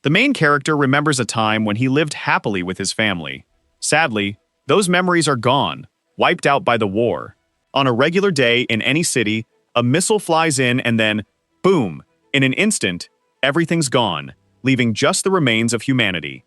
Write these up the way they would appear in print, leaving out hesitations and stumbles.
The main character remembers a time when he lived happily with his family. Sadly, those memories are gone, wiped out by the war. On a regular day in any city, a missile flies in and then, boom, in an instant, everything's gone, leaving just the remains of humanity.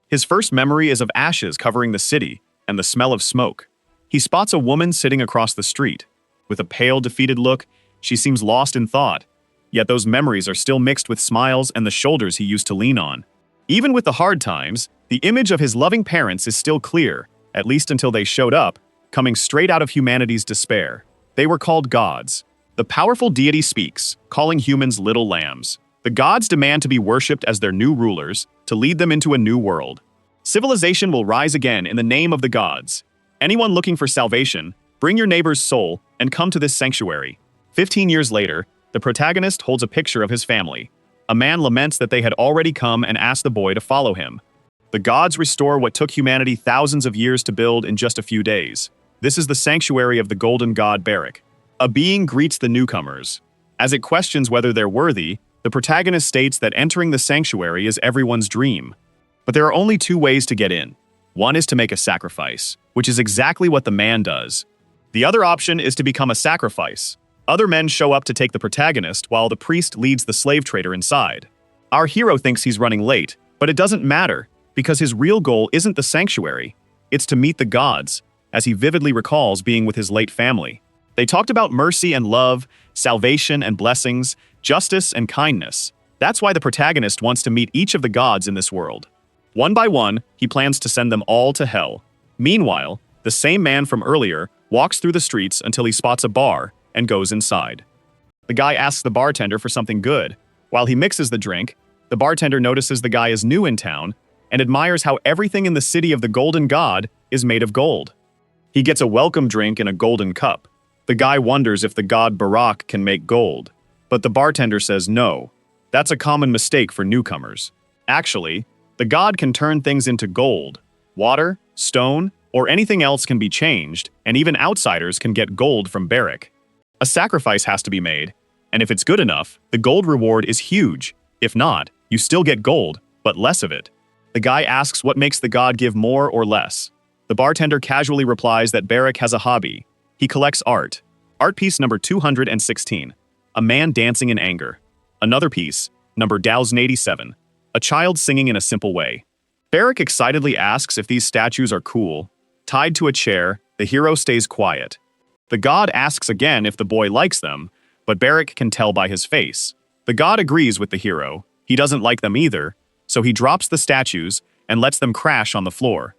His first memory is of ashes covering the city and the smell of smoke. He spots a woman sitting across the street. With a pale, defeated look, she seems lost in thought. Yet those memories are still mixed with smiles and the shoulders he used to lean on. Even with the hard times, the image of his loving parents is still clear, at least until they showed up, coming straight out of humanity's despair. They were called gods. The powerful deity speaks, calling humans little lambs. The gods demand to be worshipped as their new rulers, to lead them into a new world. Civilization will rise again in the name of the gods. Anyone looking for salvation, bring your neighbor's soul and come to this sanctuary. 15 years later, the protagonist holds a picture of his family. A man laments that they had already come and asked the boy to follow him. The gods restore what took humanity thousands of years to build in just a few days. This is the sanctuary of the golden god Barak. A being greets the newcomers. As it questions whether they're worthy, the protagonist states that entering the sanctuary is everyone's dream. But there are only two ways to get in. One is to make a sacrifice, which is exactly what the man does. The other option is to become a sacrifice. Other men show up to take the protagonist while the priest leads the slave trader inside. Our hero thinks he's running late, but it doesn't matter, because his real goal isn't the sanctuary. It's to meet the gods, as he vividly recalls being with his late family. They talked about mercy and love, salvation and blessings, justice and kindness. That's why the protagonist wants to meet each of the gods in this world. One by one, he plans to send them all to hell. Meanwhile, the same man from earlier walks through the streets until he spots a bar and goes inside. The guy asks the bartender for something good. While he mixes the drink, the bartender notices the guy is new in town and admires how everything in the city of the golden god is made of gold. He gets a welcome drink in a golden cup. The guy wonders if the god Barak can make gold, but the bartender says no. That's a common mistake for newcomers. Actually, the god can turn things into gold. Water, stone, or anything else can be changed, and even outsiders can get gold from Barak. A sacrifice has to be made, and if it's good enough, the gold reward is huge. If not, you still get gold, but less of it. The guy asks what makes the god give more or less. The bartender casually replies that Barak has a hobby. He collects art. Art piece number 216. A man dancing in anger. Another piece, number 1087. A child singing in a simple way. Barak excitedly asks if these statues are cool. Tied to a chair, the hero stays quiet. The god asks again if the boy likes them, but Barak can tell by his face. The god agrees with the hero. He doesn't like them either, so he drops the statues and lets them crash on the floor.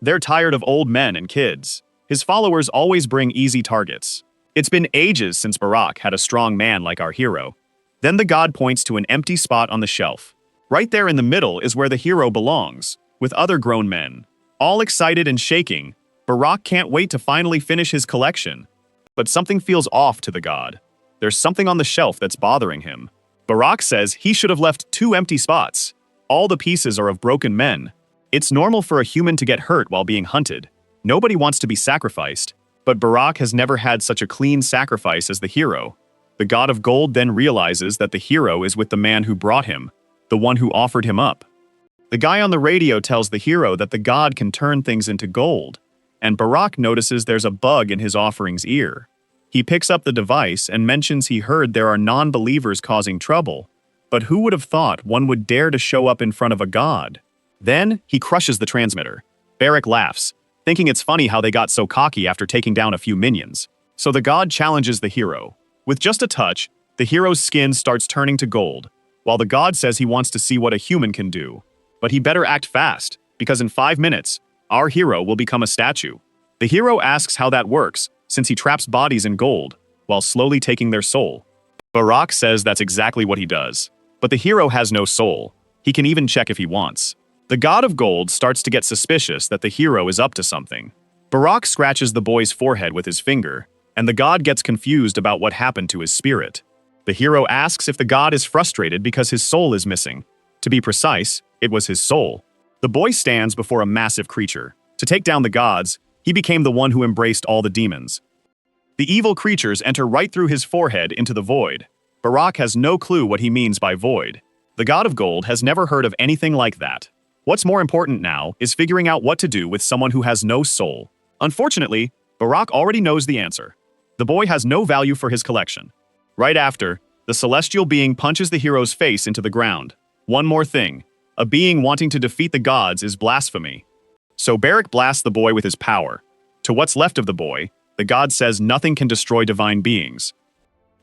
They're tired of old men and kids. His followers always bring easy targets. It's been ages since Barak had a strong man like our hero. Then the god points to an empty spot on the shelf. Right there in the middle is where the hero belongs, with other grown men. All excited and shaking, Barak can't wait to finally finish his collection. But something feels off to the god. There's something on the shelf that's bothering him. Barak says he should have left 2 empty spots. All the pieces are of broken men. It's normal for a human to get hurt while being hunted. Nobody wants to be sacrificed, but Barak has never had such a clean sacrifice as the hero. The god of gold then realizes that the hero is with the man who brought him, the one who offered him up. The guy on the radio tells the hero that the god can turn things into gold, and Barak notices there's a bug in his offering's ear. He picks up the device and mentions he heard there are non-believers causing trouble, but who would have thought one would dare to show up in front of a god? Then he crushes the transmitter. Barak laughs, thinking it's funny how they got so cocky after taking down a few minions. So the god challenges the hero. With just a touch, the hero's skin starts turning to gold, while the god says he wants to see what a human can do. But he better act fast, because in 5 minutes, our hero will become a statue. The hero asks how that works, since he traps bodies in gold, while slowly taking their soul. Barak says that's exactly what he does. But the hero has no soul. He can even check if he wants. The god of gold starts to get suspicious that the hero is up to something. Barak scratches the boy's forehead with his finger, and the god gets confused about what happened to his spirit. The hero asks if the god is frustrated because his soul is missing. To be precise, it was his soul. The boy stands before a massive creature. To take down the gods, he became the one who embraced all the demons. The evil creatures enter right through his forehead into the void. Barak has no clue what he means by void. The god of gold has never heard of anything like that. What's more important now is figuring out what to do with someone who has no soul. Unfortunately, Barack already knows the answer. The boy has no value for his collection. Right after, the celestial being punches the hero's face into the ground. One more thing. A being wanting to defeat the gods is blasphemy. So Barack blasts the boy with his power. To what's left of the boy, the god says nothing can destroy divine beings.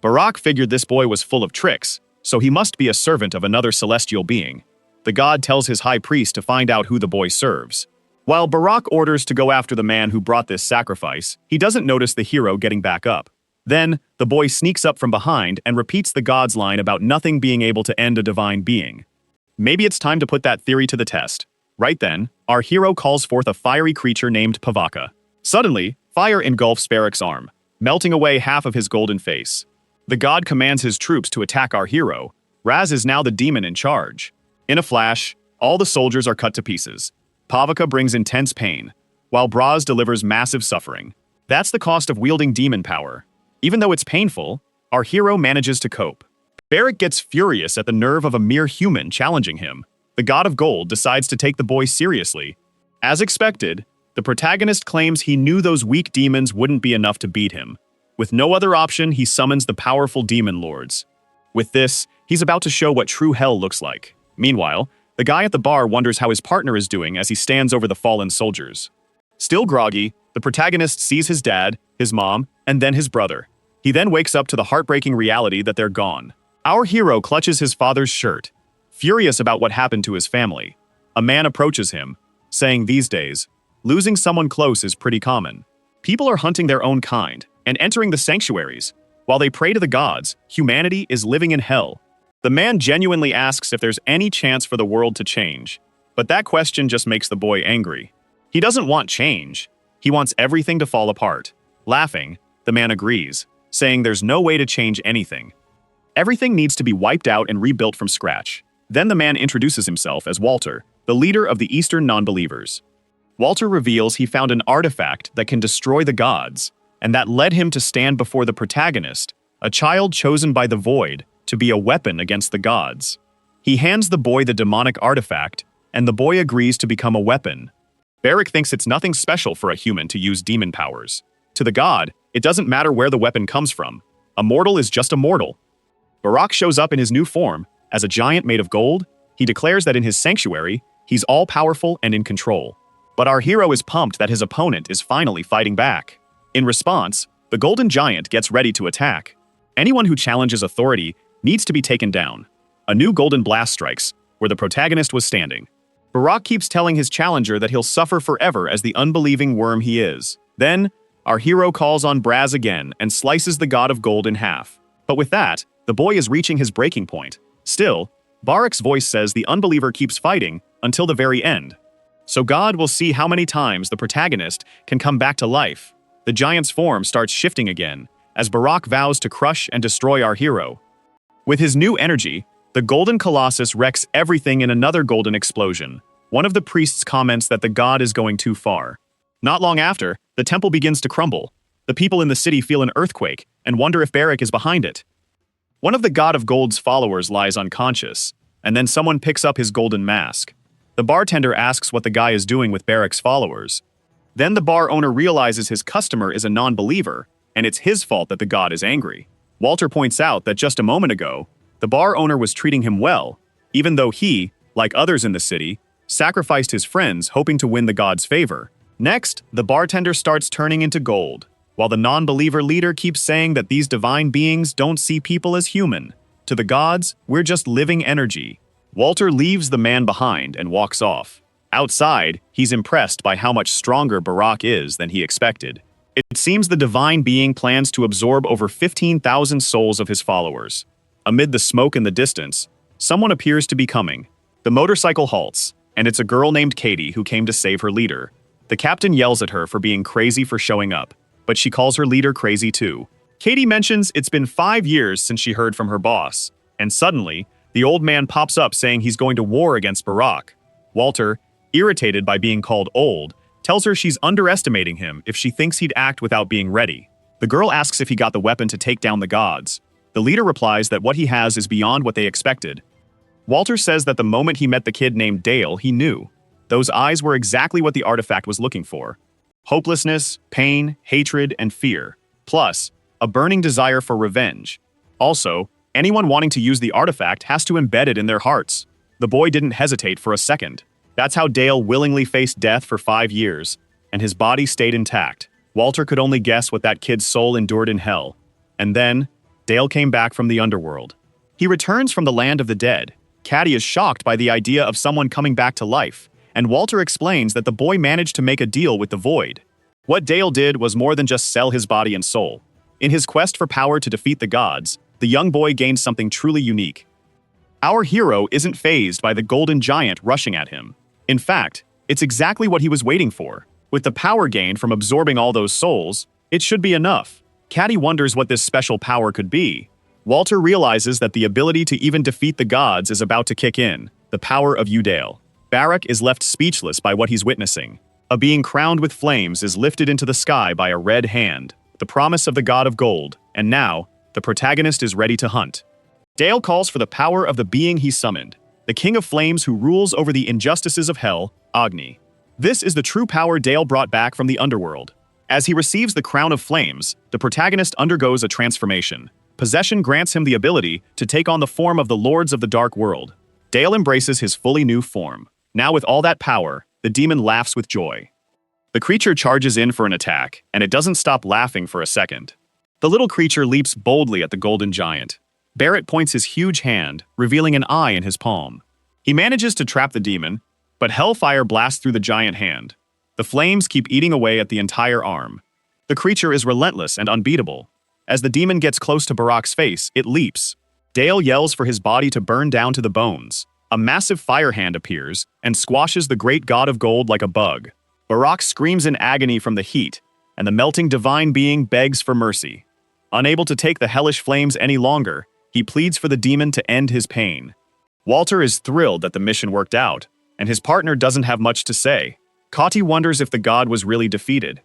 Barack figured this boy was full of tricks, so he must be a servant of another celestial being. The god tells his high priest to find out who the boy serves. While Barack orders to go after the man who brought this sacrifice, he doesn't notice the hero getting back up. Then, the boy sneaks up from behind and repeats the god's line about nothing being able to end a divine being. Maybe it's time to put that theory to the test. Right then, our hero calls forth a fiery creature named Pavaka. Suddenly, fire engulfs Barack's arm, melting away half of his golden face. The god commands his troops to attack our hero. Raz is now the demon in charge. In a flash, all the soldiers are cut to pieces. Pavaka brings intense pain, while Braz delivers massive suffering. That's the cost of wielding demon power. Even though it's painful, our hero manages to cope. Barack gets furious at the nerve of a mere human challenging him. The god of gold decides to take the boy seriously. As expected, the protagonist claims he knew those weak demons wouldn't be enough to beat him. With no other option, he summons the powerful demon lords. With this, he's about to show what true hell looks like. Meanwhile, the guy at the bar wonders how his partner is doing as he stands over the fallen soldiers. Still groggy, the protagonist sees his dad, his mom, and then his brother. He then wakes up to the heartbreaking reality that they're gone. Our hero clutches his father's shirt, furious about what happened to his family. A man approaches him, saying these days, losing someone close is pretty common. People are hunting their own kind and entering the sanctuaries. While they pray to the gods, humanity is living in hell. The man genuinely asks if there's any chance for the world to change, but that question just makes the boy angry. He doesn't want change. He wants everything to fall apart. Laughing, the man agrees, saying there's no way to change anything. Everything needs to be wiped out and rebuilt from scratch. Then the man introduces himself as Walter, the leader of the Eastern non-believers. Walter reveals he found an artifact that can destroy the gods, and that led him to stand before the protagonist, a child chosen by the Void, to be a weapon against the gods. He hands the boy the demonic artifact, and the boy agrees to become a weapon. Barack thinks it's nothing special for a human to use demon powers. To the god, it doesn't matter where the weapon comes from. A mortal is just a mortal. Barack shows up in his new form, as a giant made of gold. He declares that in his sanctuary, he's all-powerful and in control. But our hero is pumped that his opponent is finally fighting back. In response, the golden giant gets ready to attack. Anyone who challenges authority needs to be taken down. A new golden blast strikes, where the protagonist was standing. Barack keeps telling his challenger that he'll suffer forever as the unbelieving worm he is. Then, our hero calls on Braz again and slices the god of gold in half. But with that, the boy is reaching his breaking point. Still, Barack's voice says the unbeliever keeps fighting until the very end. So God will see how many times the protagonist can come back to life. The giant's form starts shifting again, as Barack vows to crush and destroy our hero. With his new energy, the golden colossus wrecks everything in another golden explosion. One of the priests comments that the god is going too far. Not long after, the temple begins to crumble. The people in the city feel an earthquake and wonder if Barack is behind it. One of the god of gold's followers lies unconscious, and then someone picks up his golden mask. The bartender asks what the guy is doing with Barack's followers. Then the bar owner realizes his customer is a non-believer, and it's his fault that the god is angry. Walter points out that just a moment ago, the bar owner was treating him well, even though he, like others in the city, sacrificed his friends hoping to win the god's favor. Next, the bartender starts turning into gold, while the non-believer leader keeps saying that these divine beings don't see people as human. To the gods, we're just living energy. Walter leaves the man behind and walks off. Outside, he's impressed by how much stronger Barack is than he expected. It seems the divine being plans to absorb over 15,000 souls of his followers. Amid the smoke in the distance, someone appears to be coming. The motorcycle halts, and it's a girl named Katie who came to save her leader. The captain yells at her for being crazy for showing up, but she calls her leader crazy too. Katie mentions it's been 5 years since she heard from her boss, and suddenly, the old man pops up saying he's going to war against Barack. Walter, irritated by being called old, tells her she's underestimating him if she thinks he'd act without being ready. The girl asks if he got the weapon to take down the gods. The leader replies that what he has is beyond what they expected. Walter says that the moment he met the kid named Dale, he knew. Those eyes were exactly what the artifact was looking for. Hopelessness, pain, hatred, and fear. Plus, a burning desire for revenge. Also, anyone wanting to use the artifact has to embed it in their hearts. The boy didn't hesitate for a second. That's how Dale willingly faced death for 5 years, and his body stayed intact. Walter could only guess what that kid's soul endured in hell. And then, Dale came back from the underworld. He returns from the land of the dead. Caddy is shocked by the idea of someone coming back to life, and Walter explains that the boy managed to make a deal with the void. What Dale did was more than just sell his body and soul. In his quest for power to defeat the gods, the young boy gained something truly unique. Our hero isn't fazed by the golden giant rushing at him. In fact, it's exactly what he was waiting for. With the power gained from absorbing all those souls, it should be enough. Caddy wonders what this special power could be. Walter realizes that the ability to even defeat the gods is about to kick in, the power of Udale. Barak is left speechless by what he's witnessing. A being crowned with flames is lifted into the sky by a red hand, the promise of the god of gold, and now, the protagonist is ready to hunt. Dale calls for the power of the being he summoned, the king of flames who rules over the injustices of hell, Agni. This is the true power Dale brought back from the underworld. As he receives the crown of flames, the protagonist undergoes a transformation. Possession grants him the ability to take on the form of the lords of the dark world. Dale embraces his fully new form. Now with all that power, the demon laughs with joy. The creature charges in for an attack, and it doesn't stop laughing for a second. The little creature leaps boldly at the golden giant. Barrett points his huge hand, revealing an eye in his palm. He manages to trap the demon, but hellfire blasts through the giant hand. The flames keep eating away at the entire arm. The creature is relentless and unbeatable. As the demon gets close to Barak's face, it leaps. Dale yells for his body to burn down to the bones. A massive fire hand appears and squashes the great god of gold like a bug. Barak screams in agony from the heat, and the melting divine being begs for mercy. Unable to take the hellish flames any longer, he pleads for the demon to end his pain. Walter is thrilled that the mission worked out, and his partner doesn't have much to say. Kati wonders if the god was really defeated.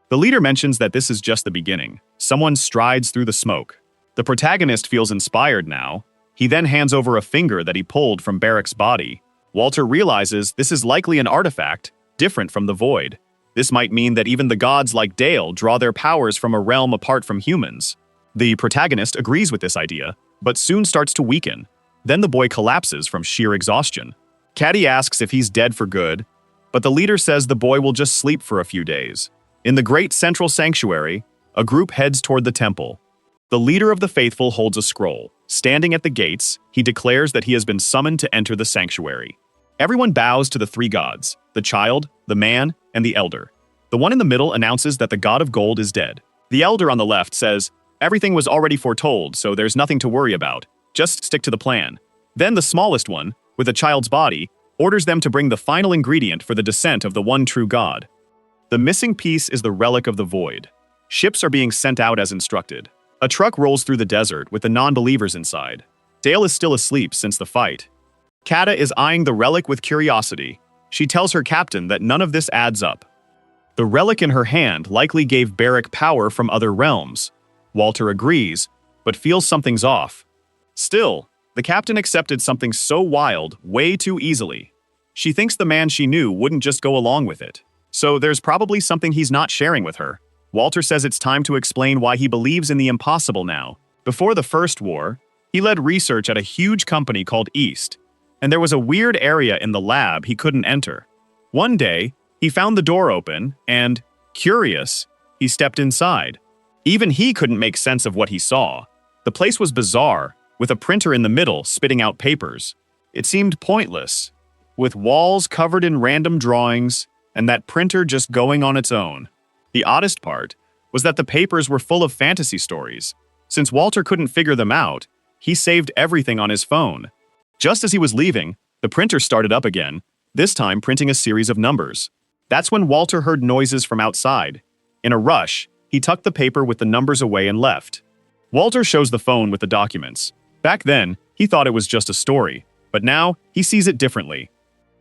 The leader mentions that this is just the beginning. Someone strides through the smoke. The protagonist feels inspired now. He then hands over a finger that he pulled from Barak's body. Walter realizes this is likely an artifact, different from the void. This might mean that even the gods like Dale draw their powers from a realm apart from humans. The protagonist agrees with this idea, but soon starts to weaken. Then the boy collapses from sheer exhaustion. Caddy asks if he's dead for good, but the leader says the boy will just sleep for a few days. In the great central sanctuary, a group heads toward the temple. The leader of the faithful holds a scroll. Standing at the gates, he declares that he has been summoned to enter the sanctuary. Everyone bows to the 3 gods, the child, the man, and the elder. The one in the middle announces that the god of gold is dead. The elder on the left says, "Everything was already foretold, so there's nothing to worry about. Just stick to the plan." Then the smallest one, with a child's body, orders them to bring the final ingredient for the descent of the one true god. The missing piece is the relic of the void. Ships are being sent out as instructed. A truck rolls through the desert with the non-believers inside. Dale is still asleep since the fight. Kata is eyeing the relic with curiosity. She tells her captain that none of this adds up. The relic in her hand likely gave Barak power from other realms. Walter agrees, but feels something's off. Still, the captain accepted something so wild way too easily. She thinks the man she knew wouldn't just go along with it. So there's probably something he's not sharing with her. Walter says it's time to explain why he believes in the impossible now. Before the First War, he led research at a huge company called East, and there was a weird area in the lab he couldn't enter. One day, he found the door open, and, curious, he stepped inside. Even he couldn't make sense of what he saw. The place was bizarre, with a printer in the middle spitting out papers. It seemed pointless, with walls covered in random drawings, and that printer just going on its own. The oddest part was that the papers were full of fantasy stories. Since Walter couldn't figure them out, he saved everything on his phone. Just as he was leaving, the printer started up again, this time printing a series of numbers. That's when Walter heard noises from outside. In a rush, he tucked the paper with the numbers away and left. Walter shows the phone with the documents. Back then, he thought it was just a story, but now he sees it differently.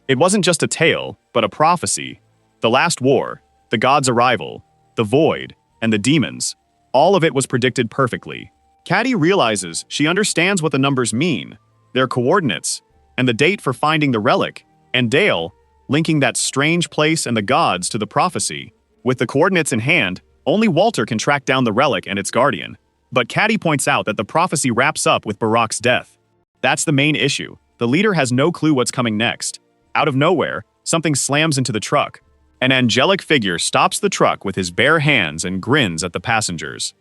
It wasn't just a tale, but a prophecy. The last war, the gods' arrival, the void, and the demons, all of it was predicted perfectly. Caddy realizes she understands what the numbers mean. They're coordinates. and the date for finding the relic, and Dale, linking that strange place and the gods to the prophecy. With the coordinates in hand, only Walter can track down the relic and its guardian. But Caddy points out that the prophecy wraps up with Barak's death. That's the main issue. The leader has no clue what's coming next. Out of nowhere, something slams into the truck. An angelic figure stops the truck with his bare hands and grins at the passengers.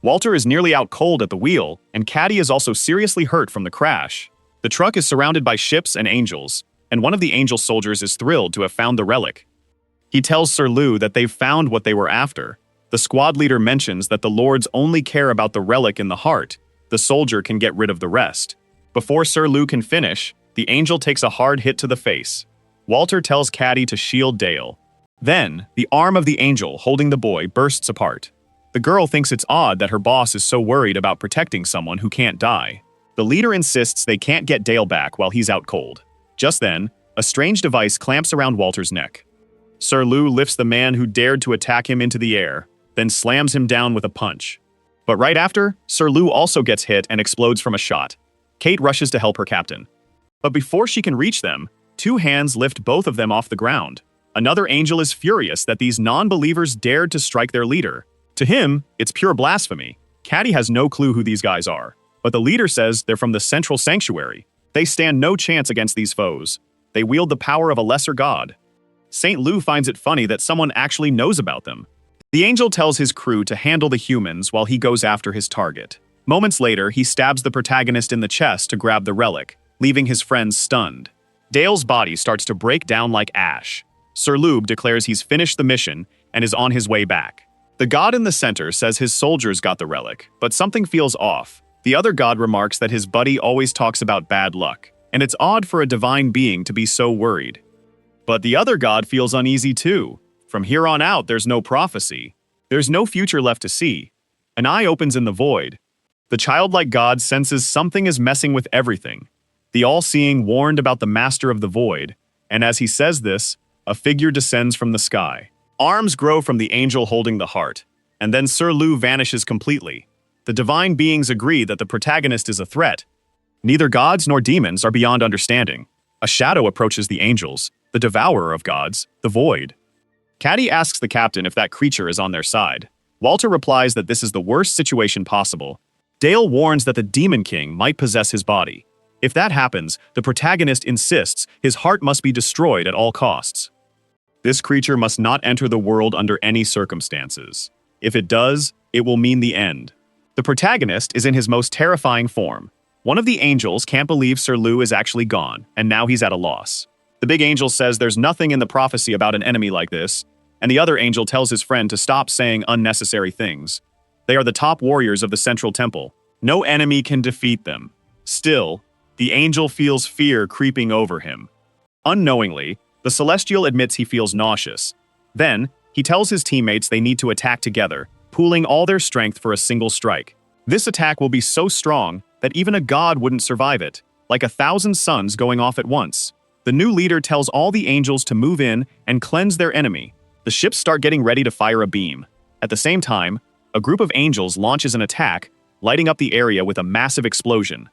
Walter is nearly out cold at the wheel, and Caddy is also seriously hurt from the crash. The truck is surrounded by ships and angels, and one of the angel soldiers is thrilled to have found the relic. He tells Sir Lou that they've found what they were after. The squad leader mentions that the lords only care about the relic in the heart. The soldier can get rid of the rest. Before Sir Lou can finish, the angel takes a hard hit to the face. Walter tells Caddy to shield Dale. Then, the arm of the angel holding the boy bursts apart. The girl thinks it's odd that her boss is so worried about protecting someone who can't die. The leader insists they can't get Dale back while he's out cold. Just then, a strange device clamps around Walter's neck. Sir Lou lifts the man who dared to attack him into the air, then slams him down with a punch. But right after, Sir Lou also gets hit and explodes from a shot. Kate rushes to help her captain. But before she can reach them, two hands lift both of them off the ground. Another angel is furious that these non-believers dared to strike their leader. To him, it's pure blasphemy. Caddy has no clue who these guys are, but the leader says they're from the central sanctuary. They stand no chance against these foes. They wield the power of a lesser god. St. Lou finds it funny that someone actually knows about them. The angel tells his crew to handle the humans while he goes after his target. Moments later, he stabs the protagonist in the chest to grab the relic, leaving his friends stunned. Dale's body starts to break down like ash. Sir Lube declares he's finished the mission and is on his way back. The god in the center says his soldiers got the relic, but something feels off. The other god remarks that his buddy always talks about bad luck, and it's odd for a divine being to be so worried. But the other god feels uneasy too. From here on out, there's no prophecy. There's no future left to see. An eye opens in the void. The childlike god senses something is messing with everything. The all-seeing warned about the master of the void, and as he says this, a figure descends from the sky. Arms grow from the angel holding the heart, and then Sir Lou vanishes completely. The divine beings agree that the protagonist is a threat. Neither gods nor demons are beyond understanding. A shadow approaches the angels, the devourer of gods, the void. Caddy asks the captain if that creature is on their side. Walter replies that this is the worst situation possible. Dale warns that the Demon King might possess his body. If that happens, the protagonist insists his heart must be destroyed at all costs. This creature must not enter the world under any circumstances. If it does, it will mean the end. The protagonist is in his most terrifying form. One of the angels can't believe Sir Lou is actually gone, and now he's at a loss. The big angel says there's nothing in the prophecy about an enemy like this, and the other angel tells his friend to stop saying unnecessary things. They are the top warriors of the central temple. No enemy can defeat them. Still, the angel feels fear creeping over him. Unknowingly, the Celestial admits he feels nauseous. Then, he tells his teammates they need to attack together, pooling all their strength for a single strike. This attack will be so strong that even a god wouldn't survive it, like 1,000 suns going off at once. The new leader tells all the angels to move in and cleanse their enemy. The ships start getting ready to fire a beam. At the same time, a group of angels launches an attack, lighting up the area with a massive explosion.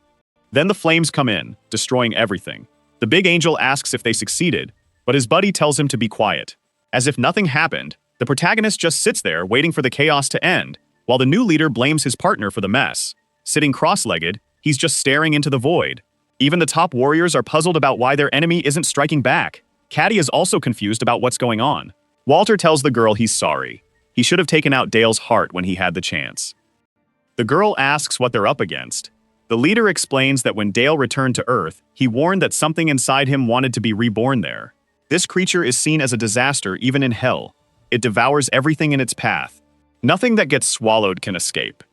Then the flames come in, destroying everything. The big angel asks if they succeeded, but his buddy tells him to be quiet. As if nothing happened, the protagonist just sits there waiting for the chaos to end, while the new leader blames his partner for the mess. Sitting cross-legged, he's just staring into the void. Even the top warriors are puzzled about why their enemy isn't striking back. Caddy is also confused about what's going on. Walter tells the girl he's sorry. He should have taken out Dale's heart when he had the chance. The girl asks what they're up against. The leader explains that when Dale returned to Earth, he warned that something inside him wanted to be reborn there. This creature is seen as a disaster even in hell. It devours everything in its path. Nothing that gets swallowed can escape.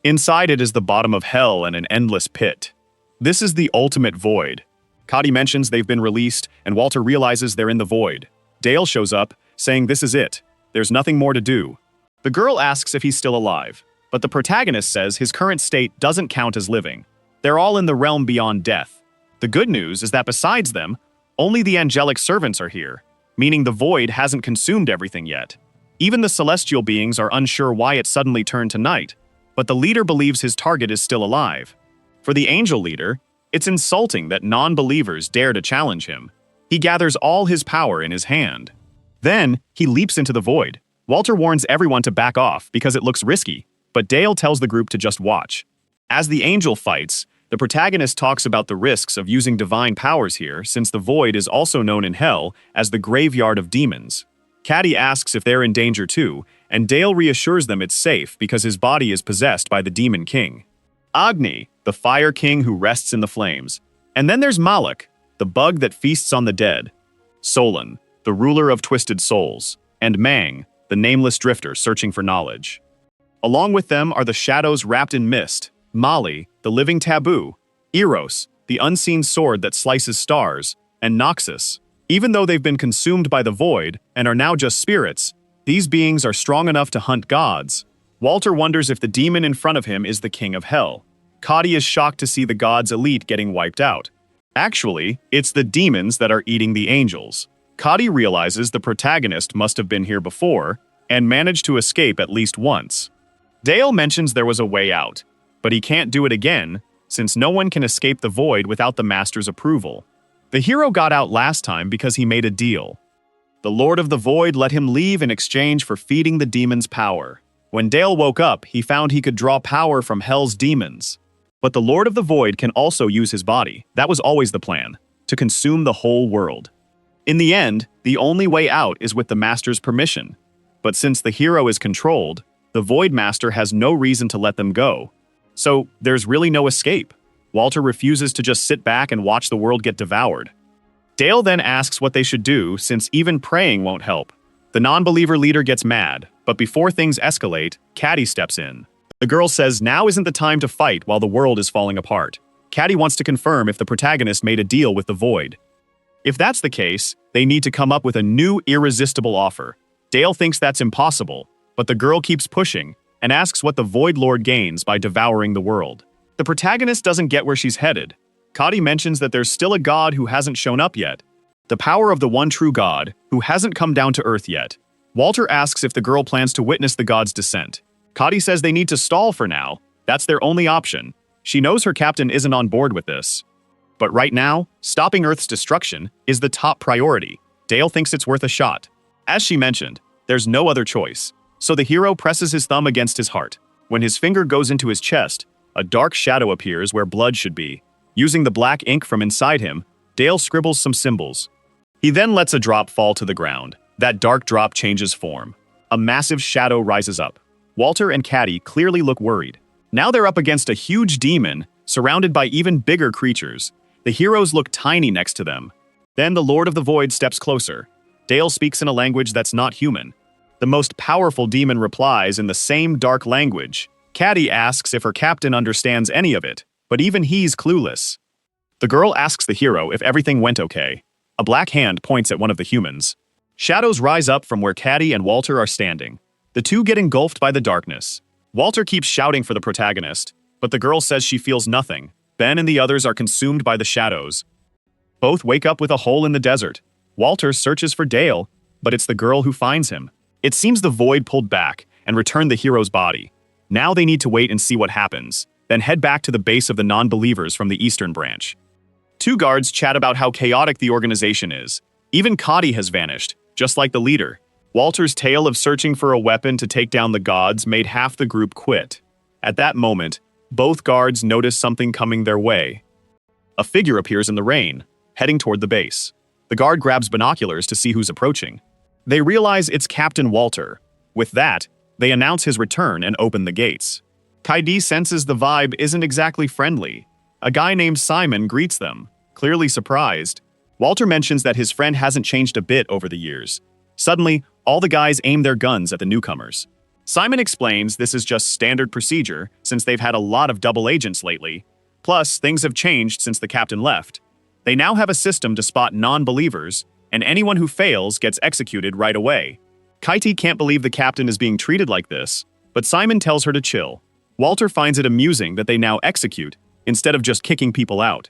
Inside it is the bottom of hell and an endless pit. This is the ultimate void. Cody mentions they've been released, and Walter realizes they're in the void. Dale shows up, saying this is it. There's nothing more to do. The girl asks if he's still alive, but the protagonist says his current state doesn't count as living. They're all in the realm beyond death. The good news is that besides them, only the angelic servants are here, meaning the void hasn't consumed everything yet. Even the celestial beings are unsure why it suddenly turned to night, but the leader believes his target is still alive. For the angel leader, It's insulting that non-believers dare to challenge him. He gathers all his power in his hand. Then, he leaps into the void. Walter warns everyone to back off because it looks risky, but Dale tells the group to just watch. As the angel fights, the protagonist talks about the risks of using divine powers here, since the void is also known in hell as the graveyard of demons. Caddy asks if they're in danger too, and Dale reassures them it's safe because his body is possessed by the demon king. Agni, the fire king who rests in the flames. And then there's Malak, the bug that feasts on the dead. Solon, the ruler of twisted souls. And Mang, the nameless drifter searching for knowledge. Along with them are the shadows wrapped in mist, Mali, the living taboo, Eros, the unseen sword that slices stars, and Noxus. Even though they've been consumed by the void and are now just spirits, these beings are strong enough to hunt gods. Walter wonders if the demon in front of him is the king of hell. Cody is shocked to see the gods' elite getting wiped out. Actually, it's the demons that are eating the angels. Cody realizes the protagonist must have been here before and managed to escape at least once. Dale mentions there was a way out, but he can't do it again since no one can escape the void without the master's approval. The hero got out last time because he made a deal. The Lord of the Void let him leave in exchange for feeding the demons power. When Dale woke up, he found he could draw power from hell's demons. But the Lord of the Void can also use his body. That was always the plan, to consume the whole world. In the end, the only way out is with the master's permission. But since the hero is controlled, the Void Master has no reason to let them go. So there's really no escape. Walter refuses to just sit back and watch the world get devoured. Dale then asks what they should do since even praying won't help. The non-believer leader gets mad, but before things escalate, Caddy steps in. The girl says now isn't the time to fight while the world is falling apart. Caddy wants to confirm if the protagonist made a deal with the Void. If that's the case, they need to come up with a new irresistible offer. Dale thinks that's impossible, but the girl keeps pushing and asks what the Void Lord gains by devouring the world. The protagonist doesn't get where she's headed. Cody mentions that there's still a god who hasn't shown up yet. The power of the one true god, who hasn't come down to Earth yet. Walter asks if the girl plans to witness the god's descent. Cody says they need to stall for now. That's their only option. She knows her captain isn't on board with this. But right now, stopping Earth's destruction is the top priority. Dale thinks it's worth a shot. As she mentioned, there's no other choice. So the hero presses his thumb against his heart. When his finger goes into his chest, a dark shadow appears where blood should be. Using the black ink from inside him, Dale scribbles some symbols. He then lets a drop fall to the ground. That dark drop changes form. A massive shadow rises up. Walter and Caddy clearly look worried. Now they're up against a huge demon, surrounded by even bigger creatures. The heroes look tiny next to them. Then the Lord of the Void steps closer. Dale speaks in a language that's not human. The most powerful demon replies in the same dark language. Caddy asks if her captain understands any of it, but even he's clueless. The girl asks the hero if everything went okay. A black hand points at one of the humans. Shadows rise up from where Caddy and Walter are standing. The two get engulfed by the darkness. Walter keeps shouting for the protagonist, but the girl says she feels nothing. Ben and the others are consumed by the shadows. Both wake up with a hole in the desert. Walter searches for Dale, but it's the girl who finds him. It seems the void pulled back and returned the hero's body. Now they need to wait and see what happens, then head back to the base of the non-believers from the Eastern Branch. Two guards chat about how chaotic the organization is. Even Cody has vanished, just like the leader. Walter's tale of searching for a weapon to take down the gods made half the group quit. At that moment, both guards notice something coming their way. A figure appears in the rain, heading toward the base. The guard grabs binoculars to see who's approaching. They realize it's Captain Walter. With that, they announce his return and open the gates. Kaidi senses the vibe isn't exactly friendly. A guy named Simon greets them, clearly surprised. Walter mentions that his friend hasn't changed a bit over the years. Suddenly, all the guys aim their guns at the newcomers. Simon explains this is just standard procedure since they've had a lot of double agents lately. Plus, things have changed since the captain left. They now have a system to spot non-believers, and anyone who fails gets executed right away. Kaiti can't believe the captain is being treated like this, but Simon tells her to chill. Walter finds it amusing that they now execute instead of just kicking people out.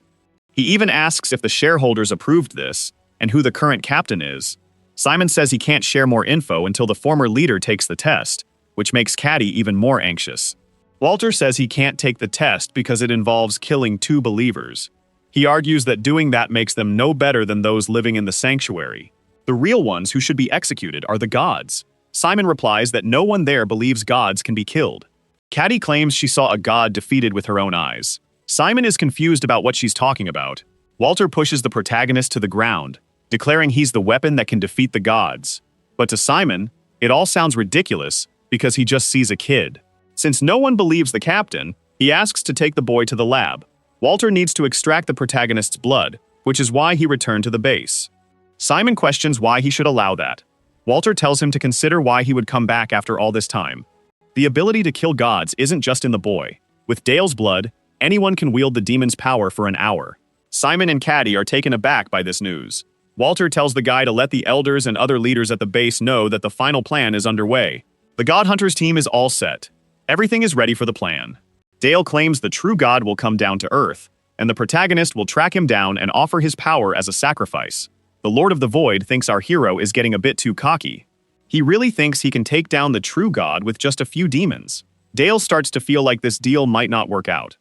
He even asks if the shareholders approved this and who the current captain is. Simon says he can't share more info until the former leader takes the test, which makes Caddy even more anxious. Walter says he can't take the test because it involves killing two believers. He argues that doing that makes them no better than those living in the sanctuary. The real ones who should be executed are the gods. Simon replies that no one there believes gods can be killed. Caddy claims she saw a god defeated with her own eyes. Simon is confused about what she's talking about. Walter pushes the protagonist to the ground, declaring he's the weapon that can defeat the gods. But to Simon, it all sounds ridiculous because he just sees a kid. Since no one believes the captain, he asks to take the boy to the lab. Walter needs to extract the protagonist's blood, which is why he returned to the base. Simon questions why he should allow that. Walter tells him to consider why he would come back after all this time. The ability to kill gods isn't just in the boy. With Dale's blood, anyone can wield the demon's power for an hour. Simon and Caddy are taken aback by this news. Walter tells the guy to let the elders and other leaders at the base know that the final plan is underway. The God Hunters team is all set. Everything is ready for the plan. Dale claims the true god will come down to Earth, and the protagonist will track him down and offer his power as a sacrifice. The Lord of the Void thinks our hero is getting a bit too cocky. He really thinks he can take down the true god with just a few demons. Dale starts to feel like this deal might not work out.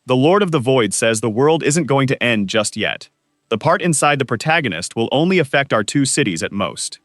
The Lord of the Void says the world isn't going to end just yet. The part inside the protagonist will only affect our 2 cities at most.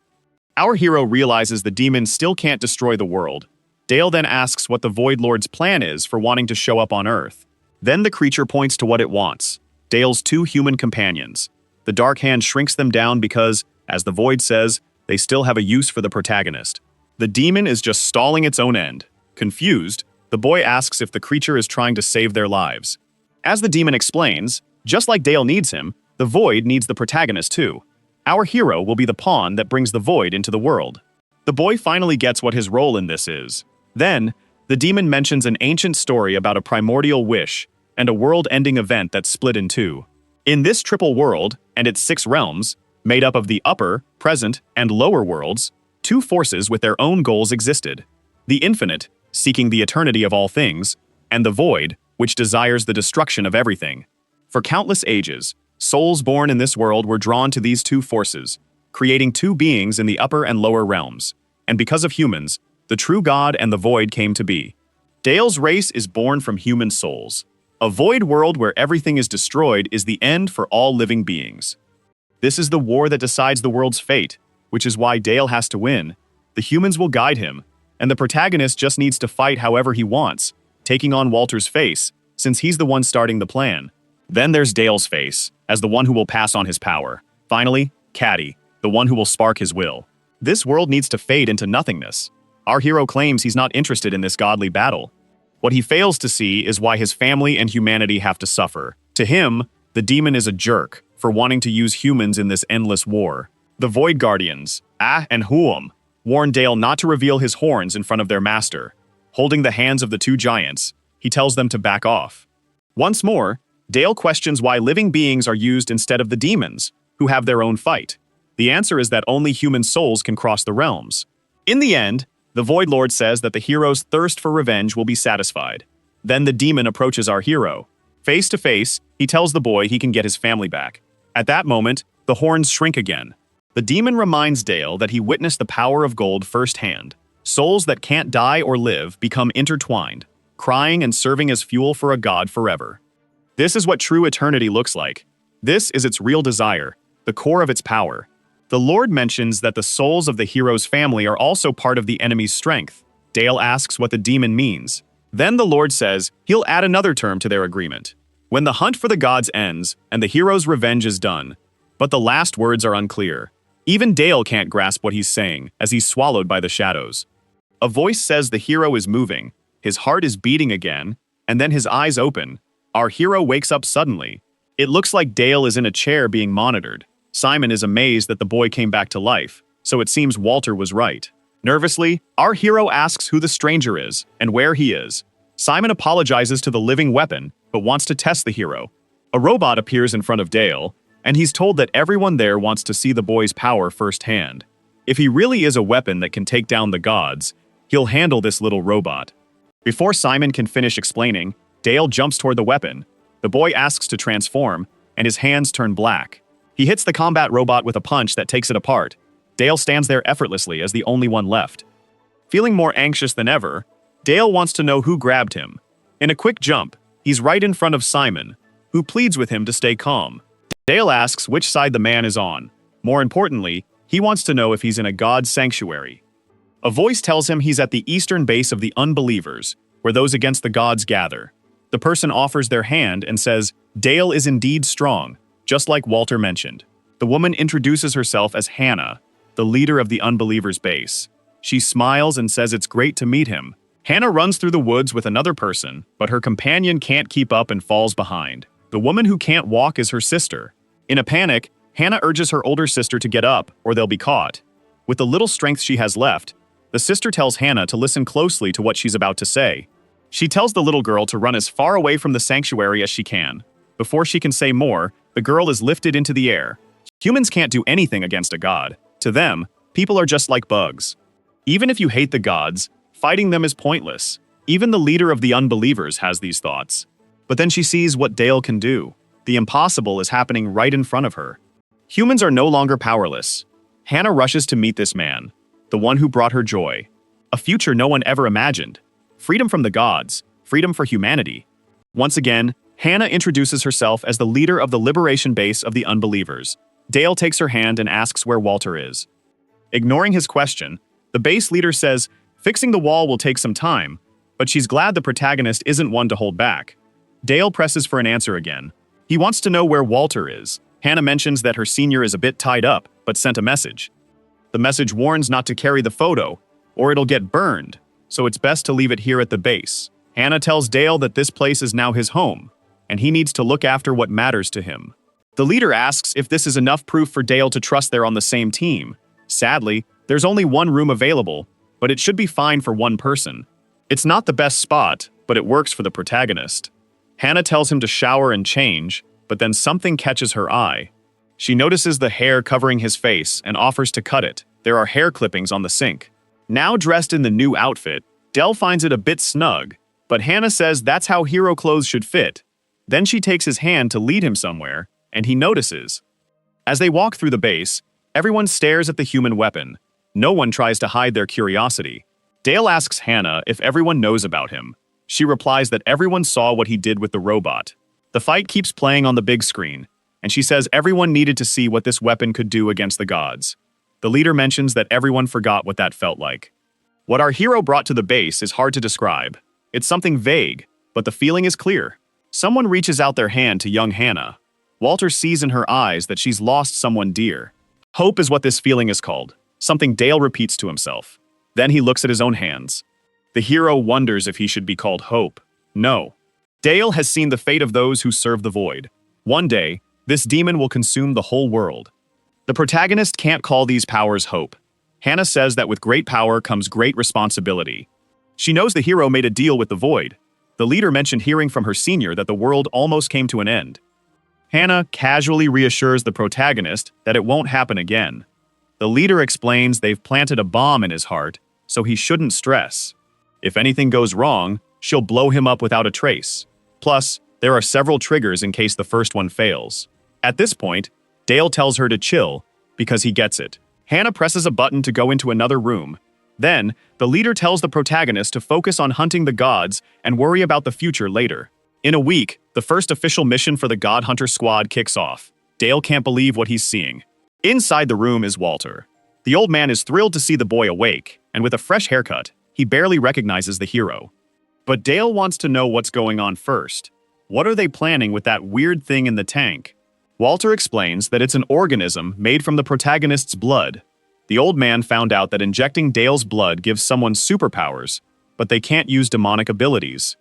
Our hero realizes the demons still can't destroy the world. Dale then asks what the Void Lord's plan is for wanting to show up on Earth. Then the creature points to what it wants: Dale's 2 human companions. The Dark Hand shrinks them down because, as the Void says, they still have a use for the protagonist. The demon is just stalling its own end. Confused, the boy asks if the creature is trying to save their lives. As the demon explains, just like Dale needs him, the Void needs the protagonist too. Our hero will be the pawn that brings the Void into the world. The boy finally gets what his role in this is. Then, the demon mentions an ancient story about a primordial wish and a world-ending event that split in 2. In this triple world, and its 6 realms, made up of the upper, present, and lower worlds, 2 forces with their own goals existed. The infinite, seeking the eternity of all things, and the void, which desires the destruction of everything. For countless ages, souls born in this world were drawn to these 2 forces, creating 2 beings in the upper and lower realms. And because of humans, the true God and the void came to be. Dale's race is born from human souls. A void world where everything is destroyed is the end for all living beings. This is the war that decides the world's fate, which is why Dale has to win. The humans will guide him, and the protagonist just needs to fight however he wants, taking on Walter's face, since he's the one starting the plan. Then there's Dale's face, as the one who will pass on his power. Finally, Caddy, the one who will spark his will. This world needs to fade into nothingness. Our hero claims he's not interested in this godly battle. What he fails to see is why his family and humanity have to suffer. To him, the demon is a jerk for wanting to use humans in this endless war. The Void Guardians, and Huum, warn Dale not to reveal his horns in front of their master. Holding the hands of the 2 giants, he tells them to back off. Once more, Dale questions why living beings are used instead of the demons, who have their own fight. The answer is that only human souls can cross the realms. In the end, the Void Lord says that the hero's thirst for revenge will be satisfied. Then the demon approaches our hero. Face to face, he tells the boy he can get his family back. At that moment, the horns shrink again. The demon reminds Dale that he witnessed the power of gold firsthand. Souls that can't die or live become intertwined, crying and serving as fuel for a god forever. This is what true eternity looks like. This is its real desire, the core of its power. The Lord mentions that the souls of the hero's family are also part of the enemy's strength. Dale asks what the demon means. Then the Lord says he'll add another term to their agreement. When the hunt for the gods ends and the hero's revenge is done. But the last words are unclear. Even Dale can't grasp what he's saying as he's swallowed by the shadows. A voice says the hero is moving, his heart is beating again, and then his eyes open. Our hero wakes up suddenly. It looks like Dale is in a chair being monitored. Simon is amazed that the boy came back to life, so it seems Walter was right. Nervously, our hero asks who the stranger is and where he is. Simon apologizes to the living weapon, but wants to test the hero. A robot appears in front of Dale, and he's told that everyone there wants to see the boy's power firsthand. If he really is a weapon that can take down the gods, he'll handle this little robot. Before Simon can finish explaining, Dale jumps toward the weapon. The boy asks to transform, and his hands turn black. He hits the combat robot with a punch that takes it apart. Dale stands there effortlessly as the only one left. Feeling more anxious than ever, Dale wants to know who grabbed him. In a quick jump, he's right in front of Simon. who pleads with him to stay calm. Dale asks which side the man is on. More importantly, he wants to know if he's in a god's sanctuary. A voice tells him he's at the eastern base of the unbelievers, where those against the gods gather. The person offers their hand and says, Dale is indeed strong, just like Walter mentioned. The woman introduces herself as Hannah, the leader of the unbelievers' base. She smiles and says it's great to meet him. Hannah runs through the woods with another person, but her companion can't keep up and falls behind. The woman who can't walk is her sister. In a panic, Hannah urges her older sister to get up, or they'll be caught. With the little strength she has left, the sister tells Hannah to listen closely to what she's about to say. She tells the little girl to run as far away from the sanctuary as she can. Before she can say more, the girl is lifted into the air. Humans can't do anything against a god. To them, people are just like bugs. Even if you hate the gods, fighting them is pointless. Even the leader of the unbelievers has these thoughts. But then she sees what Dale can do. The impossible is happening right in front of her. Humans are no longer powerless. Hannah rushes to meet this man, the one who brought her joy. A future no one ever imagined. Freedom from the gods, freedom for humanity. Once again, Hannah introduces herself as the leader of the liberation base of the unbelievers. Dale takes her hand and asks where Walter is. Ignoring his question, the base leader says, fixing the wall will take some time, but she's glad the protagonist isn't one to hold back. Dale presses for an answer again. He wants to know where Walter is. Hannah mentions that her senior is a bit tied up, but sent a message. The message warns not to carry the photo, or it'll get burned, so it's best to leave it here at the base. Hannah tells Dale that this place is now his home, and he needs to look after what matters to him. The leader asks if this is enough proof for Dale to trust they're on the same team. Sadly, there's only one room available, but it should be fine for one person. It's not the best spot, but it works for the protagonist. Hannah tells him to shower and change, but then something catches her eye. She notices the hair covering his face and offers to cut it. There are hair clippings on the sink. Now dressed in the new outfit, Dale finds it a bit snug, but Hannah says that's how hero clothes should fit. Then she takes his hand to lead him somewhere, and he notices. As they walk through the base, everyone stares at the human weapon. No one tries to hide their curiosity. Dale asks Hannah if everyone knows about him. She replies that everyone saw what he did with the robot. The fight keeps playing on the big screen, and she says everyone needed to see what this weapon could do against the gods. The leader mentions that everyone forgot what that felt like. What our hero brought to the base is hard to describe. It's something vague, but the feeling is clear. Someone reaches out their hand to young Hannah. Walter sees in her eyes that she's lost someone dear. Hope is what this feeling is called, something Dale repeats to himself. Then he looks at his own hands. The hero wonders if he should be called Hope. No. Dale has seen the fate of those who serve the void. One day, this demon will consume the whole world. The protagonist can't call these powers hope. Hannah says that with great power comes great responsibility. She knows the hero made a deal with the void. The leader mentioned hearing from her senior that the world almost came to an end. Hannah casually reassures the protagonist that it won't happen again. The leader explains they've planted a bomb in his heart, so he shouldn't stress. If anything goes wrong, she'll blow him up without a trace. Plus, there are several triggers in case the first one fails. At this point, Dale tells her to chill, because he gets it. Hannah presses a button to go into another room. Then, the leader tells the protagonist to focus on hunting the gods and worry about the future later. In a week, the first official mission for the God Hunter squad kicks off. Dale can't believe what he's seeing. Inside the room is Walter. The old man is thrilled to see the boy awake, and with a fresh haircut, he barely recognizes the hero. But Dale wants to know what's going on first. What are they planning with that weird thing in the tank? Walter explains that it's an organism made from the protagonist's blood. The old man found out that injecting Dale's blood gives someone superpowers, but they can't use demonic abilities.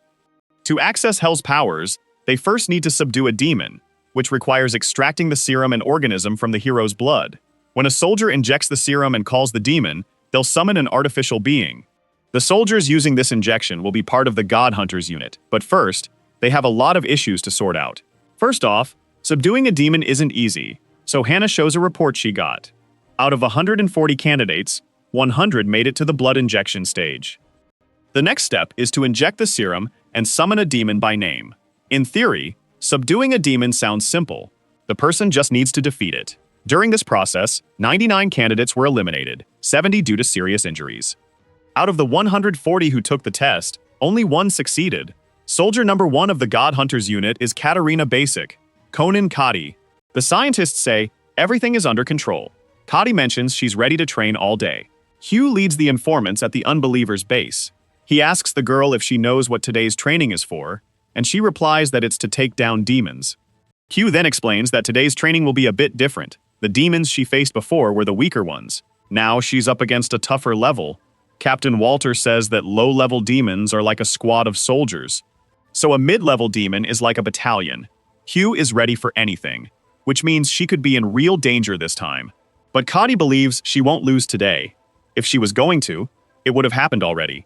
To access Hell's powers, they first need to subdue a demon, which requires extracting the serum and organism from the hero's blood. When a soldier injects the serum and calls the demon, they'll summon an artificial being. The soldiers using this injection will be part of the God Hunters unit, but first, they have a lot of issues to sort out. First off, subduing a demon isn't easy, so Hannah shows a report she got. Out of 140 candidates, 100 made it to the blood injection stage. The next step is to inject the serum and summon a demon by name. In theory, subduing a demon sounds simple. The person just needs to defeat it. During this process, 99 candidates were eliminated, 70 due to serious injuries. Out of the 140 who took the test, only one succeeded, Soldier number 1 of the God Hunters unit is Katarina Basic, Konin Kadi. The scientists say everything is under control. Kadi mentions she's ready to train all day. Hugh leads the informants at the Unbeliever's base. He asks the girl if she knows what today's training is for, and she replies that it's to take down demons. Hugh then explains that today's training will be a bit different. The demons she faced before were the weaker ones. Now she's up against a tougher level. Captain Walter says that low-level demons are like a squad of soldiers. So a mid-level demon is like a battalion. Hugh is ready for anything, which means she could be in real danger this time. But Kadi believes she won't lose today. If she was going to, it would have happened already.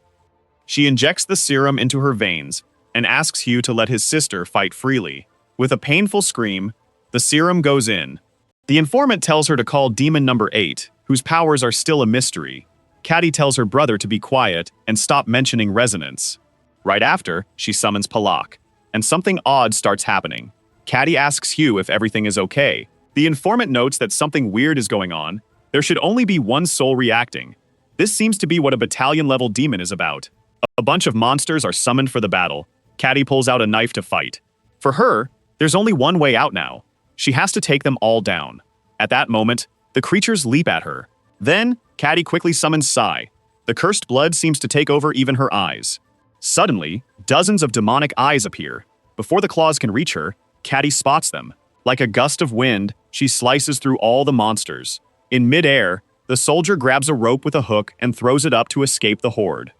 She injects the serum into her veins and asks Hugh to let his sister fight freely. With a painful scream, the serum goes in. The informant tells her to call Demon number 8, whose powers are still a mystery. Kadi tells her brother to be quiet and stop mentioning resonance. Right after, she summons Palak, and something odd starts happening. Kadi asks Hugh if everything is okay. The informant notes that something weird is going on. There should only be one soul reacting. This seems to be what a battalion-level demon is about. A bunch of monsters are summoned for the battle. Kadi pulls out a knife to fight. For her, there's only one way out now. She has to take them all down. At that moment, the creatures leap at her. Then, Kadi quickly summons Sai. The cursed blood seems to take over even her eyes. Suddenly, dozens of demonic eyes appear. Before the claws can reach her, Kadi spots them. Like a gust of wind, she slices through all the monsters. In mid-air, the soldier grabs a rope with a hook and throws it up to escape the horde.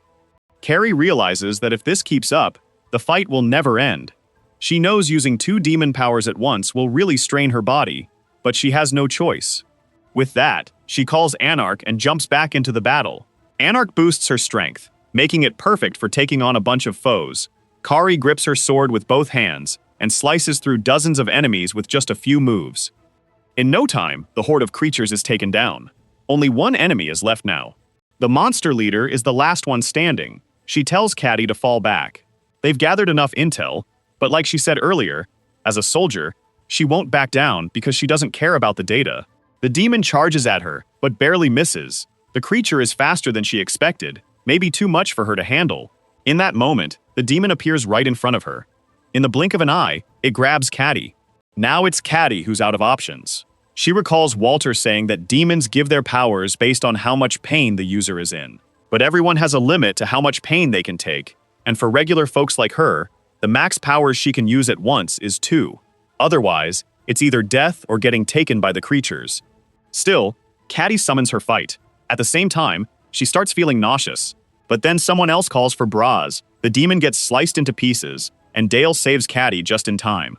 Carrie realizes that if this keeps up, the fight will never end. She knows using 2 demon powers at once will really strain her body, but she has no choice. With that, she calls Anarch and jumps back into the battle. Anarch boosts her strength, making it perfect for taking on a bunch of foes. Kari grips her sword with both hands and slices through dozens of enemies with just a few moves. In no time, the horde of creatures is taken down. Only one enemy is left now. The monster leader is the last one standing. She tells Kadi to fall back. They've gathered enough intel, but like she said earlier, as a soldier, she won't back down because she doesn't care about the data. The demon charges at her, but barely misses. The creature is faster than she expected, maybe too much for her to handle. In that moment, the demon appears right in front of her. In the blink of an eye, it grabs Kadi. Now it's Kadi who's out of options. She recalls Walter saying that demons give their powers based on how much pain the user is in. But everyone has a limit to how much pain they can take, and for regular folks like her, the max powers she can use at once is 2. Otherwise, it's either death or getting taken by the creatures. Still, Kadi summons her fight. At the same time, she starts feeling nauseous. But then someone else calls for Braz. The demon gets sliced into pieces, and Dale saves Kadi just in time.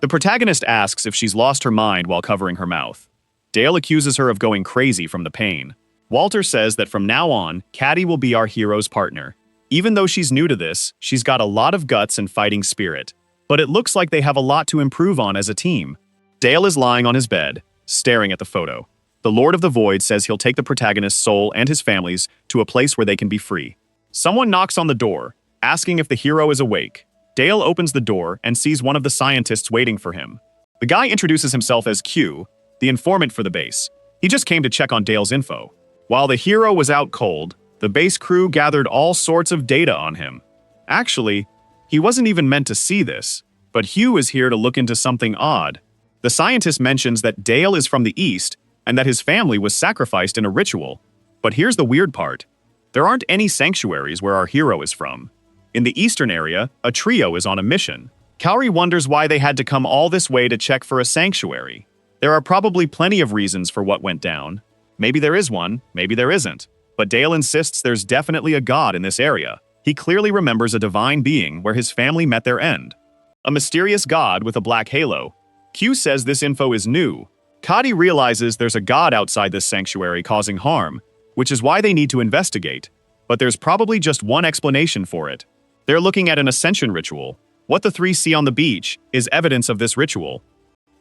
The protagonist asks if she's lost her mind while covering her mouth. Dale accuses her of going crazy from the pain. Walter says that from now on, Kadi will be our hero's partner. Even though she's new to this, she's got a lot of guts and fighting spirit. But it looks like they have a lot to improve on as a team. Dale is lying on his bed, staring at the photo. The Lord of the Void says he'll take the protagonist's soul and his family's to a place where they can be free. Someone knocks on the door, asking if the hero is awake. Dale opens the door and sees one of the scientists waiting for him. The guy introduces himself as Q, the informant for the base. He just came to check on Dale's info. While the hero was out cold, the base crew gathered all sorts of data on him. Actually, he wasn't even meant to see this, but Hugh is here to look into something odd. The scientist mentions that Dale is from the East and that his family was sacrificed in a ritual. But here's the weird part. There aren't any sanctuaries where our hero is from. In the eastern area, a trio is on a mission. Kaori wonders why they had to come all this way to check for a sanctuary. There are probably plenty of reasons for what went down. Maybe there is one, maybe there isn't. But Dale insists there's definitely a god in this area. He clearly remembers a divine being where his family met their end. A mysterious god with a black halo. Q says this info is new. Kadi realizes there's a god outside this sanctuary causing harm, which is why they need to investigate. But there's probably just one explanation for it. They're looking at an ascension ritual. What the three see on the beach is evidence of this ritual.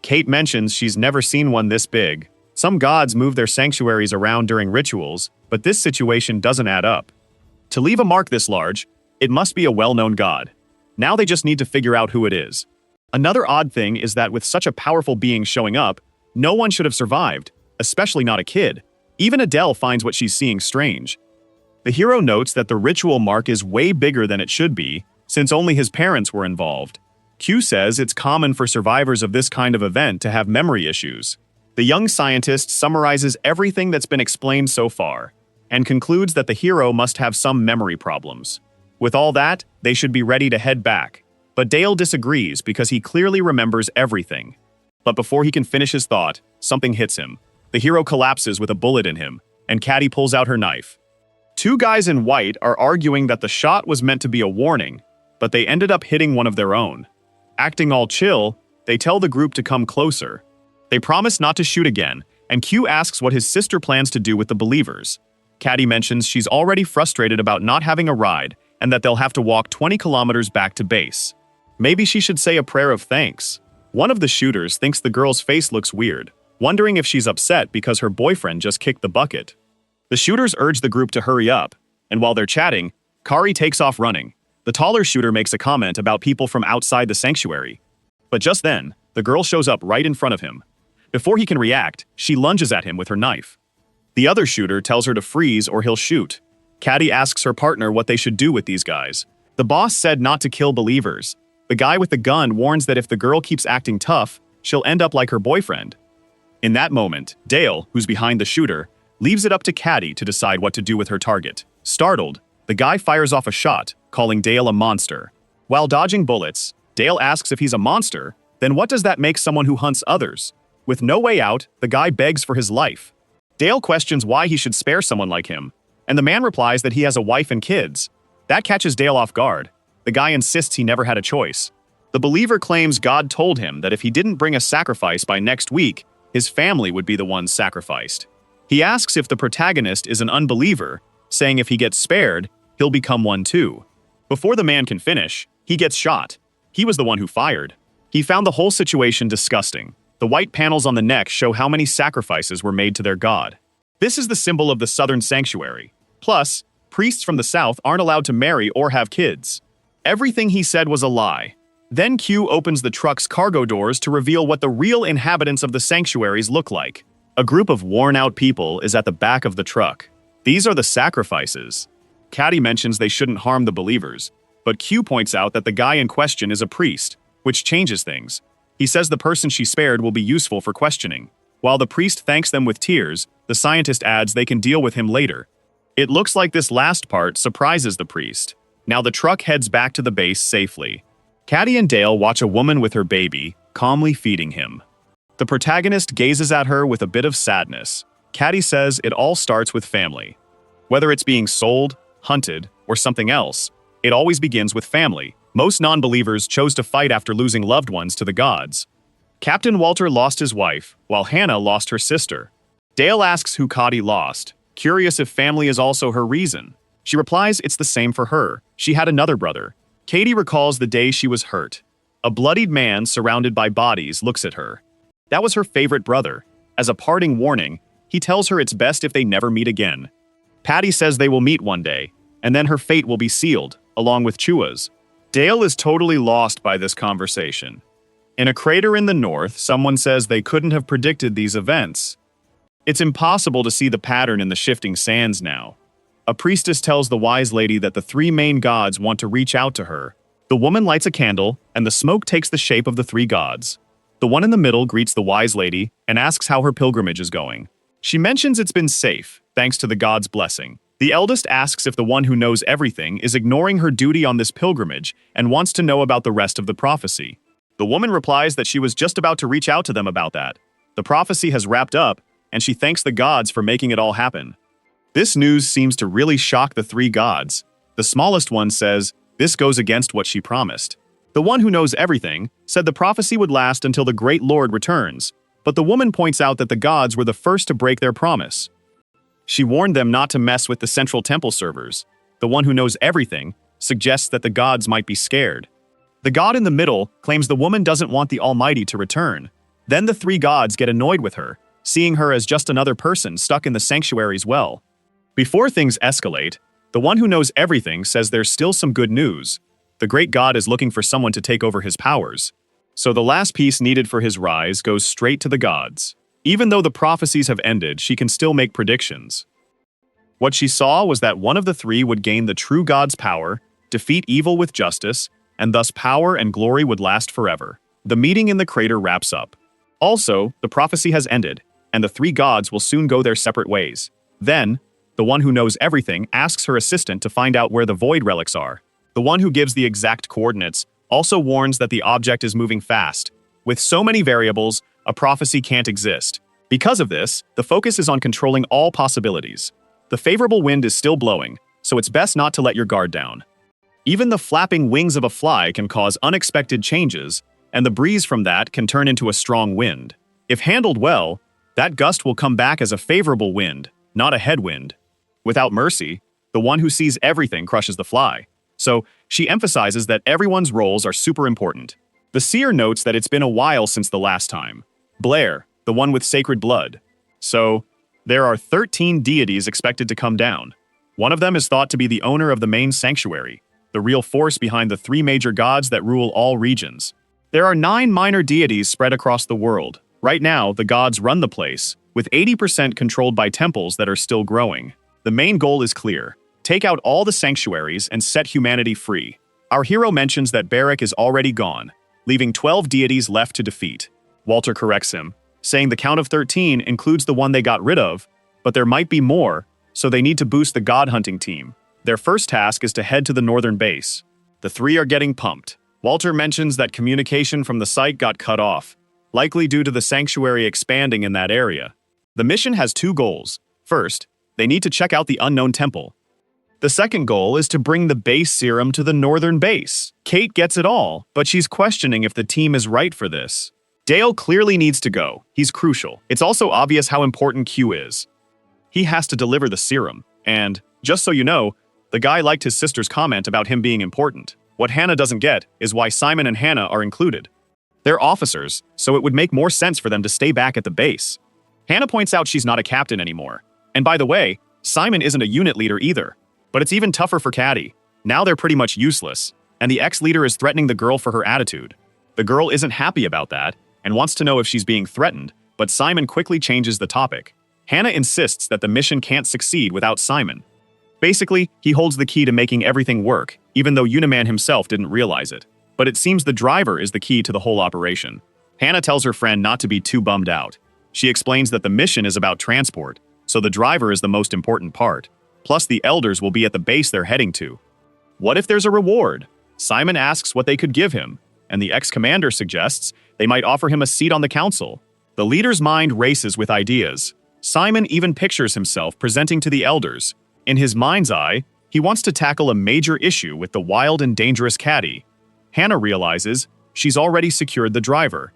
Kate mentions she's never seen one this big. Some gods move their sanctuaries around during rituals, but this situation doesn't add up. To leave a mark this large, it must be a well-known god. Now they just need to figure out who it is. Another odd thing is that with such a powerful being showing up, no one should have survived, especially not a kid. Even Adele finds what she's seeing strange. The hero notes that the ritual mark is way bigger than it should be, since only his parents were involved. Q says it's common for survivors of this kind of event to have memory issues. The young scientist summarizes everything that's been explained so far, and concludes that the hero must have some memory problems. With all that, they should be ready to head back. But Dale disagrees because he clearly remembers everything. But before he can finish his thought, something hits him. The hero collapses with a bullet in him, and Caddy pulls out her knife. Two guys in white are arguing that the shot was meant to be a warning, but they ended up hitting one of their own. Acting all chill, they tell the group to come closer. They promise not to shoot again, and Q asks what his sister plans to do with the believers. Caddy mentions she's already frustrated about not having a ride, and that they'll have to walk 20 kilometers back to base. Maybe she should say a prayer of thanks. One of the shooters thinks the girl's face looks weird, wondering if she's upset because her boyfriend just kicked the bucket. The shooters urge the group to hurry up, and while they're chatting, Kari takes off running. The taller shooter makes a comment about people from outside the sanctuary. But just then, the girl shows up right in front of him. Before he can react, she lunges at him with her knife. The other shooter tells her to freeze or he'll shoot. Caddy asks her partner what they should do with these guys. The boss said not to kill believers. The guy with the gun warns that if the girl keeps acting tough, she'll end up like her boyfriend. In that moment, Dale, who's behind the shooter, leaves it up to Caddy to decide what to do with her target. Startled, the guy fires off a shot, calling Dale a monster. While dodging bullets, Dale asks if he's a monster, then what does that make someone who hunts others? With no way out, the guy begs for his life. Dale questions why he should spare someone like him, and the man replies that he has a wife and kids. That catches Dale off guard. The guy insists he never had a choice. The believer claims God told him that if he didn't bring a sacrifice by next week, his family would be the ones sacrificed. He asks if the protagonist is an unbeliever, saying if he gets spared, he'll become one too. Before the man can finish, he gets shot. He was the one who fired. He found the whole situation disgusting. The white panels on the neck show how many sacrifices were made to their god. This is the symbol of the southern sanctuary. Plus, priests from the south aren't allowed to marry or have kids. Everything he said was a lie. Then Q opens the truck's cargo doors to reveal what the real inhabitants of the sanctuaries look like. A group of worn-out people is at the back of the truck. These are the sacrifices. Caddy mentions they shouldn't harm the believers, but Q points out that the guy in question is a priest, which changes things. He says the person she spared will be useful for questioning. While the priest thanks them with tears, the scientist adds they can deal with him later. It looks like this last part surprises the priest. Now the truck heads back to the base safely. Caddy and Dale watch a woman with her baby, calmly feeding him. The protagonist gazes at her with a bit of sadness. Caddy says it all starts with family. Whether it's being sold, hunted, or something else, it always begins with family. Most non-believers chose to fight after losing loved ones to the gods. Captain Walter lost his wife, while Hannah lost her sister. Dale asks who Caddy lost, curious if family is also her reason. She replies it's the same for her. She had another brother. Katie recalls the day she was hurt. A bloodied man surrounded by bodies looks at her. That was her favorite brother. As a parting warning, he tells her it's best if they never meet again. Patty says they will meet one day, and then her fate will be sealed, along with Chua's. Dale is totally lost by this conversation. In a crater in the north, someone says they couldn't have predicted these events. It's impossible to see the pattern in the shifting sands now. A priestess tells the wise lady that the three main gods want to reach out to her. The woman lights a candle, and the smoke takes the shape of the three gods. The one in the middle greets the wise lady and asks how her pilgrimage is going. She mentions it's been safe, thanks to the god's blessing. The eldest asks if the one who knows everything is ignoring her duty on this pilgrimage and wants to know about the rest of the prophecy. The woman replies that she was just about to reach out to them about that. The prophecy has wrapped up, and she thanks the gods for making it all happen. This news seems to really shock the three gods. The smallest one says, this goes against what she promised. The one who knows everything said the prophecy would last until the great Lord returns, but the woman points out that the gods were the first to break their promise. She warned them not to mess with the central temple servers. The one who knows everything suggests that the gods might be scared. The god in the middle claims the woman doesn't want the Almighty to return. Then the three gods get annoyed with her, seeing her as just another person stuck in the sanctuary's well. Before things escalate, the one who knows everything says there's still some good news. The great god is looking for someone to take over his powers. So the last piece needed for his rise goes straight to the gods. Even though the prophecies have ended, she can still make predictions. What she saw was that one of the three would gain the true god's power, defeat evil with justice, and thus power and glory would last forever. The meeting in the crater wraps up. Also, the prophecy has ended, and the three gods will soon go their separate ways. Then, the one who knows everything asks her assistant to find out where the void relics are. The one who gives the exact coordinates also warns that the object is moving fast. With so many variables, a prophecy can't exist. Because of this, the focus is on controlling all possibilities. The favorable wind is still blowing, so it's best not to let your guard down. Even the flapping wings of a fly can cause unexpected changes, and the breeze from that can turn into a strong wind. If handled well, that gust will come back as a favorable wind, not a headwind. Without mercy, the one who sees everything crushes the fly. So, she emphasizes that everyone's roles are super important. The seer notes that it's been a while since the last time. Blair, the one with sacred blood. So, there are 13 deities expected to come down. One of them is thought to be the owner of the main sanctuary, the real force behind the three major gods that rule all regions. There are 9 minor deities spread across the world. Right now, the gods run the place, with 80% controlled by temples that are still growing. The main goal is clear. Take out all the sanctuaries and set humanity free. Our hero mentions that Barrack is already gone, leaving 12 deities left to defeat. Walter corrects him, saying the count of 13 includes the one they got rid of, but there might be more, so they need to boost the god-hunting team. Their first task is to head to the northern base. The three are getting pumped. Walter mentions that communication from the site got cut off, likely due to the sanctuary expanding in that area. The mission has 2 goals. First, they need to check out the unknown temple. The second goal is to bring the base serum to the northern base. Kate gets it all, but she's questioning if the team is right for this. Dale clearly needs to go. He's crucial. It's also obvious how important Q is. He has to deliver the serum, and, just so you know, the guy liked his sister's comment about him being important. What Hannah doesn't get is why Simon and Hannah are included. They're officers, so it would make more sense for them to stay back at the base. Hannah points out she's not a captain anymore. And by the way, Simon isn't a unit leader either. But it's even tougher for Caddy. Now they're pretty much useless, and the ex-leader is threatening the girl for her attitude. The girl isn't happy about that, and wants to know if she's being threatened, but Simon quickly changes the topic. Hannah insists that the mission can't succeed without Simon. Basically, he holds the key to making everything work, even though Uniman himself didn't realize it. But it seems the driver is the key to the whole operation. Hannah tells her friend not to be too bummed out. She explains that the mission is about transport, so the driver is the most important part. Plus, the elders will be at the base they're heading to. What if there's a reward? Simon asks what they could give him, and the ex-commander suggests they might offer him a seat on the council. The leader's mind races with ideas. Simon even pictures himself presenting to the elders. In his mind's eye, he wants to tackle a major issue with the wild and dangerous Caddy. Hannah realizes she's already secured the driver.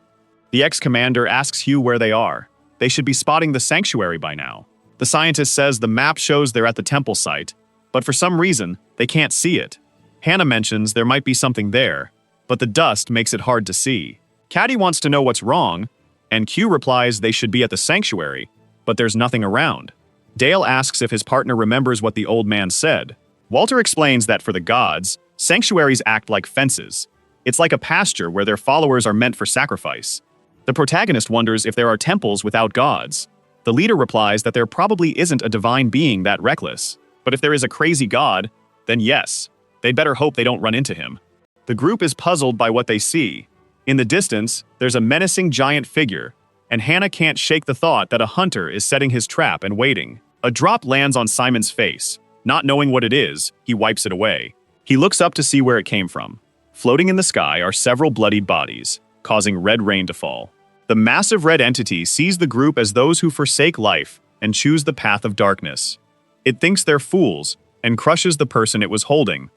The ex-commander asks Hugh where they are. They should be spotting the sanctuary by now. The scientist says the map shows they're at the temple site, but for some reason, they can't see it. Hannah mentions there might be something there, but the dust makes it hard to see. Caddy wants to know what's wrong, and Q replies they should be at the sanctuary, but there's nothing around. Dale asks if his partner remembers what the old man said. Walter explains that for the gods, sanctuaries act like fences. It's like a pasture where their followers are meant for sacrifice. The protagonist wonders if there are temples without gods. The leader replies that there probably isn't a divine being that reckless. But if there is a crazy god, then yes, they'd better hope they don't run into him. The group is puzzled by what they see. In the distance, there's a menacing giant figure, and Hannah can't shake the thought that a hunter is setting his trap and waiting. A drop lands on Simon's face. Not knowing what it is, he wipes it away. He looks up to see where it came from. Floating in the sky are several bloodied bodies, causing red rain to fall. The massive red entity sees the group as those who forsake life and choose the path of darkness. It thinks they're fools and crushes the person it was holding.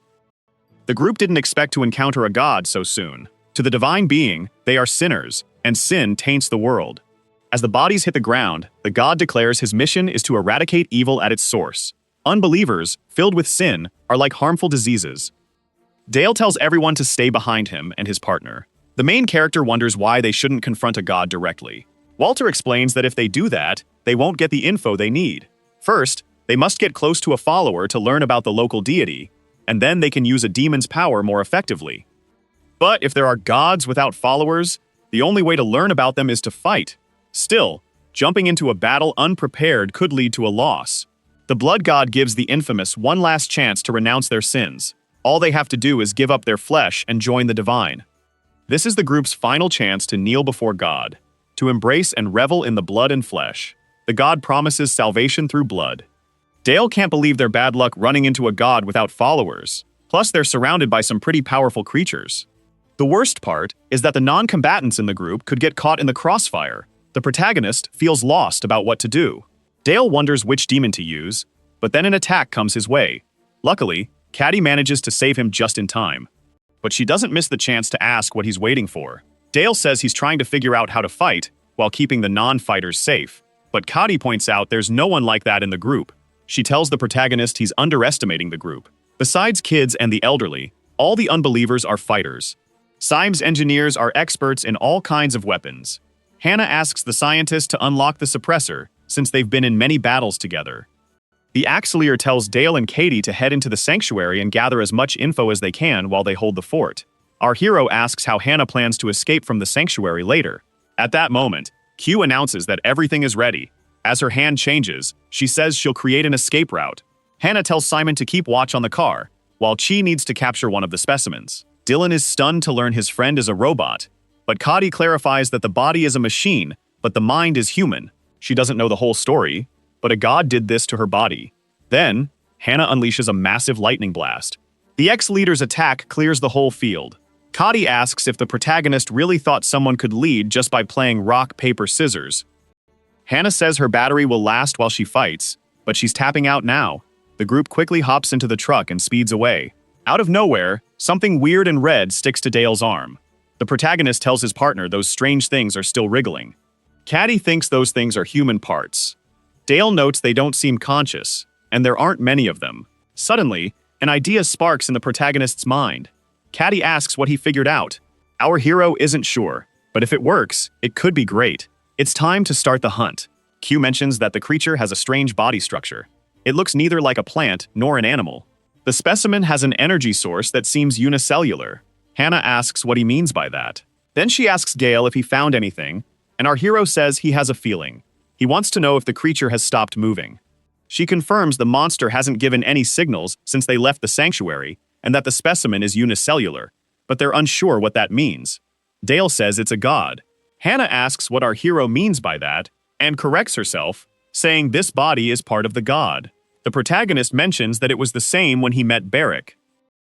The group didn't expect to encounter a god so soon. To the divine being, they are sinners, and sin taints the world. As the bodies hit the ground, the god declares his mission is to eradicate evil at its source. Unbelievers, filled with sin, are like harmful diseases. Dale tells everyone to stay behind him and his partner. The main character wonders why they shouldn't confront a god directly. Walter explains that if they do that, they won't get the info they need. First, they must get close to a follower to learn about the local deity, and then they can use a demon's power more effectively. But if there are gods without followers, the only way to learn about them is to fight. Still, jumping into a battle unprepared could lead to a loss. The blood god gives the infamous one last chance to renounce their sins. All they have to do is give up their flesh and join the divine. This is the group's final chance to kneel before God, to embrace and revel in the blood and flesh. The god promises salvation through blood. Dale can't believe their bad luck running into a god without followers. Plus, they're surrounded by some pretty powerful creatures. The worst part is that the non-combatants in the group could get caught in the crossfire. The protagonist feels lost about what to do. Dale wonders which demon to use, but then an attack comes his way. Luckily, Caddy manages to save him just in time. But she doesn't miss the chance to ask what he's waiting for. Dale says he's trying to figure out how to fight while keeping the non-fighters safe. But Caddy points out there's no one like that in the group. She tells the protagonist he's underestimating the group. Besides kids and the elderly, all the unbelievers are fighters. Syme's engineers are experts in all kinds of weapons. Hannah asks the scientist to unlock the suppressor, since they've been in many battles together. The Axelier tells Dale and Katie to head into the sanctuary and gather as much info as they can while they hold the fort. Our hero asks how Hannah plans to escape from the sanctuary later. At that moment, Q announces that everything is ready. As her hand changes, she says she'll create an escape route. Hannah tells Simon to keep watch on the car, while Chi needs to capture one of the specimens. Dylan is stunned to learn his friend is a robot, but Caddy clarifies that the body is a machine, but the mind is human. She doesn't know the whole story, but a god did this to her body. Then, Hannah unleashes a massive lightning blast. The ex-leader's attack clears the whole field. Caddy asks if the protagonist really thought someone could lead just by playing rock, paper, scissors. Hannah says her battery will last while she fights, but she's tapping out now. The group quickly hops into the truck and speeds away. Out of nowhere, something weird and red sticks to Dale's arm. The protagonist tells his partner those strange things are still wriggling. Caddy thinks those things are human parts. Dale notes they don't seem conscious, and there aren't many of them. Suddenly, an idea sparks in the protagonist's mind. Caddy asks what he figured out. Our hero isn't sure, but if it works, it could be great. It's time to start the hunt. Q mentions that the creature has a strange body structure. It looks neither like a plant nor an animal. The specimen has an energy source that seems unicellular. Hannah asks what he means by that. Then she asks Gale if he found anything, and our hero says he has a feeling. He wants to know if the creature has stopped moving. She confirms the monster hasn't given any signals since they left the sanctuary, and that the specimen is unicellular, but they're unsure what that means. Dale says it's a god. Hannah asks what our hero means by that, and corrects herself, saying this body is part of the god. The protagonist mentions that it was the same when he met Barrick.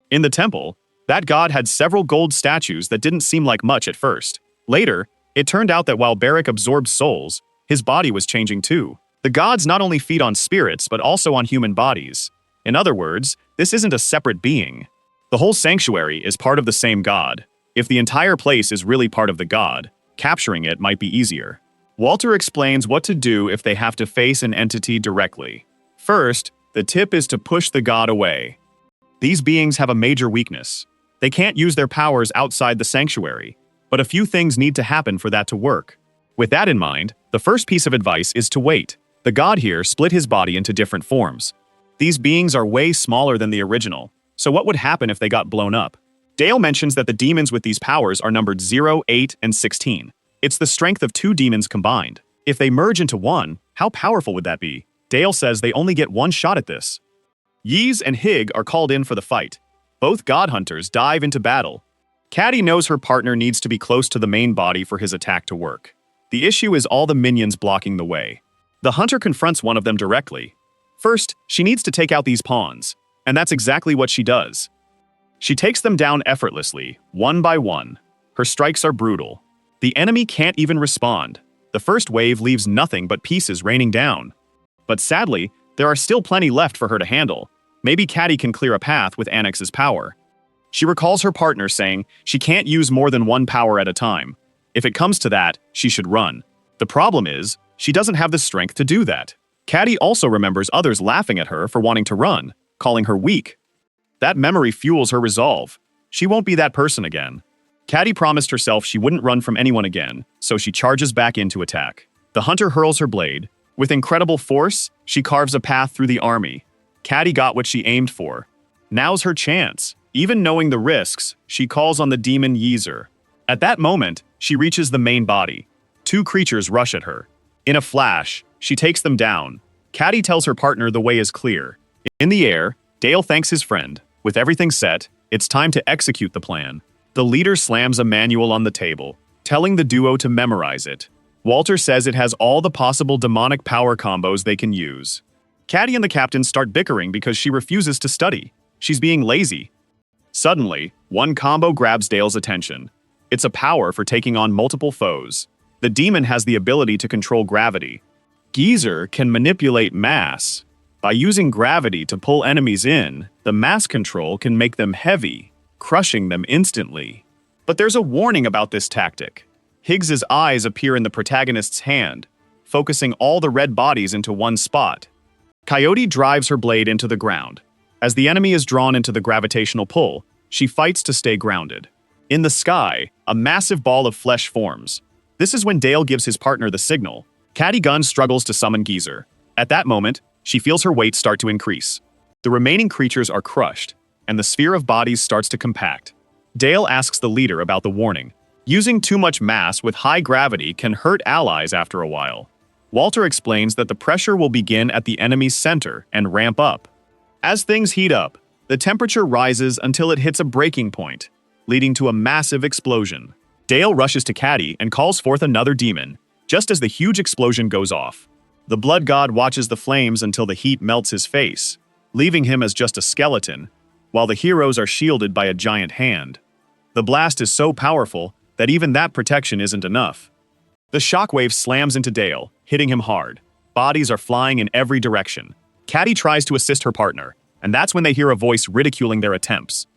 In the temple, that god had several gold statues that didn't seem like much at first. Later, it turned out that while Barrick absorbed souls, his body was changing too. The gods not only feed on spirits, but also on human bodies. In other words, this isn't a separate being. The whole sanctuary is part of the same god. If the entire place is really part of the god, capturing it might be easier. Walter explains what to do if they have to face an entity directly. First, the tip is to push the god away. These beings have a major weakness. They can't use their powers outside the sanctuary, but a few things need to happen for that to work. With that in mind, the first piece of advice is to wait. The god here split his body into different forms. These beings are way smaller than the original, so what would happen if they got blown up? Dale mentions that the demons with these powers are numbered 0, 8, and 16. It's the strength of 2 demons combined. If they merge into one, how powerful would that be? Dale says they only get one shot at this. Ys and Hig are called in for the fight. Both god hunters dive into battle. Caddy knows her partner needs to be close to the main body for his attack to work. The issue is all the minions blocking the way. The hunter confronts one of them directly. First, she needs to take out these pawns, and that's exactly what she does. She takes them down effortlessly, one by one. Her strikes are brutal. The enemy can't even respond. The first wave leaves nothing but pieces raining down. But sadly, there are still plenty left for her to handle. Maybe Caddy can clear a path with Annex's power. She recalls her partner saying she can't use more than one power at a time. If it comes to that, she should run. The problem is, she doesn't have the strength to do that. Caddy also remembers others laughing at her for wanting to run, calling her weak. That memory fuels her resolve. She won't be that person again. Caddy promised herself she wouldn't run from anyone again, so she charges back in to attack. The hunter hurls her blade. With incredible force, she carves a path through the army. Caddy got what she aimed for. Now's her chance. Even knowing the risks, she calls on the demon Yeezer. At that moment, she reaches the main body. 2 creatures rush at her. In a flash, she takes them down. Caddy tells her partner the way is clear. In the air, Dale thanks his friend. With everything set, it's time to execute the plan. The leader slams a manual on the table, telling the duo to memorize it. Walter says it has all the possible demonic power combos they can use. Caddy and the captain start bickering because she refuses to study. She's being lazy. Suddenly, one combo grabs Dale's attention. It's a power for taking on multiple foes. The demon has the ability to control gravity. Geezer can manipulate mass. By using gravity to pull enemies in, the mass control can make them heavy, crushing them instantly. But there's a warning about this tactic. Higgs's eyes appear in the protagonist's hand, focusing all the red bodies into one spot. Coyote drives her blade into the ground. As the enemy is drawn into the gravitational pull, she fights to stay grounded. In the sky, a massive ball of flesh forms. This is when Dale gives his partner the signal. Caddy Gun struggles to summon Geezer. At that moment, she feels her weight start to increase. The remaining creatures are crushed, and the sphere of bodies starts to compact. Dale asks the leader about the warning. Using too much mass with high gravity can hurt allies after a while. Walter explains that the pressure will begin at the enemy's center and ramp up. As things heat up, the temperature rises until it hits a breaking point, leading to a massive explosion. Dale rushes to Caddy and calls forth another demon, just as the huge explosion goes off. The blood god watches the flames until the heat melts his face, leaving him as just a skeleton, while the heroes are shielded by a giant hand. The blast is so powerful that even that protection isn't enough. The shockwave slams into Dale, hitting him hard. Bodies are flying in every direction. Caddy tries to assist her partner, and that's when they hear a voice ridiculing their attempts.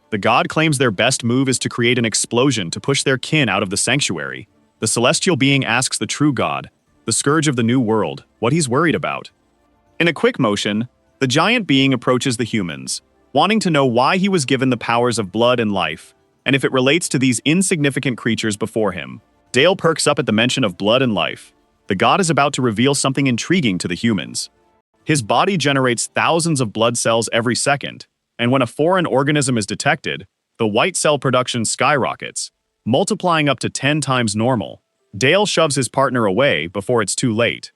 The god claims their best move is to create an explosion to push their kin out of the sanctuary. The celestial being asks the true god, the scourge of the new world, what he's worried about. In a quick motion, the giant being approaches the humans, wanting to know why he was given the powers of blood and life, and if it relates to these insignificant creatures before him. Dale perks up at the mention of blood and life. The god is about to reveal something intriguing to the humans. His body generates thousands of blood cells every second, and when a foreign organism is detected, the white cell production skyrockets, multiplying up to 10 times normal. Dale shoves his partner away before it's too late.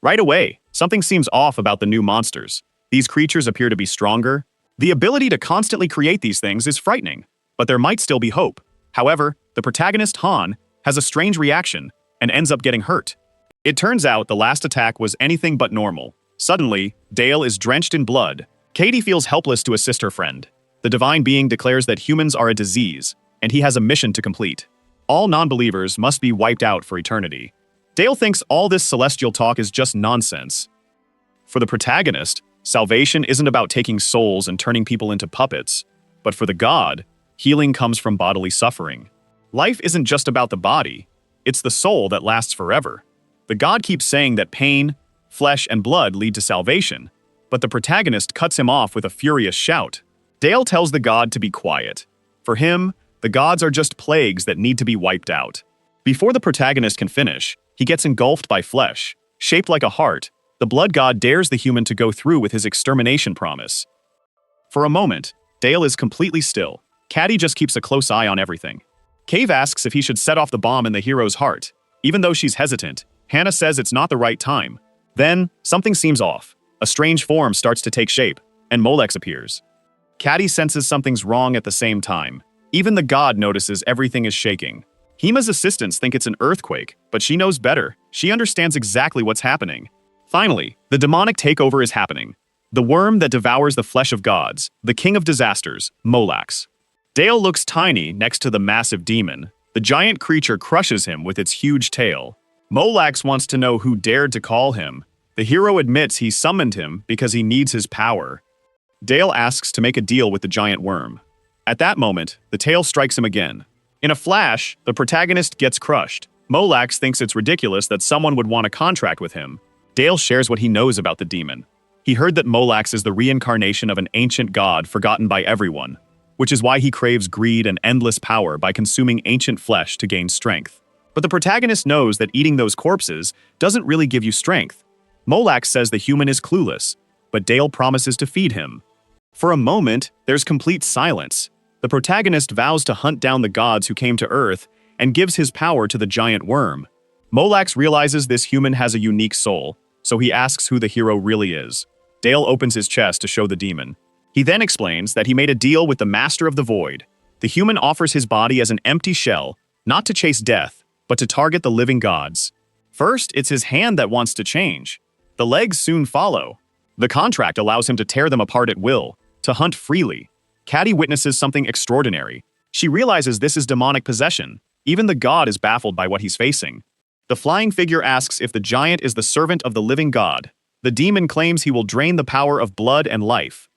Right away, something seems off about the new monsters. These creatures appear to be stronger. The ability to constantly create these things is frightening, but there might still be hope. However, the protagonist, Han, has a strange reaction and ends up getting hurt. It turns out the last attack was anything but normal. Suddenly, Dale is drenched in blood. Katie feels helpless to assist her friend. The divine being declares that humans are a disease, and he has a mission to complete. All non-believers must be wiped out for eternity. Dale thinks all this celestial talk is just nonsense. For the protagonist, salvation isn't about taking souls and turning people into puppets, but for the god, healing comes from bodily suffering. Life isn't just about the body, it's the soul that lasts forever. The god keeps saying that pain, flesh, and blood lead to salvation, but the protagonist cuts him off with a furious shout. Dale tells the god to be quiet. For him, the gods are just plagues that need to be wiped out. Before the protagonist can finish, he gets engulfed by flesh. Shaped like a heart, the blood god dares the human to go through with his extermination promise. For a moment, Dale is completely still. Caddy just keeps a close eye on everything. Cave asks if he should set off the bomb in the hero's heart. Even though she's hesitant, Hannah says it's not the right time. Then, something seems off. A strange form starts to take shape, and Molex appears. Caddy senses something's wrong at the same time. Even the god notices everything is shaking. Hima's assistants think it's an earthquake, but she knows better. She understands exactly what's happening. Finally, the demonic takeover is happening. The worm that devours the flesh of gods, the king of disasters, Molax. Dale looks tiny next to the massive demon. The giant creature crushes him with its huge tail. Molax wants to know who dared to call him. The hero admits he summoned him because he needs his power. Dale asks to make a deal with the giant worm. At that moment, the tail strikes him again. In a flash, the protagonist gets crushed. Molax thinks it's ridiculous that someone would want a contract with him. Dale shares what he knows about the demon. He heard that Molax is the reincarnation of an ancient god forgotten by everyone, which is why he craves greed and endless power by consuming ancient flesh to gain strength. But the protagonist knows that eating those corpses doesn't really give you strength. Molax says the human is clueless, but Dale promises to feed him. For a moment, there's complete silence. The protagonist vows to hunt down the gods who came to Earth and gives his power to the giant worm. Molax realizes this human has a unique soul, so he asks who the hero really is. Dale opens his chest to show the demon. He then explains that he made a deal with the Master of the Void. The human offers his body as an empty shell, not to chase death, but to target the living gods. First, it's his hand that wants to change. The legs soon follow. The contract allows him to tear them apart at will, to hunt freely. Caddy witnesses something extraordinary. She realizes this is demonic possession. Even the god is baffled by what he's facing. The flying figure asks if the giant is the servant of the living god. The demon claims he will drain the power of blood and life.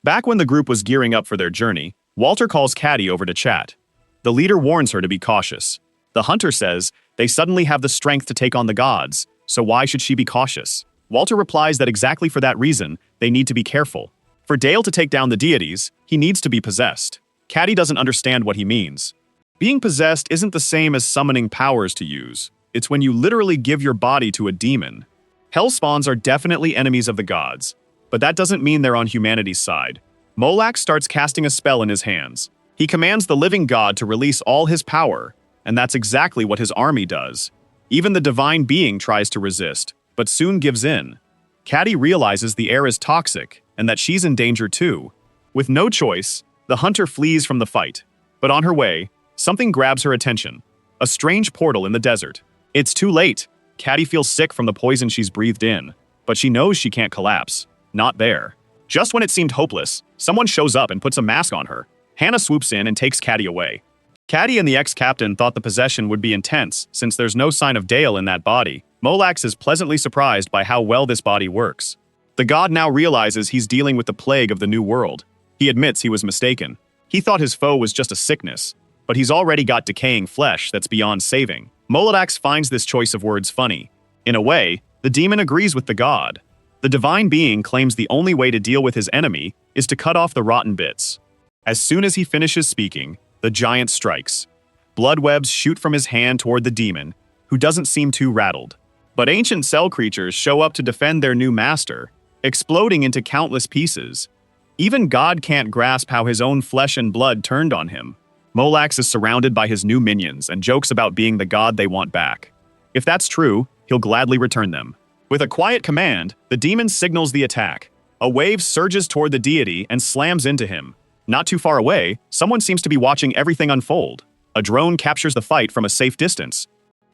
Back when the group was gearing up for their journey, Walter calls Caddy over to chat. The leader warns her to be cautious. The hunter says they suddenly have the strength to take on the gods, so why should she be cautious? Walter replies that exactly for that reason, they need to be careful. For Dale to take down the deities, he needs to be possessed. Caddy doesn't understand what he means. Being possessed isn't the same as summoning powers to use. It's when you literally give your body to a demon. Hell spawns are definitely enemies of the gods, but that doesn't mean they're on humanity's side. Molak starts casting a spell in his hands. He commands the living god to release all his power, and that's exactly what his army does. Even the divine being tries to resist, but soon gives in. Caddy realizes the air is toxic, and that she's in danger too. With no choice, the hunter flees from the fight. But on her way, something grabs her attention. A strange portal in the desert. It's too late. Caddy feels sick from the poison she's breathed in, but she knows she can't collapse. Not there. Just when it seemed hopeless, someone shows up and puts a mask on her. Hannah swoops in and takes Caddy away. Caddy and the ex-captain thought the possession would be intense, since there's no sign of Dale in that body. Molax is pleasantly surprised by how well this body works. The god now realizes he's dealing with the plague of the new world. He admits he was mistaken. He thought his foe was just a sickness, but he's already got decaying flesh that's beyond saving. Molodax finds this choice of words funny. In a way, the demon agrees with the god. The divine being claims the only way to deal with his enemy is to cut off the rotten bits. As soon as he finishes speaking, the giant strikes. Blood webs shoot from his hand toward the demon, who doesn't seem too rattled. But ancient cell creatures show up to defend their new master, exploding into countless pieces. Even God can't grasp how his own flesh and blood turned on him. Molax is surrounded by his new minions and jokes about being the god they want back. If that's true, he'll gladly return them. With a quiet command, the demon signals the attack. A wave surges toward the deity and slams into him. Not too far away, someone seems to be watching everything unfold. A drone captures the fight from a safe distance.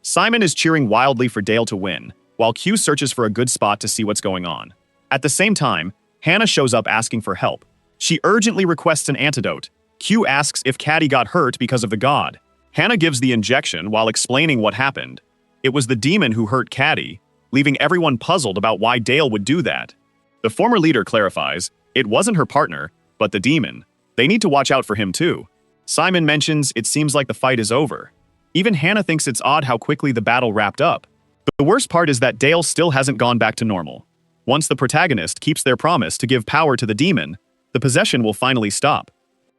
Simon is cheering wildly for Dale to win, while Q searches for a good spot to see what's going on. At the same time, Hannah shows up asking for help. She urgently requests an antidote. Q asks if Caddy got hurt because of the god. Hannah gives the injection while explaining what happened. It was the demon who hurt Caddy, leaving everyone puzzled about why Dale would do that. The former leader clarifies, it wasn't her partner, but the demon. They need to watch out for him too. Simon mentions it seems like the fight is over. Even Hannah thinks it's odd how quickly the battle wrapped up. But the worst part is that Dale still hasn't gone back to normal. Once the protagonist keeps their promise to give power to the demon, the possession will finally stop.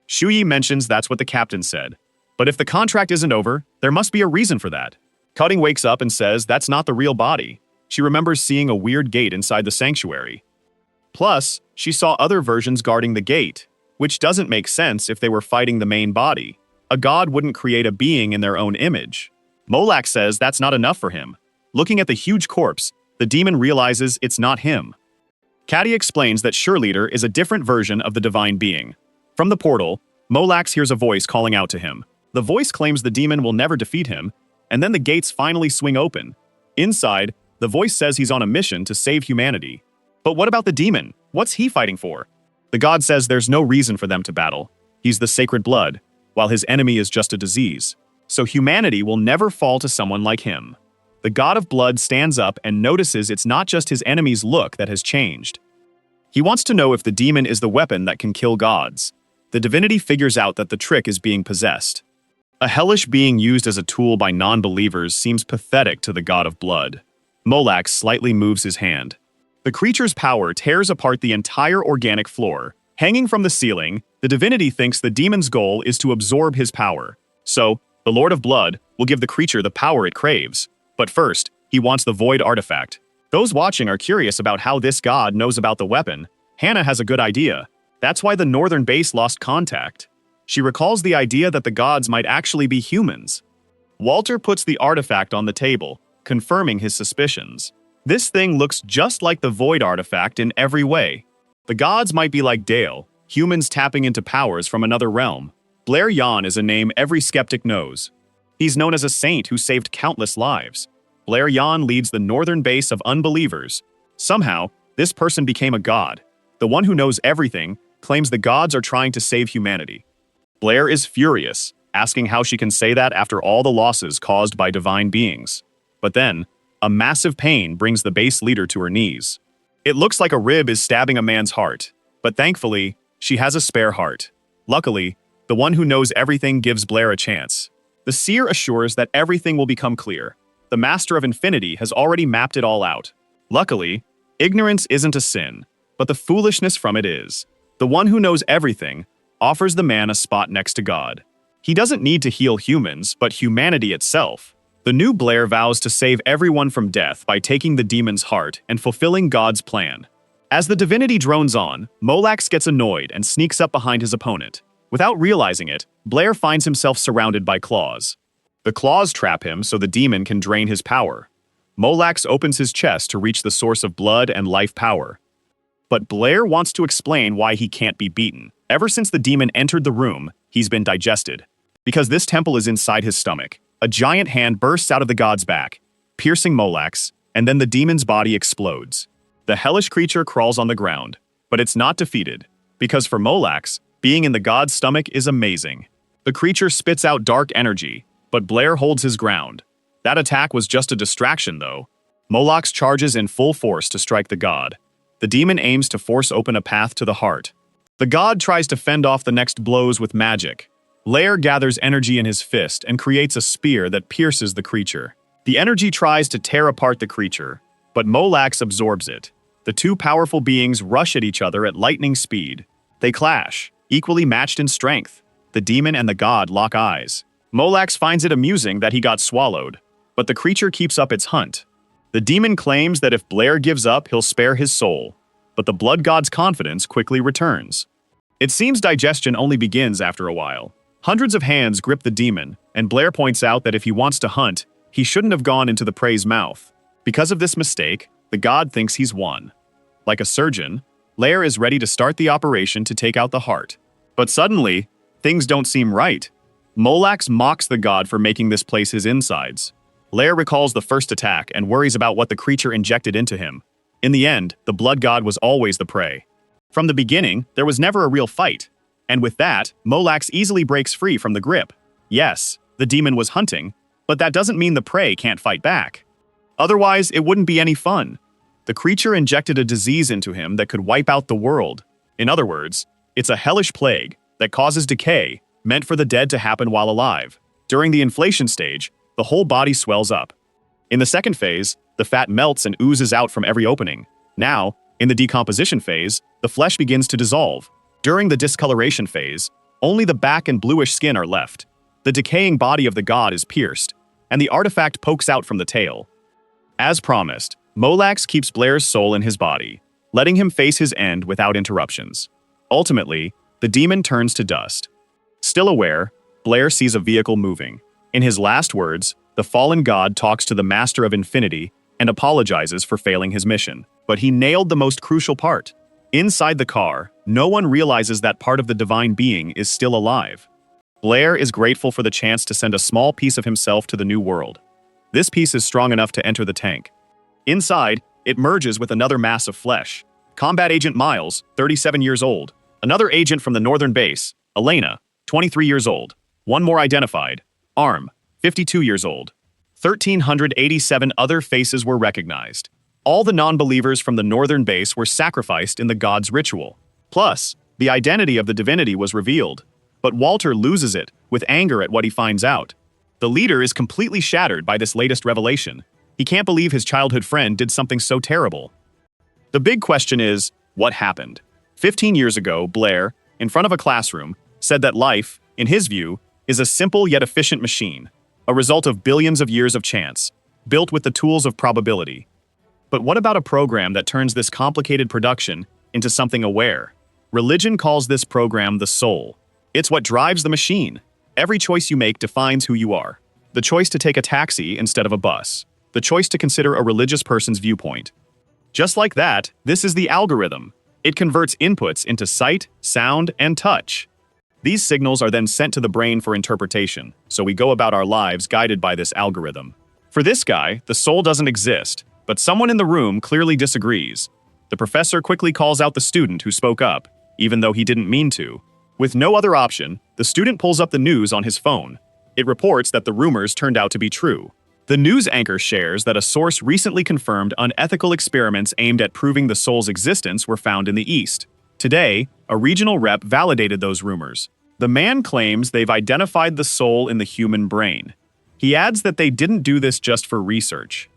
Shuyi mentions that's what the captain said. But if the contract isn't over, there must be a reason for that. Cutting wakes up and says that's not the real body. She remembers seeing a weird gate inside the sanctuary. Plus, she saw other versions guarding the gate, which doesn't make sense if they were fighting the main body. A god wouldn't create a being in their own image. Molak says that's not enough for him. Looking at the huge corpse, the demon realizes it's not him. Caddy explains that Sureleader is a different version of the divine being. From the portal, Molax hears a voice calling out to him. The voice claims the demon will never defeat him, and then the gates finally swing open. Inside, the voice says he's on a mission to save humanity. But what about the demon? What's he fighting for? The god says there's no reason for them to battle. He's the sacred blood, while his enemy is just a disease. So humanity will never fall to someone like him. The god of blood stands up and notices it's not just his enemy's look that has changed. He wants to know if the demon is the weapon that can kill gods. The divinity figures out that the trick is being possessed. A hellish being used as a tool by non-believers seems pathetic to the god of blood. Molax slightly moves his hand. The creature's power tears apart the entire organic floor. Hanging from the ceiling, the divinity thinks the demon's goal is to absorb his power. So, the Lord of Blood will give the creature the power it craves. But first, he wants the void artifact. Those watching are curious about how this god knows about the weapon. Hannah has a good idea. That's why the northern base lost contact. She recalls the idea that the gods might actually be humans. Walter puts the artifact on the table, confirming his suspicions. This thing looks just like the void artifact in every way. The gods might be like Dale, humans tapping into powers from another realm. Blair Yan is a name every skeptic knows. He's known as a saint who saved countless lives. Blair Yan leads the northern base of unbelievers. Somehow, this person became a god. The one who knows everything claims the gods are trying to save humanity. Blair is furious, asking how she can say that after all the losses caused by divine beings. But then, a massive pain brings the base leader to her knees. It looks like a rib is stabbing a man's heart, but thankfully, she has a spare heart. Luckily, the one who knows everything gives Blair a chance. The seer assures that everything will become clear. The Master of Infinity has already mapped it all out. Luckily, ignorance isn't a sin, but the foolishness from it is. The one who knows everything offers the man a spot next to God. He doesn't need to heal humans, but humanity itself. The new Blair vows to save everyone from death by taking the demon's heart and fulfilling God's plan. As the divinity drones on, Molax gets annoyed and sneaks up behind his opponent. Without realizing it, Blair finds himself surrounded by claws. The claws trap him so the demon can drain his power. Molax opens his chest to reach the source of blood and life power. But Blair wants to explain why he can't be beaten. Ever since the demon entered the room, he's been digested. Because this temple is inside his stomach, a giant hand bursts out of the god's back, piercing Molax, and then the demon's body explodes. The hellish creature crawls on the ground, but it's not defeated, because for Molax, being in the god's stomach is amazing. The creature spits out dark energy, but Blair holds his ground. That attack was just a distraction, though. Molax charges in full force to strike the god. The demon aims to force open a path to the heart. The god tries to fend off the next blows with magic. Blair gathers energy in his fist and creates a spear that pierces the creature. The energy tries to tear apart the creature, but Molax absorbs it. The two powerful beings rush at each other at lightning speed. They clash, equally matched in strength. The demon and the god lock eyes. Molax finds it amusing that he got swallowed, but the creature keeps up its hunt. The demon claims that if Blair gives up, he'll spare his soul, but the blood god's confidence quickly returns. It seems digestion only begins after a while. Hundreds of hands grip the demon, and Blair points out that if he wants to hunt, he shouldn't have gone into the prey's mouth. Because of this mistake, the god thinks he's won. Like a surgeon, Blair is ready to start the operation to take out the heart. But suddenly, things don't seem right. Molax mocks the god for making this place his insides. Blair recalls the first attack and worries about what the creature injected into him. In the end, the blood god was always the prey. From the beginning, there was never a real fight. And with that, Molax easily breaks free from the grip. Yes, the demon was hunting, but that doesn't mean the prey can't fight back. Otherwise, it wouldn't be any fun. The creature injected a disease into him that could wipe out the world. In other words, it's a hellish plague that causes decay, meant for the dead to happen while alive. During the inflation stage, the whole body swells up. In the second phase, the fat melts and oozes out from every opening. Now, in the decomposition phase, the flesh begins to dissolve. During the discoloration phase, only the back and bluish skin are left. The decaying body of the god is pierced, and the artifact pokes out from the tail. As promised, Molax keeps Blair's soul in his body, letting him face his end without interruptions. Ultimately, the demon turns to dust. Still aware, Blair sees a vehicle moving. In his last words, the fallen god talks to the Master of Infinity and apologizes for failing his mission. But he nailed the most crucial part. Inside the car, no one realizes that part of the divine being is still alive. Blair is grateful for the chance to send a small piece of himself to the new world. This piece is strong enough to enter the tank. Inside, it merges with another mass of flesh. Combat Agent Miles, 37 years old. Another agent from the northern base, Elena, 23 years old. One more identified. Arm, 52 years old. 1,387 other faces were recognized. All the non-believers from the northern base were sacrificed in the god's ritual. Plus, the identity of the divinity was revealed. But Walter loses it, with anger at what he finds out. The leader is completely shattered by this latest revelation. He can't believe his childhood friend did something so terrible. The big question is, what happened? 15 years ago, Blair, in front of a classroom, said that life, in his view, is a simple yet efficient machine, a result of billions of years of chance, built with the tools of probability. But what about a program that turns this complicated production into something aware? Religion calls this program the soul. It's what drives the machine. Every choice you make defines who you are. The choice to take a taxi instead of a bus. The choice to consider a religious person's viewpoint. Just like that, this is the algorithm. It converts inputs into sight, sound, and touch. These signals are then sent to the brain for interpretation, so we go about our lives guided by this algorithm. For this guy, the soul doesn't exist, but someone in the room clearly disagrees. The professor quickly calls out the student who spoke up, even though he didn't mean to. With no other option, the student pulls up the news on his phone. It reports that the rumors turned out to be true. The news anchor shares that a source recently confirmed unethical experiments aimed at proving the soul's existence were found in the East. Today, a regional rep validated those rumors. The man claims they've identified the soul in the human brain. He adds that they didn't do this just for research.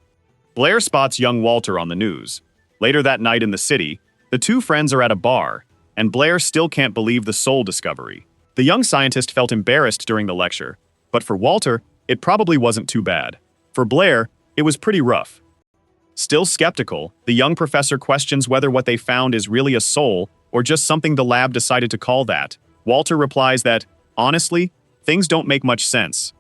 Blair spots young Walter on the news. Later that night in the city, the two friends are at a bar, and Blair still can't believe the soul discovery. The young scientist felt embarrassed during the lecture, but for Walter, it probably wasn't too bad. For Blair, it was pretty rough. Still skeptical, the young professor questions whether what they found is really a soul or just something the lab decided to call that. Walter replies that, honestly, things don't make much sense.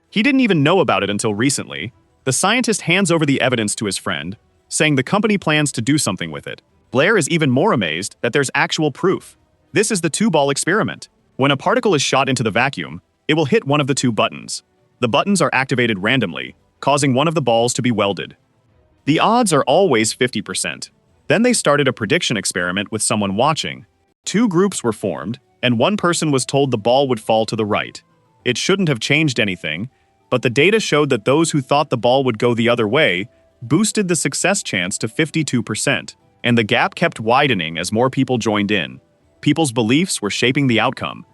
He didn't even know about it until recently. The scientist hands over the evidence to his friend, saying the company plans to do something with it. Blair is even more amazed that there's actual proof. This is the two-ball experiment. When a particle is shot into the vacuum, it will hit one of the two buttons. The buttons are activated randomly, causing one of the balls to be welded. The odds are always 50%. Then they started a prediction experiment with someone watching. Two groups were formed, and one person was told the ball would fall to the right. It shouldn't have changed anything, but the data showed that those who thought the ball would go the other way boosted the success chance to 52%, and the gap kept widening as more people joined in. People's beliefs were shaping the outcome.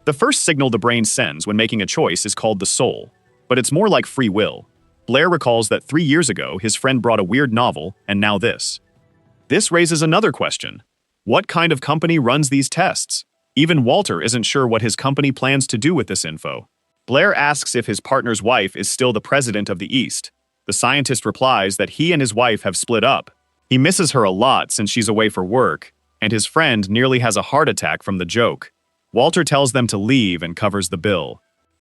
The first signal the brain sends when making a choice is called the soul, but it's more like free will. Blair recalls that 3 years ago, his friend brought a weird novel, and now this. This raises another question. What kind of company runs these tests? Even Walter isn't sure what his company plans to do with this info. Blair asks if his partner's wife is still the president of the East. The scientist replies that he and his wife have split up. He misses her a lot since she's away for work, and his friend nearly has a heart attack from the joke. Walter tells them to leave and covers the bill.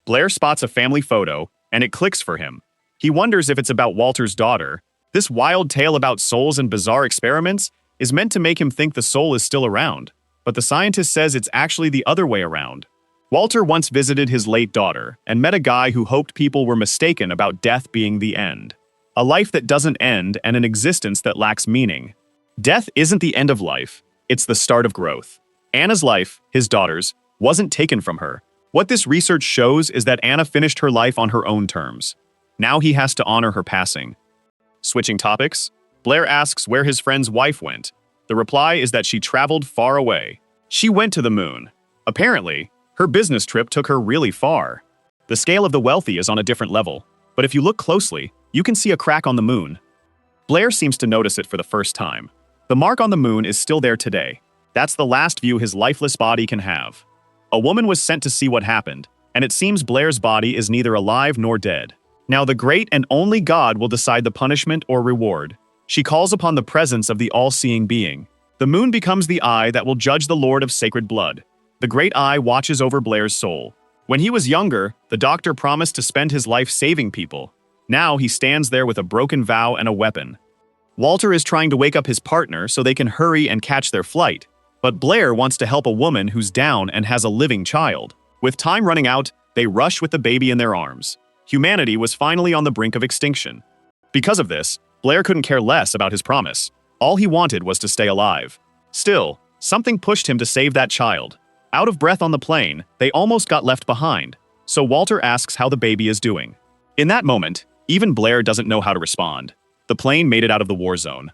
Blair spots a family photo, and it clicks for him. He wonders if it's about Walter's daughter. This wild tale about souls and bizarre experiments is meant to make him think the soul is still around, but the scientist says it's actually the other way around. Walter once visited his late daughter and met a guy who hoped people were mistaken about death being the end. A life that doesn't end and an existence that lacks meaning. Death isn't the end of life, it's the start of growth. Anna's life, his daughter's, wasn't taken from her. What this research shows is that Anna finished her life on her own terms. Now he has to honor her passing. Switching topics, Blair asks where his friend's wife went. The reply is that she traveled far away. She went to the moon. Apparently, her business trip took her really far. The scale of the wealthy is on a different level, but if you look closely, you can see a crack on the moon. Blair seems to notice it for the first time. The mark on the moon is still there today. That's the last view his lifeless body can have. A woman was sent to see what happened, and it seems Blair's body is neither alive nor dead. Now the great and only God will decide the punishment or reward. She calls upon the presence of the all-seeing being. The moon becomes the eye that will judge the Lord of Sacred Blood. The great eye watches over Blair's soul. When he was younger, the doctor promised to spend his life saving people. Now he stands there with a broken vow and a weapon. Walter is trying to wake up his partner so they can hurry and catch their flight, but Blair wants to help a woman who's down and has a living child. With time running out, they rush with the baby in their arms. Humanity was finally on the brink of extinction. Because of this, Blair couldn't care less about his promise. All he wanted was to stay alive. Still, something pushed him to save that child. Out of breath on the plane, they almost got left behind, so Walter asks how the baby is doing. In that moment, even Blair doesn't know how to respond. The plane made it out of the war zone.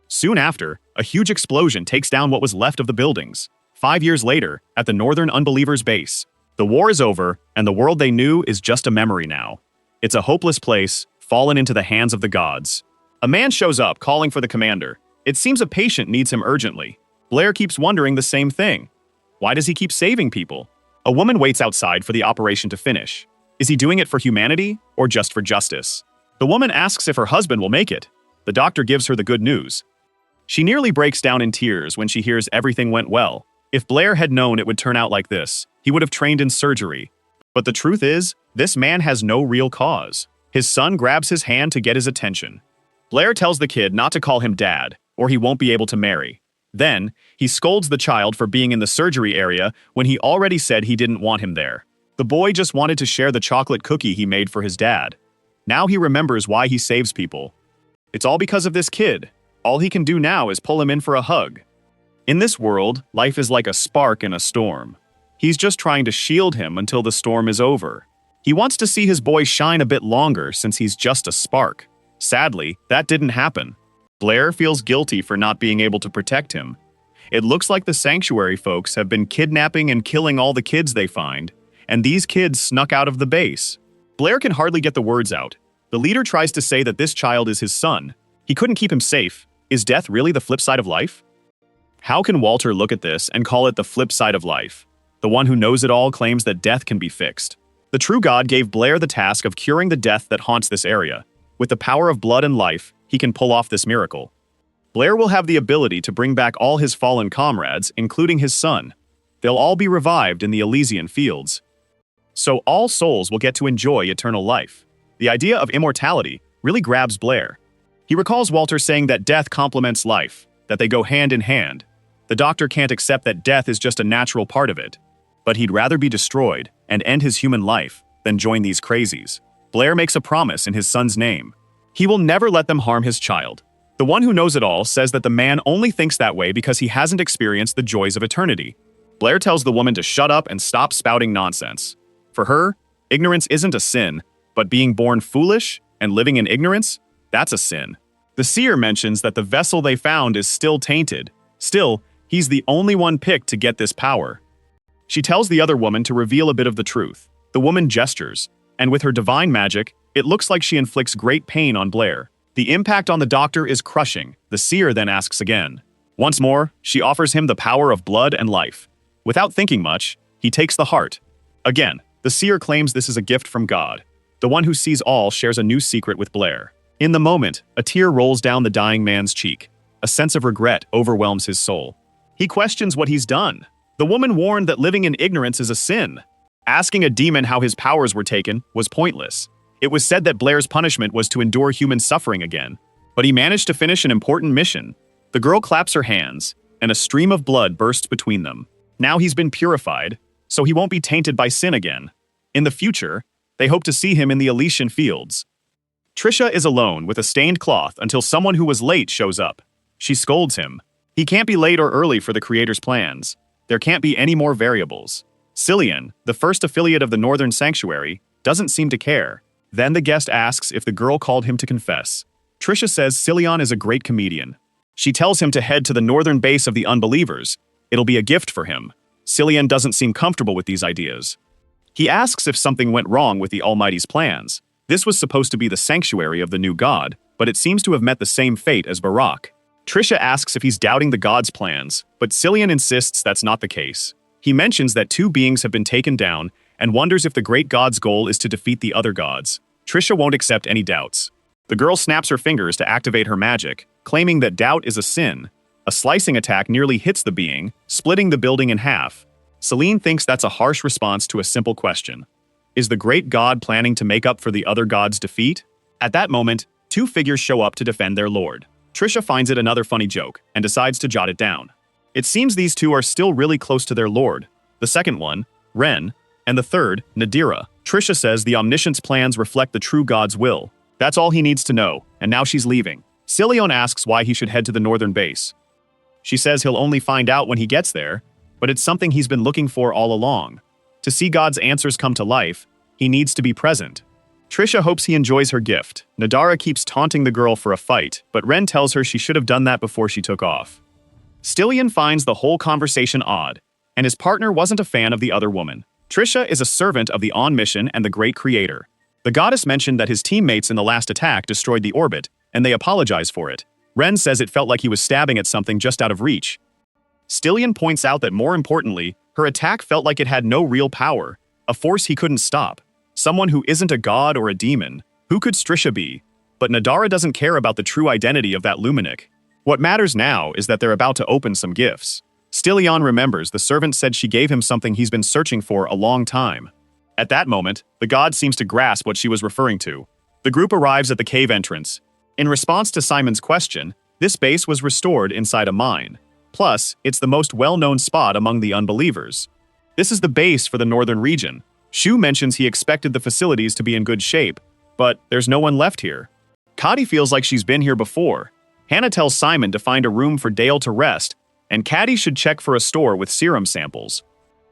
Soon after, a huge explosion takes down what was left of the buildings. 5 years later, at the Northern Unbelievers' base, the war is over, and the world they knew is just a memory now. It's a hopeless place, fallen into the hands of the gods. A man shows up calling for the commander. It seems a patient needs him urgently. Blair keeps wondering the same thing. Why does he keep saving people? A woman waits outside for the operation to finish. Is he doing it for humanity or just for justice? The woman asks if her husband will make it. The doctor gives her the good news. She nearly breaks down in tears when she hears everything went well. If Blair had known it would turn out like this, he would have trained in surgery. But the truth is, this man has no real cause. His son grabs his hand to get his attention. Blair tells the kid not to call him dad, or he won't be able to marry. Then, he scolds the child for being in the surgery area when he already said he didn't want him there. The boy just wanted to share the chocolate cookie he made for his dad. Now he remembers why he saves people. It's all because of this kid. All he can do now is pull him in for a hug. In this world, life is like a spark in a storm. He's just trying to shield him until the storm is over. He wants to see his boy shine a bit longer since he's just a spark. Sadly, that didn't happen. Blair feels guilty for not being able to protect him. It looks like the sanctuary folks have been kidnapping and killing all the kids they find, and these kids snuck out of the base. Blair can hardly get the words out. The leader tries to say that this child is his son. He couldn't keep him safe. Is death really the flip side of life? How can Walter look at this and call it the flip side of life? The one who knows it all claims that death can be fixed. The true God gave Blair the task of curing the death that haunts this area. With the power of blood and life, he can pull off this miracle. Blair will have the ability to bring back all his fallen comrades, including his son. They'll all be revived in the Elysian fields. So all souls will get to enjoy eternal life. The idea of immortality really grabs Blair. He recalls Walter saying that death complements life, that they go hand in hand. The doctor can't accept that death is just a natural part of it. But he'd rather be destroyed and end his human life than join these crazies. Blair makes a promise in his son's name. He will never let them harm his child. The one who knows it all says that the man only thinks that way because he hasn't experienced the joys of eternity. Blair tells the woman to shut up and stop spouting nonsense. For her, ignorance isn't a sin, but being born foolish and living in ignorance, that's a sin. The seer mentions that the vessel they found is still tainted. Still, he's the only one picked to get this power. She tells the other woman to reveal a bit of the truth. The woman gestures, and with her divine magic, it looks like she inflicts great pain on Blair. The impact on the doctor is crushing. The seer then asks again. Once more, she offers him the power of blood and life. Without thinking much, he takes the heart. Again, the seer claims this is a gift from God. The one who sees all shares a new secret with Blair. In the moment, a tear rolls down the dying man's cheek. A sense of regret overwhelms his soul. He questions what he's done. The woman warned that living in ignorance is a sin. Asking a demon how his powers were taken was pointless. It was said that Blair's punishment was to endure human suffering again. But he managed to finish an important mission. The girl claps her hands, and a stream of blood bursts between them. Now he's been purified, so he won't be tainted by sin again. In the future, they hope to see him in the Elysian fields. Trisha is alone with a stained cloth until someone who was late shows up. She scolds him. He can't be late or early for the creator's plans. There can't be any more variables. Cillian, the first affiliate of the Northern Sanctuary, doesn't seem to care. Then the guest asks if the girl called him to confess. Trisha says Cillian is a great comedian. She tells him to head to the northern base of the Unbelievers. It'll be a gift for him. Cillian doesn't seem comfortable with these ideas. He asks if something went wrong with the Almighty's plans. This was supposed to be the sanctuary of the new god, but it seems to have met the same fate as Barak. Trisha asks if he's doubting the god's plans, but Cillian insists that's not the case. He mentions that two beings have been taken down and wonders if the great god's goal is to defeat the other gods. Trisha won't accept any doubts. The girl snaps her fingers to activate her magic, claiming that doubt is a sin. A slicing attack nearly hits the being, splitting the building in half. Celine thinks that's a harsh response to a simple question. Is the great god planning to make up for the other god's defeat? At that moment, two figures show up to defend their lord. Trisha finds it another funny joke and decides to jot it down. It seems these two are still really close to their lord. The second one, Ren, and the third, Nadira. Trisha says the Omniscient's plans reflect the true god's will. That's all he needs to know, and now she's leaving. Cillian asks why he should head to the northern base. She says he'll only find out when he gets there, but it's something he's been looking for all along. To see God's answers come to life, he needs to be present. Trisha hopes he enjoys her gift. Nadara keeps taunting the girl for a fight, but Ren tells her she should have done that before she took off. Cillian finds the whole conversation odd, and his partner wasn't a fan of the other woman. Trisha is a servant of the On Mission and the Great Creator. The goddess mentioned that his teammates in the last attack destroyed the orbit, and they apologize for it. Ren says it felt like he was stabbing at something just out of reach. Cillian points out that more importantly, her attack felt like it had no real power, a force he couldn't stop. Someone who isn't a god or a demon. Who could Trisha be? But Nadara doesn't care about the true identity of that Luminic. What matters now is that they're about to open some gifts. Cillian remembers the servant said she gave him something he's been searching for a long time. At that moment, the god seems to grasp what she was referring to. The group arrives at the cave entrance. In response to Simon's question, this base was restored inside a mine. Plus, it's the most well-known spot among the unbelievers. This is the base for the northern region. Shu mentions he expected the facilities to be in good shape, but there's no one left here. Caddy feels like she's been here before. Hannah tells Simon to find a room for Dale to rest, and Caddy should check for a store with serum samples.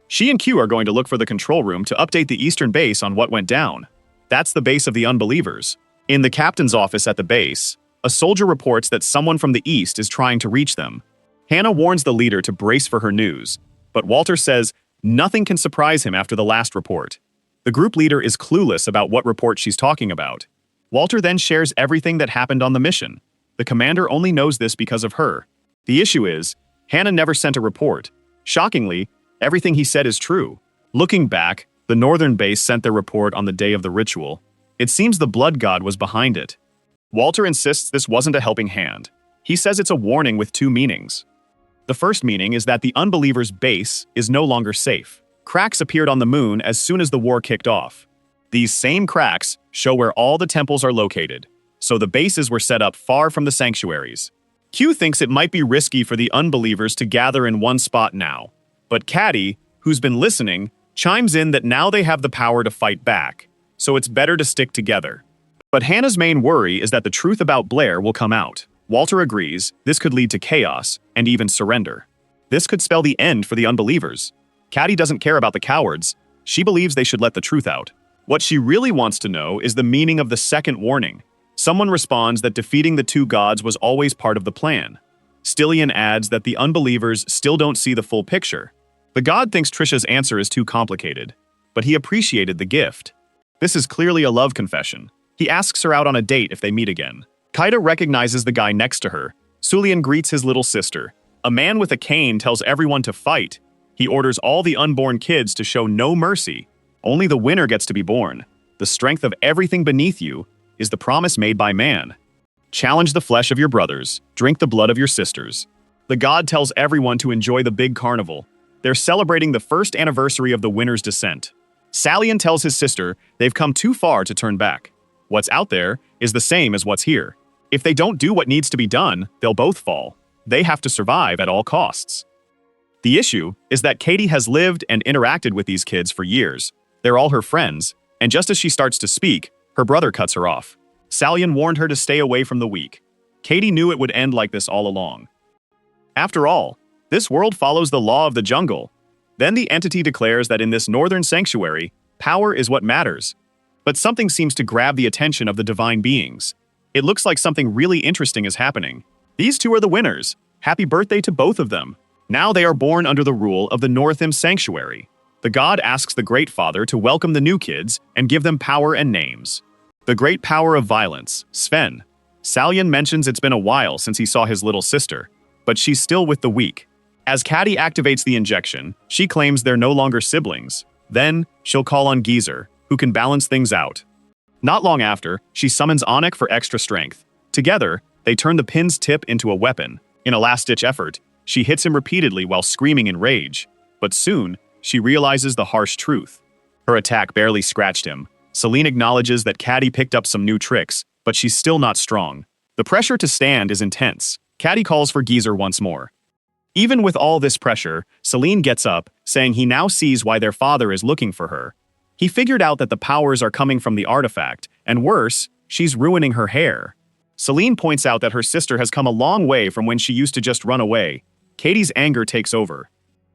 She and Q are going to look for the control room to update the eastern base on what went down. That's the base of the unbelievers. In the captain's office at the base, a soldier reports that someone from the east is trying to reach them. Hannah warns the leader to brace for her news, but Walter says nothing can surprise him after the last report. The group leader is clueless about what report she's talking about. Walter then shares everything that happened on the mission. The commander only knows this because of her. The issue is, Hannah never sent a report. Shockingly, everything he said is true. Looking back, the northern base sent their report on the day of the ritual. It seems the blood god was behind it. Walter insists this wasn't a helping hand. He says it's a warning with two meanings. The first meaning is that the unbelievers' base is no longer safe. Cracks appeared on the moon as soon as the war kicked off. These same cracks show where all the temples are located, so the bases were set up far from the sanctuaries. Q thinks it might be risky for the unbelievers to gather in one spot now, but Caddy, who's been listening, chimes in that now they have the power to fight back, so it's better to stick together. But Hannah's main worry is that the truth about Blair will come out. Walter agrees this could lead to chaos and even surrender. This could spell the end for the unbelievers. Caddy doesn't care about the cowards. She believes they should let the truth out. What she really wants to know is the meaning of the second warning. Someone responds that defeating the two gods was always part of the plan. Stillian adds that the unbelievers still don't see the full picture. The god thinks Trisha's answer is too complicated, but he appreciated the gift. This is clearly a love confession. He asks her out on a date if they meet again. Kaida recognizes the guy next to her. Sulian greets his little sister. A man with a cane tells everyone to fight. He orders all the unborn kids to show no mercy. Only the winner gets to be born. The strength of everything beneath you is the promise made by man. Challenge the flesh of your brothers. Drink the blood of your sisters. The god tells everyone to enjoy the big carnival. They're celebrating the first anniversary of the winner's descent. Salian tells his sister they've come too far to turn back. What's out there is the same as what's here. If they don't do what needs to be done, they'll both fall. They have to survive at all costs. The issue is that Katie has lived and interacted with these kids for years. They're all her friends, and just as she starts to speak, her brother cuts her off. Salian warned her to stay away from the weak. Katie knew it would end like this all along. After all, this world follows the law of the jungle. Then the entity declares that in this northern sanctuary, power is what matters. But something seems to grab the attention of the divine beings. It looks like something really interesting is happening. These two are the winners. Happy birthday to both of them. Now they are born under the rule of the Northim Sanctuary. The god asks the Great Father to welcome the new kids and give them power and names. The great power of violence, Sven. Salian mentions it's been a while since he saw his little sister, but she's still with the weak. As Caddy activates the injection, she claims they're no longer siblings. Then, she'll call on Geezer, who can balance things out. Not long after, she summons Onik for extra strength. Together, they turn the pin's tip into a weapon. In a last-ditch effort, she hits him repeatedly while screaming in rage. But soon, she realizes the harsh truth. Her attack barely scratched him. Celine acknowledges that Caddy picked up some new tricks, but she's still not strong. The pressure to stand is intense. Caddy calls for Geezer once more. Even with all this pressure, Celine gets up, saying he now sees why their father is looking for her. He figured out that the powers are coming from the artifact, and worse, she's ruining her hair. Celine points out that her sister has come a long way from when she used to just run away. Katie's anger takes over.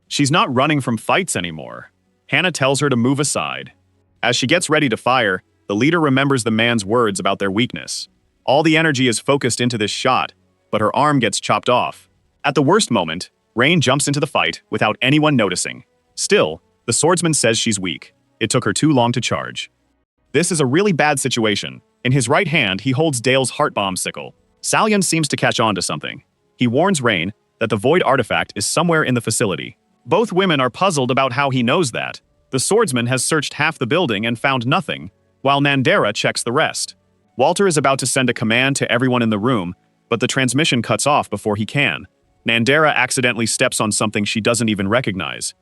She's not running from fights anymore. Hannah tells her to move aside. As she gets ready to fire, the leader remembers the man's words about their weakness. All the energy is focused into this shot, but her arm gets chopped off. At the worst moment, Rain jumps into the fight without anyone noticing. Still, the swordsman says she's weak. It took her too long to charge. This is a really bad situation. In his right hand, he holds Dale's heart bomb sickle. Salian seems to catch on to something. He warns Rain that the void artifact is somewhere in the facility. Both women are puzzled about how he knows that. The swordsman has searched half the building and found nothing, while Nandera checks the rest. Walter is about to send a command to everyone in the room, but the transmission cuts off before he can. Nandera accidentally steps on something she doesn't even recognize.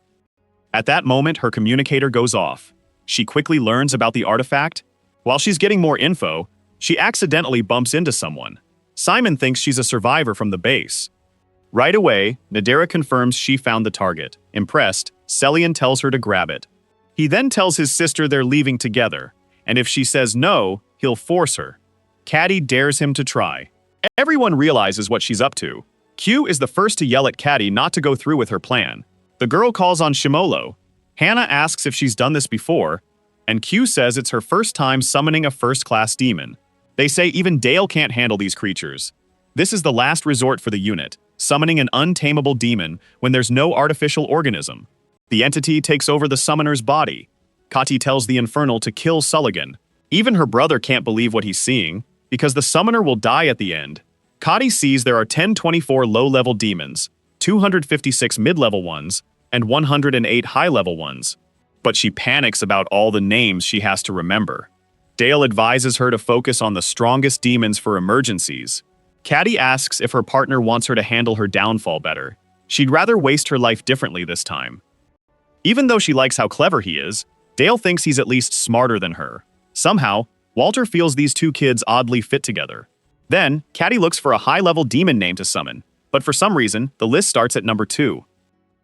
At that moment, her communicator goes off. She quickly learns about the artifact. While she's getting more info, she accidentally bumps into someone. Simon thinks she's a survivor from the base. Right away, Nadera confirms she found the target. Impressed, Celian tells her to grab it. He then tells his sister they're leaving together, and if she says no, he'll force her. Caddy dares him to try. Everyone realizes what she's up to. Q is the first to yell at Caddy not to go through with her plan. The girl calls on Shimolo. Hannah asks if she's done this before, and Q says it's her first time summoning a first-class demon. They say even Dale can't handle these creatures. This is the last resort for the unit, summoning an untamable demon when there's no artificial organism. The entity takes over the summoner's body. Kati tells the Infernal to kill Sulligan. Even her brother can't believe what he's seeing, because the summoner will die at the end. Kati sees there are 1024 low-level demons, 256 mid-level ones, and 108 high-level ones. But she panics about all the names she has to remember. Dale advises her to focus on the strongest demons for emergencies. Caddy asks if her partner wants her to handle her downfall better. She'd rather waste her life differently this time. Even though she likes how clever he is, Dale thinks he's at least smarter than her. Somehow, Walter feels these two kids oddly fit together. Then, Caddy looks for a high-level demon name to summon, but for some reason, the list starts at number 2.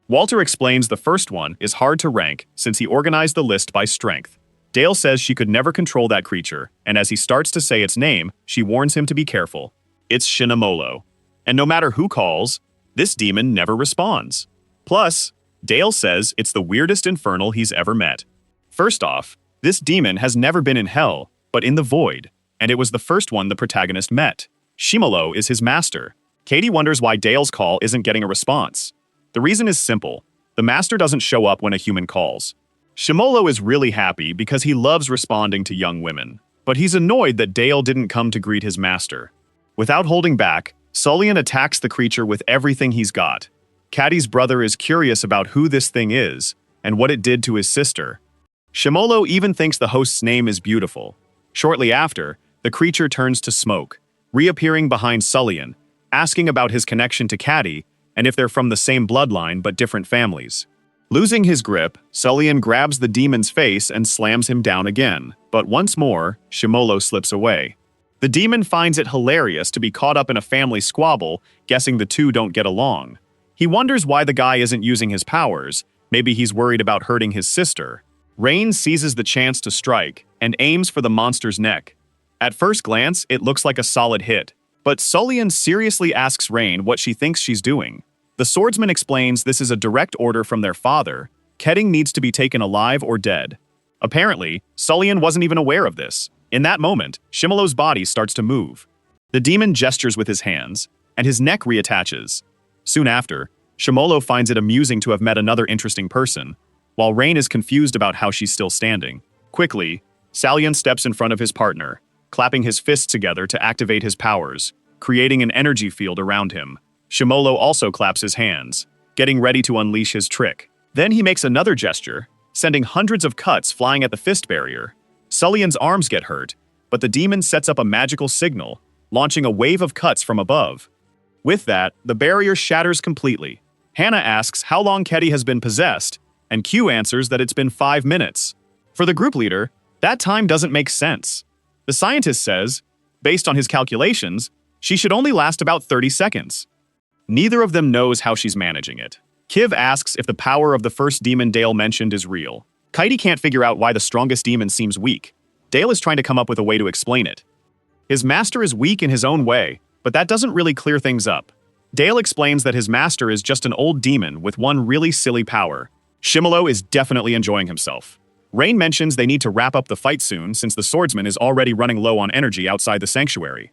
Walter explains the first one is hard to rank since he organized the list by strength. Dale says she could never control that creature, and as he starts to say its name, she warns him to be careful. It's Shinomolo. And no matter who calls, this demon never responds. Plus, Dale says it's the weirdest infernal he's ever met. First off, this demon has never been in hell, but in the void, and it was the first one the protagonist met. Shimolo is his master. Katie wonders why Dale's call isn't getting a response. The reason is simple. The master doesn't show up when a human calls. Shimolo is really happy because he loves responding to young women, but he's annoyed that Dale didn't come to greet his master. Without holding back, Sullian attacks the creature with everything he's got. Caddy's brother is curious about who this thing is and what it did to his sister. Shimolo even thinks the host's name is beautiful. Shortly after, the creature turns to smoke, reappearing behind Sullian, asking about his connection to Caddy and if they're from the same bloodline but different families. Losing his grip, Sullian grabs the demon's face and slams him down again, but once more, Shimolo slips away. The demon finds it hilarious to be caught up in a family squabble, guessing the two don't get along. He wonders why the guy isn't using his powers. Maybe he's worried about hurting his sister. Rain seizes the chance to strike and aims for the monster's neck. At first glance, it looks like a solid hit, but Sullian seriously asks Rain what she thinks she's doing. The swordsman explains this is a direct order from their father. Ketting needs to be taken alive or dead. Apparently, Sullian wasn't even aware of this. In that moment, Shimolo's body starts to move. The demon gestures with his hands, and his neck reattaches. Soon after, Shimolo finds it amusing to have met another interesting person, while Rain is confused about how she's still standing. Quickly, Sullian steps in front of his partner, clapping his fists together to activate his powers, creating an energy field around him. Shimolo also claps his hands, getting ready to unleash his trick. Then he makes another gesture, sending hundreds of cuts flying at the fist barrier. Sullian's arms get hurt, but the demon sets up a magical signal, launching a wave of cuts from above. With that, the barrier shatters completely. Hannah asks how long Ketty has been possessed, and Q answers that it's been 5 minutes. For the group leader, that time doesn't make sense. The scientist says, based on his calculations, she should only last about 30 seconds. Neither of them knows how she's managing it. Kiv asks if the power of the first demon Dale mentioned is real. Kaidi can't figure out why the strongest demon seems weak. Dale is trying to come up with a way to explain it. His master is weak in his own way, but that doesn't really clear things up. Dale explains that his master is just an old demon with one really silly power. Shimolo is definitely enjoying himself. Rain mentions they need to wrap up the fight soon since the swordsman is already running low on energy outside the sanctuary.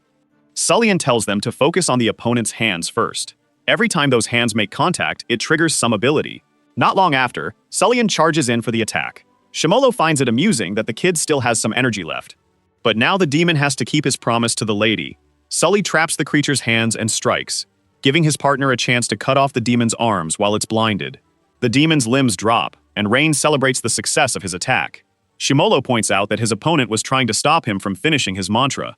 Sullian tells them to focus on the opponent's hands first. Every time those hands make contact, it triggers some ability. Not long after, Sullian charges in for the attack. Shimolo finds it amusing that the kid still has some energy left. But now the demon has to keep his promise to the lady. Sully traps the creature's hands and strikes, giving his partner a chance to cut off the demon's arms while it's blinded. The demon's limbs drop, and Rain celebrates the success of his attack. Shimolo points out that his opponent was trying to stop him from finishing his mantra.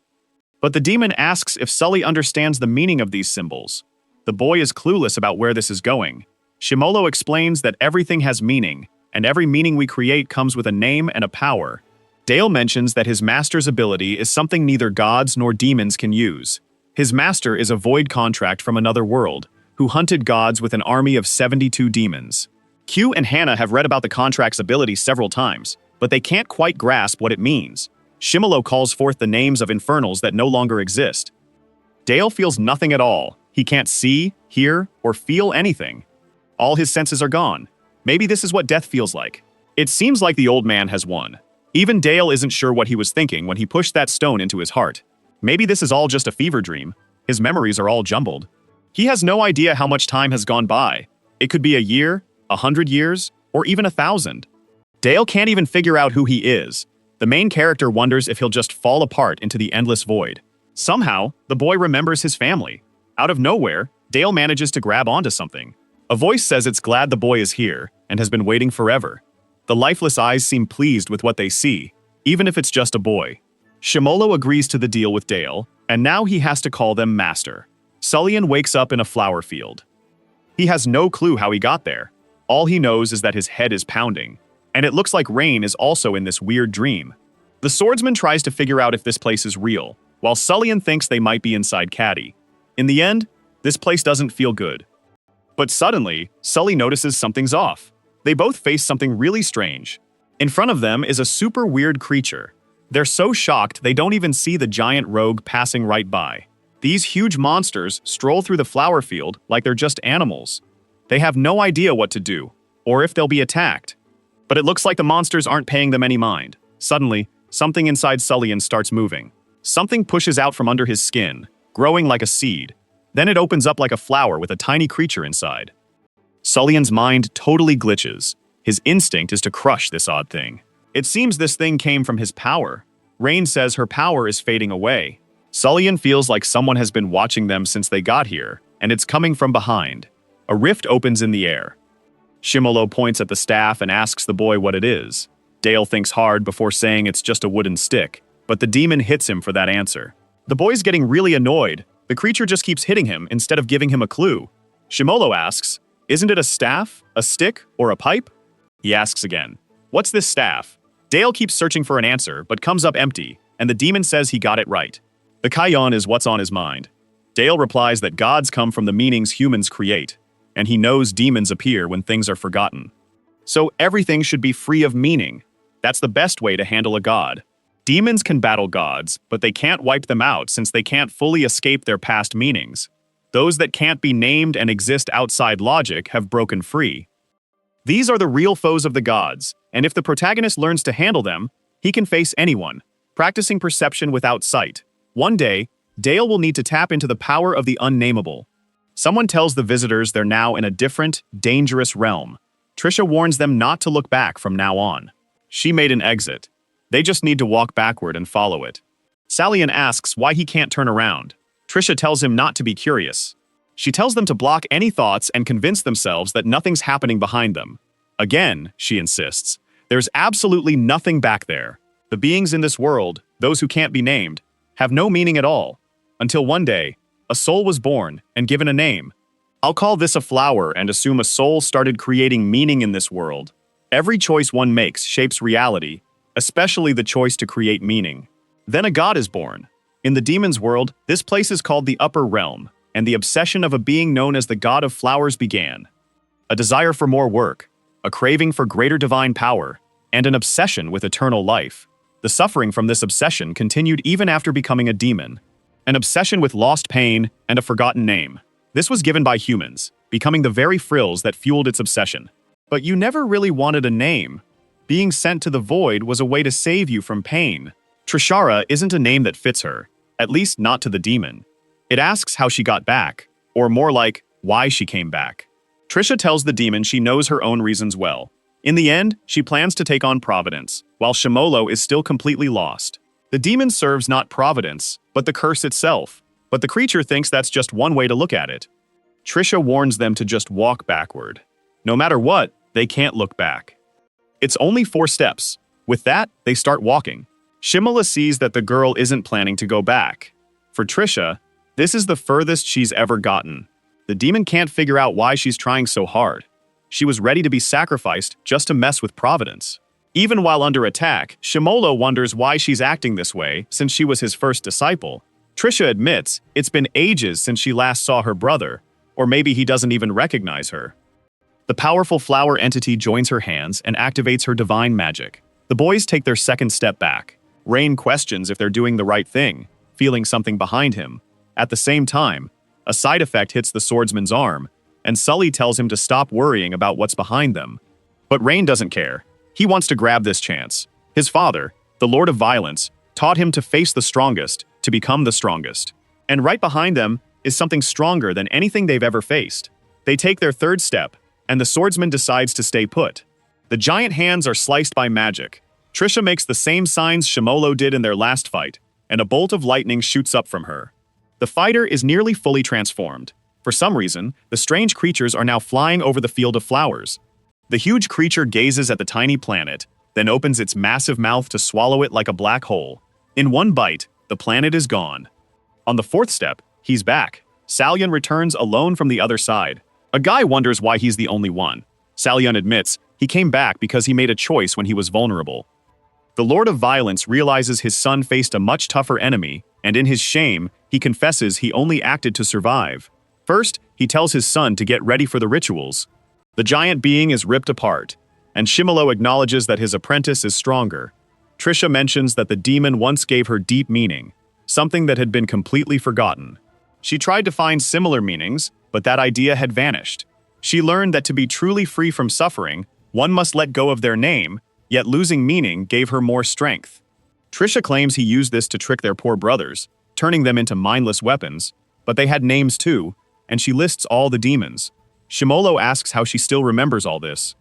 But the demon asks if Sully understands the meaning of these symbols. The boy is clueless about where this is going. Shimolo explains that everything has meaning, and every meaning we create comes with a name and a power. Dale mentions that his master's ability is something neither gods nor demons can use. His master is a void contract from another world, who hunted gods with an army of 72 demons. Q and Hannah have read about the contract's ability several times, but they can't quite grasp what it means. Shimolo calls forth the names of infernals that no longer exist. Dale feels nothing at all. He can't see, hear, or feel anything. All his senses are gone. Maybe this is what death feels like. It seems like the old man has won. Even Dale isn't sure what he was thinking when he pushed that stone into his heart. Maybe this is all just a fever dream. His memories are all jumbled. He has no idea how much time has gone by. It could be a year, 100 years, or even 1,000. Dale can't even figure out who he is. The main character wonders if he'll just fall apart into the endless void. Somehow, the boy remembers his family. Out of nowhere, Dale manages to grab onto something. A voice says it's glad the boy is here and has been waiting forever. The lifeless eyes seem pleased with what they see, even if it's just a boy. Shimolo agrees to the deal with Dale, and now he has to call them master. Sullian wakes up in a flower field. He has no clue how he got there. All he knows is that his head is pounding, and it looks like Rain is also in this weird dream. The swordsman tries to figure out if this place is real, while Sullian thinks they might be inside Caddy. In the end, this place doesn't feel good. But suddenly, Sully notices something's off. They both face something really strange. In front of them is a super weird creature. They're so shocked they don't even see the giant rogue passing right by. These huge monsters stroll through the flower field like they're just animals. They have no idea what to do, or if they'll be attacked. But it looks like the monsters aren't paying them any mind. Suddenly, something inside Sullian starts moving. Something pushes out from under his skin, growing like a seed. Then it opens up like a flower with a tiny creature inside. Sullian's mind totally glitches. His instinct is to crush this odd thing. It seems this thing came from his power. Rain says her power is fading away. Sullian feels like someone has been watching them since they got here, and it's coming from behind. A rift opens in the air. Shimolo points at the staff and asks the boy what it is. Dale thinks hard before saying it's just a wooden stick, but the demon hits him for that answer. The boy's getting really annoyed. The creature just keeps hitting him instead of giving him a clue. Shimolo asks, "Isn't it a staff, a stick, or a pipe?" He asks again, "What's this staff?" Dale keeps searching for an answer, but comes up empty, and the demon says he got it right. The Kayon is what's on his mind. Dale replies that gods come from the meanings humans create, and he knows demons appear when things are forgotten. So everything should be free of meaning. That's the best way to handle a god. Demons can battle gods, but they can't wipe them out since they can't fully escape their past meanings. Those that can't be named and exist outside logic have broken free. These are the real foes of the gods, and if the protagonist learns to handle them, he can face anyone, practicing perception without sight. One day, Dale will need to tap into the power of the unnameable. Someone tells the visitors they're now in a different, dangerous realm. Trisha warns them not to look back from now on. She made an exit. They just need to walk backward and follow it. Salian asks why he can't turn around. Trisha tells him not to be curious. She tells them to block any thoughts and convince themselves that nothing's happening behind them. Again, she insists, there's absolutely nothing back there. The beings in this world, those who can't be named, have no meaning at all. Until one day, a soul was born and given a name. I'll call this a flower and assume a soul started creating meaning in this world. Every choice one makes shapes reality, especially the choice to create meaning. Then a god is born. In the demon's world, this place is called the Upper Realm, and the obsession of a being known as the God of Flowers began. A desire for more work, a craving for greater divine power, and an obsession with eternal life. The suffering from this obsession continued even after becoming a demon. An obsession with lost pain and a forgotten name. This was given by humans, becoming the very frills that fueled its obsession. But you never really wanted a name. Being sent to the void was a way to save you from pain. Trishara isn't a name that fits her, at least not to the demon. It asks how she got back, or more like, why she came back. Trisha tells the demon she knows her own reasons well. In the end, she plans to take on Providence, while Shimolo is still completely lost. The demon serves not Providence, but the curse itself. But the creature thinks that's just one way to look at it. Trisha warns them to just walk backward. No matter what, they can't look back. It's only 4 steps. With that, they start walking. Shimala sees that the girl isn't planning to go back. For Trisha, this is the furthest she's ever gotten. The demon can't figure out why she's trying so hard. She was ready to be sacrificed just to mess with Providence. Even while under attack, Shimolo wonders why she's acting this way since she was his first disciple. Trisha admits it's been ages since she last saw her brother, Or maybe he doesn't even recognize her. The powerful flower entity joins her hands and activates her divine magic. The boys take their second step back. Rain questions if they're doing the right thing, feeling something behind him. At the same time, a side effect hits the swordsman's arm, and Sully tells him to stop worrying about what's behind them. But Rain doesn't care. He wants to grab this chance. His father, the Lord of Violence, taught him to face the strongest, to become the strongest. And right behind them is something stronger than anything they've ever faced. They take their third step, and the swordsman decides to stay put. The giant hands are sliced by magic. Trisha makes the same signs Shimolo did in their last fight, and a bolt of lightning shoots up from her. The fighter is nearly fully transformed. For some reason, the strange creatures are now flying over the field of flowers. The huge creature gazes at the tiny planet, then opens its massive mouth to swallow it like a black hole. In one bite, the planet is gone. On the fourth step, he's back. Salyan returns alone from the other side. A guy wonders why he's the only one. Salyan admits he came back because he made a choice when he was vulnerable. The Lord of Violence realizes his son faced a much tougher enemy, and in his shame, he confesses he only acted to survive. First, he tells his son to get ready for the rituals. The giant being is ripped apart, and Shimolo acknowledges that his apprentice is stronger. Trisha mentions that the demon once gave her deep meaning, something that had been completely forgotten. She tried to find similar meanings, but that idea had vanished. She learned that to be truly free from suffering, one must let go of their name, yet losing meaning gave her more strength. Trisha claims he used this to trick their poor brothers, turning them into mindless weapons, but they had names too, and she lists all the demons. Shimolo asks how she still remembers all this.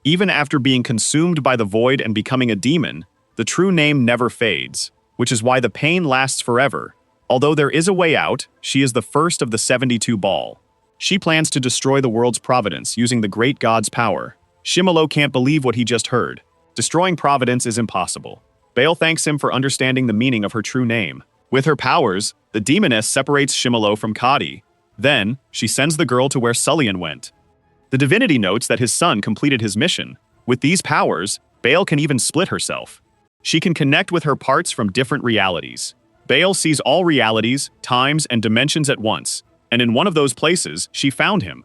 Even after being consumed by the void and becoming a demon, the true name never fades, which is why the pain lasts forever. Although there is a way out, she is the first of the 72 Ball. She plans to destroy the world's providence using the great god's power. Shimolo can't believe what he just heard. Destroying Providence is impossible. Bale thanks him for understanding the meaning of her true name. With her powers, the demoness separates Shimolo from Kadi. Then, she sends the girl to where Sullian went. The divinity notes that his son completed his mission. With these powers, Bale can even split herself. She can connect with her parts from different realities. Bale sees all realities, times, and dimensions at once, and in one of those places, she found him.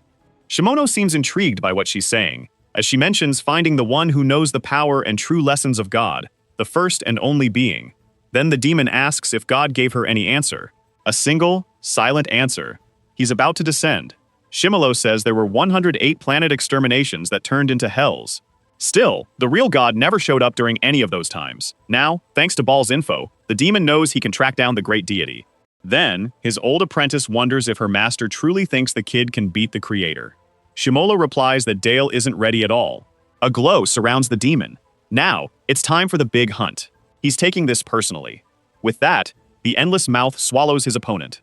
Shimono seems intrigued by what she's saying, as she mentions finding the one who knows the power and true lessons of God, the first and only being. Then the demon asks if God gave her any answer. A single, silent answer. He's about to descend. Shimolo says there were 108 planet exterminations that turned into hells. Still, the real God never showed up during any of those times. Now, thanks to Ball's info, the demon knows he can track down the great deity. Then, his old apprentice wonders if her master truly thinks the kid can beat the creator. Shimolo replies that Dale isn't ready at all. A glow surrounds the demon. Now, it's time for the big hunt. He's taking this personally. With that, the endless mouth swallows his opponent.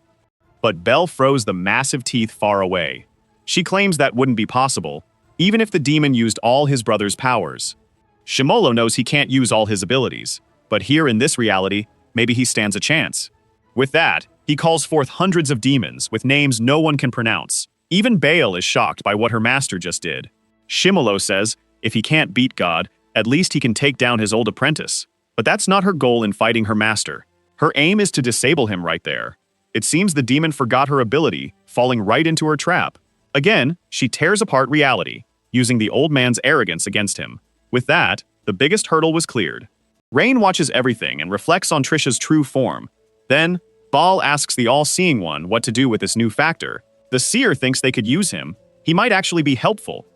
But Belle froze the massive teeth far away. She claims that wouldn't be possible, even if the demon used all his brother's powers. Shimolo knows he can't use all his abilities, but here in this reality, maybe he stands a chance. With that, he calls forth hundreds of demons with names no one can pronounce. Even Bale is shocked by what her master just did. Shimolo says if he can't beat God, at least he can take down his old apprentice. But that's not her goal in fighting her master. Her aim is to disable him right there. It seems the demon forgot her ability, falling right into her trap. Again, she tears apart reality, using the old man's arrogance against him. With that, the biggest hurdle was cleared. Rain watches everything and reflects on Trisha's true form. Then, Ball asks the all-seeing one what to do with this new factor. The seer thinks they could use him. He might actually be helpful.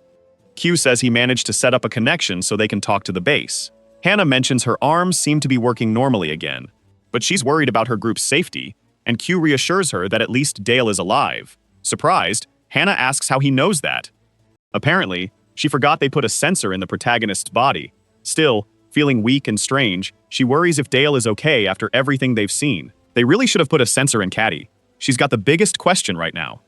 Q says he managed to set up a connection so they can talk to the base. Hannah mentions her arms seem to be working normally again, but she's worried about her group's safety, and Q reassures her that at least Dale is alive. Surprised, Hannah asks how he knows that. Apparently, she forgot they put a sensor in the protagonist's body. Still, feeling weak and strange, she worries if Dale is okay after everything they've seen. They really should have put a sensor in Caddy. She's got the biggest question right now.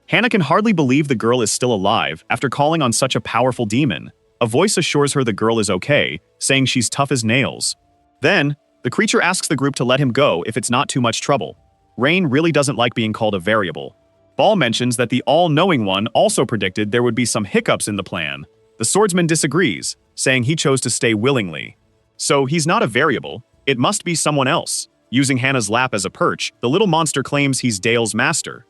Hannah can hardly believe the girl is still alive after calling on such a powerful demon. A voice assures her the girl is okay, saying she's tough as nails. Then, the creature asks the group to let him go if it's not too much trouble. Rain really doesn't like being called a variable. Ball mentions that the all-knowing one also predicted there would be some hiccups in the plan. The swordsman disagrees, saying he chose to stay willingly. So he's not a variable, it must be someone else. Using Hannah's lap as a perch, the little monster claims he's Dale's master.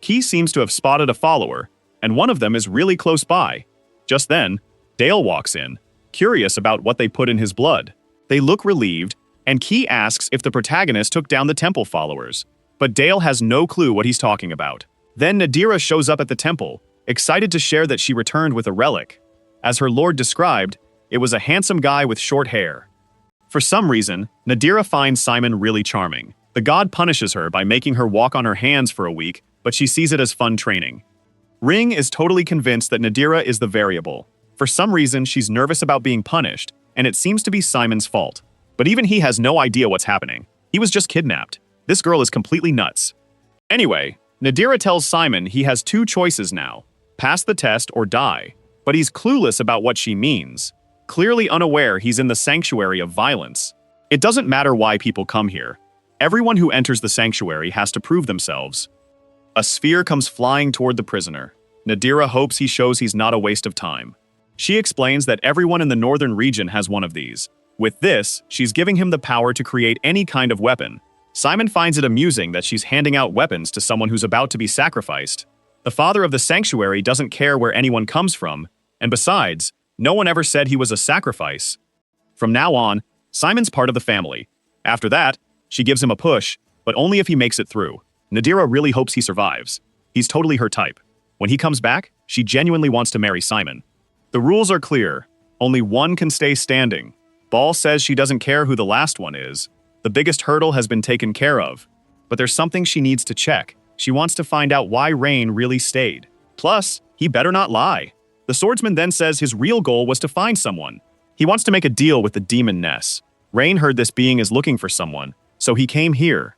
Key seems to have spotted a follower, and one of them is really close by. Just then, Dale walks in, curious about what they put in his blood. They look relieved, and Key asks if the protagonist took down the temple followers. But Dale has no clue what he's talking about. Then Nadira shows up at the temple, excited to share that she returned with a relic. As her lord described, it was a handsome guy with short hair. For some reason, Nadira finds Simon really charming. The god punishes her by making her walk on her hands for a week, but she sees it as fun training. Ring is totally convinced that Nadira is the variable. For some reason, she's nervous about being punished, and it seems to be Simon's fault. But even he has no idea what's happening. He was just kidnapped. This girl is completely nuts. Anyway, Nadira tells Simon he has two choices now: pass the test or die. But he's clueless about what she means, clearly unaware he's in the sanctuary of violence. It doesn't matter why people come here. Everyone who enters the sanctuary has to prove themselves. A sphere comes flying toward the prisoner. Nadira hopes he shows he's not a waste of time. She explains that everyone in the northern region has one of these. With this, she's giving him the power to create any kind of weapon. Simon finds it amusing that she's handing out weapons to someone who's about to be sacrificed. The father of the sanctuary doesn't care where anyone comes from, and besides, no one ever said he was a sacrifice. From now on, Simon's part of the family. After that, she gives him a push, but only if he makes it through. Nadira really hopes he survives. He's totally her type. When he comes back, she genuinely wants to marry Simon. The rules are clear. Only one can stay standing. Ball says she doesn't care who the last one is. The biggest hurdle has been taken care of. But there's something she needs to check. She wants to find out why Rain really stayed. Plus, he better not lie. The swordsman then says his real goal was to find someone. He wants to make a deal with the demon Ness. Rain heard this being is looking for someone, so he came here.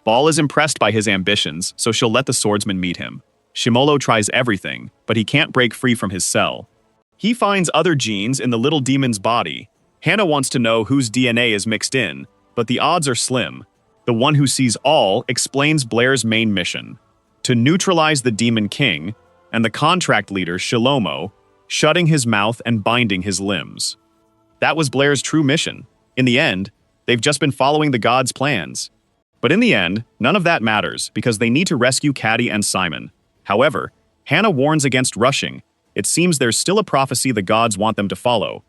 Ball is impressed by his ambitions, so she'll let the swordsman meet him. Shimolo tries everything, but he can't break free from his cell. He finds other genes in the little demon's body. Hannah wants to know whose DNA is mixed in, but the odds are slim. The one who sees all explains Blair's main mission: to neutralize the Demon King and the contract leader Shilomo, shutting his mouth and binding his limbs. That was Blair's true mission. In the end, they've just been following the gods' plans. But in the end, none of that matters because they need to rescue Caddy and Simon. However, Hannah warns against rushing. It seems there's still a prophecy the gods want them to follow.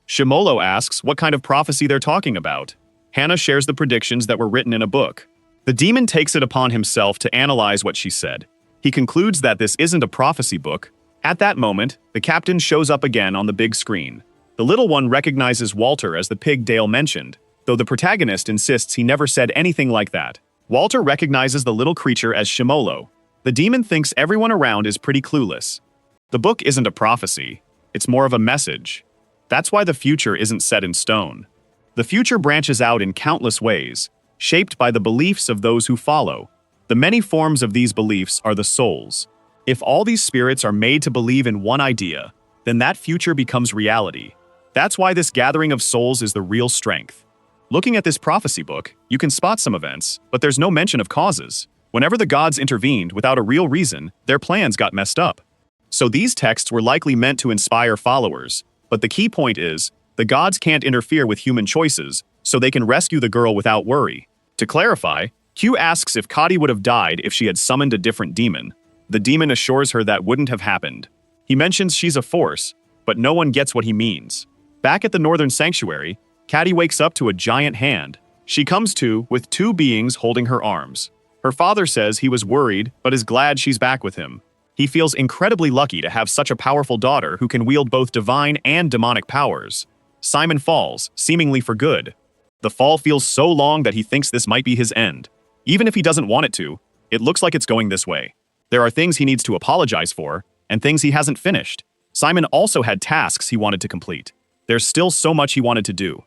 Shimolo asks what kind of prophecy they're talking about. Hannah shares the predictions that were written in a book. The demon takes it upon himself to analyze what she said. He concludes that this isn't a prophecy book. At that moment, the captain shows up again on the big screen. The little one recognizes Walter as the pig Dale mentioned, though the protagonist insists he never said anything like that. Walter recognizes the little creature as Shimolo. The demon thinks everyone around is pretty clueless. The book isn't a prophecy, it's more of a message. That's why the future isn't set in stone. The future branches out in countless ways, shaped by the beliefs of those who follow. The many forms of these beliefs are the souls. If all these spirits are made to believe in one idea, then that future becomes reality. That's why this gathering of souls is the real strength. Looking at this prophecy book, you can spot some events, but there's no mention of causes. Whenever the gods intervened without a real reason, their plans got messed up. So these texts were likely meant to inspire followers. But the key point is, the gods can't interfere with human choices, so they can rescue the girl without worry. To clarify, Q asks if Kadi would have died if she had summoned a different demon. The demon assures her that wouldn't have happened. He mentions she's a force, but no one gets what he means. Back at the Northern Sanctuary, Kadi wakes up to a giant hand. She comes to with two beings holding her arms. Her father says he was worried, but is glad she's back with him. He feels incredibly lucky to have such a powerful daughter who can wield both divine and demonic powers. Simon falls, seemingly for good. The fall feels so long that he thinks this might be his end. Even if he doesn't want it to, it looks like it's going this way. There are things he needs to apologize for, and things he hasn't finished. Simon also had tasks he wanted to complete. There's still so much he wanted to do.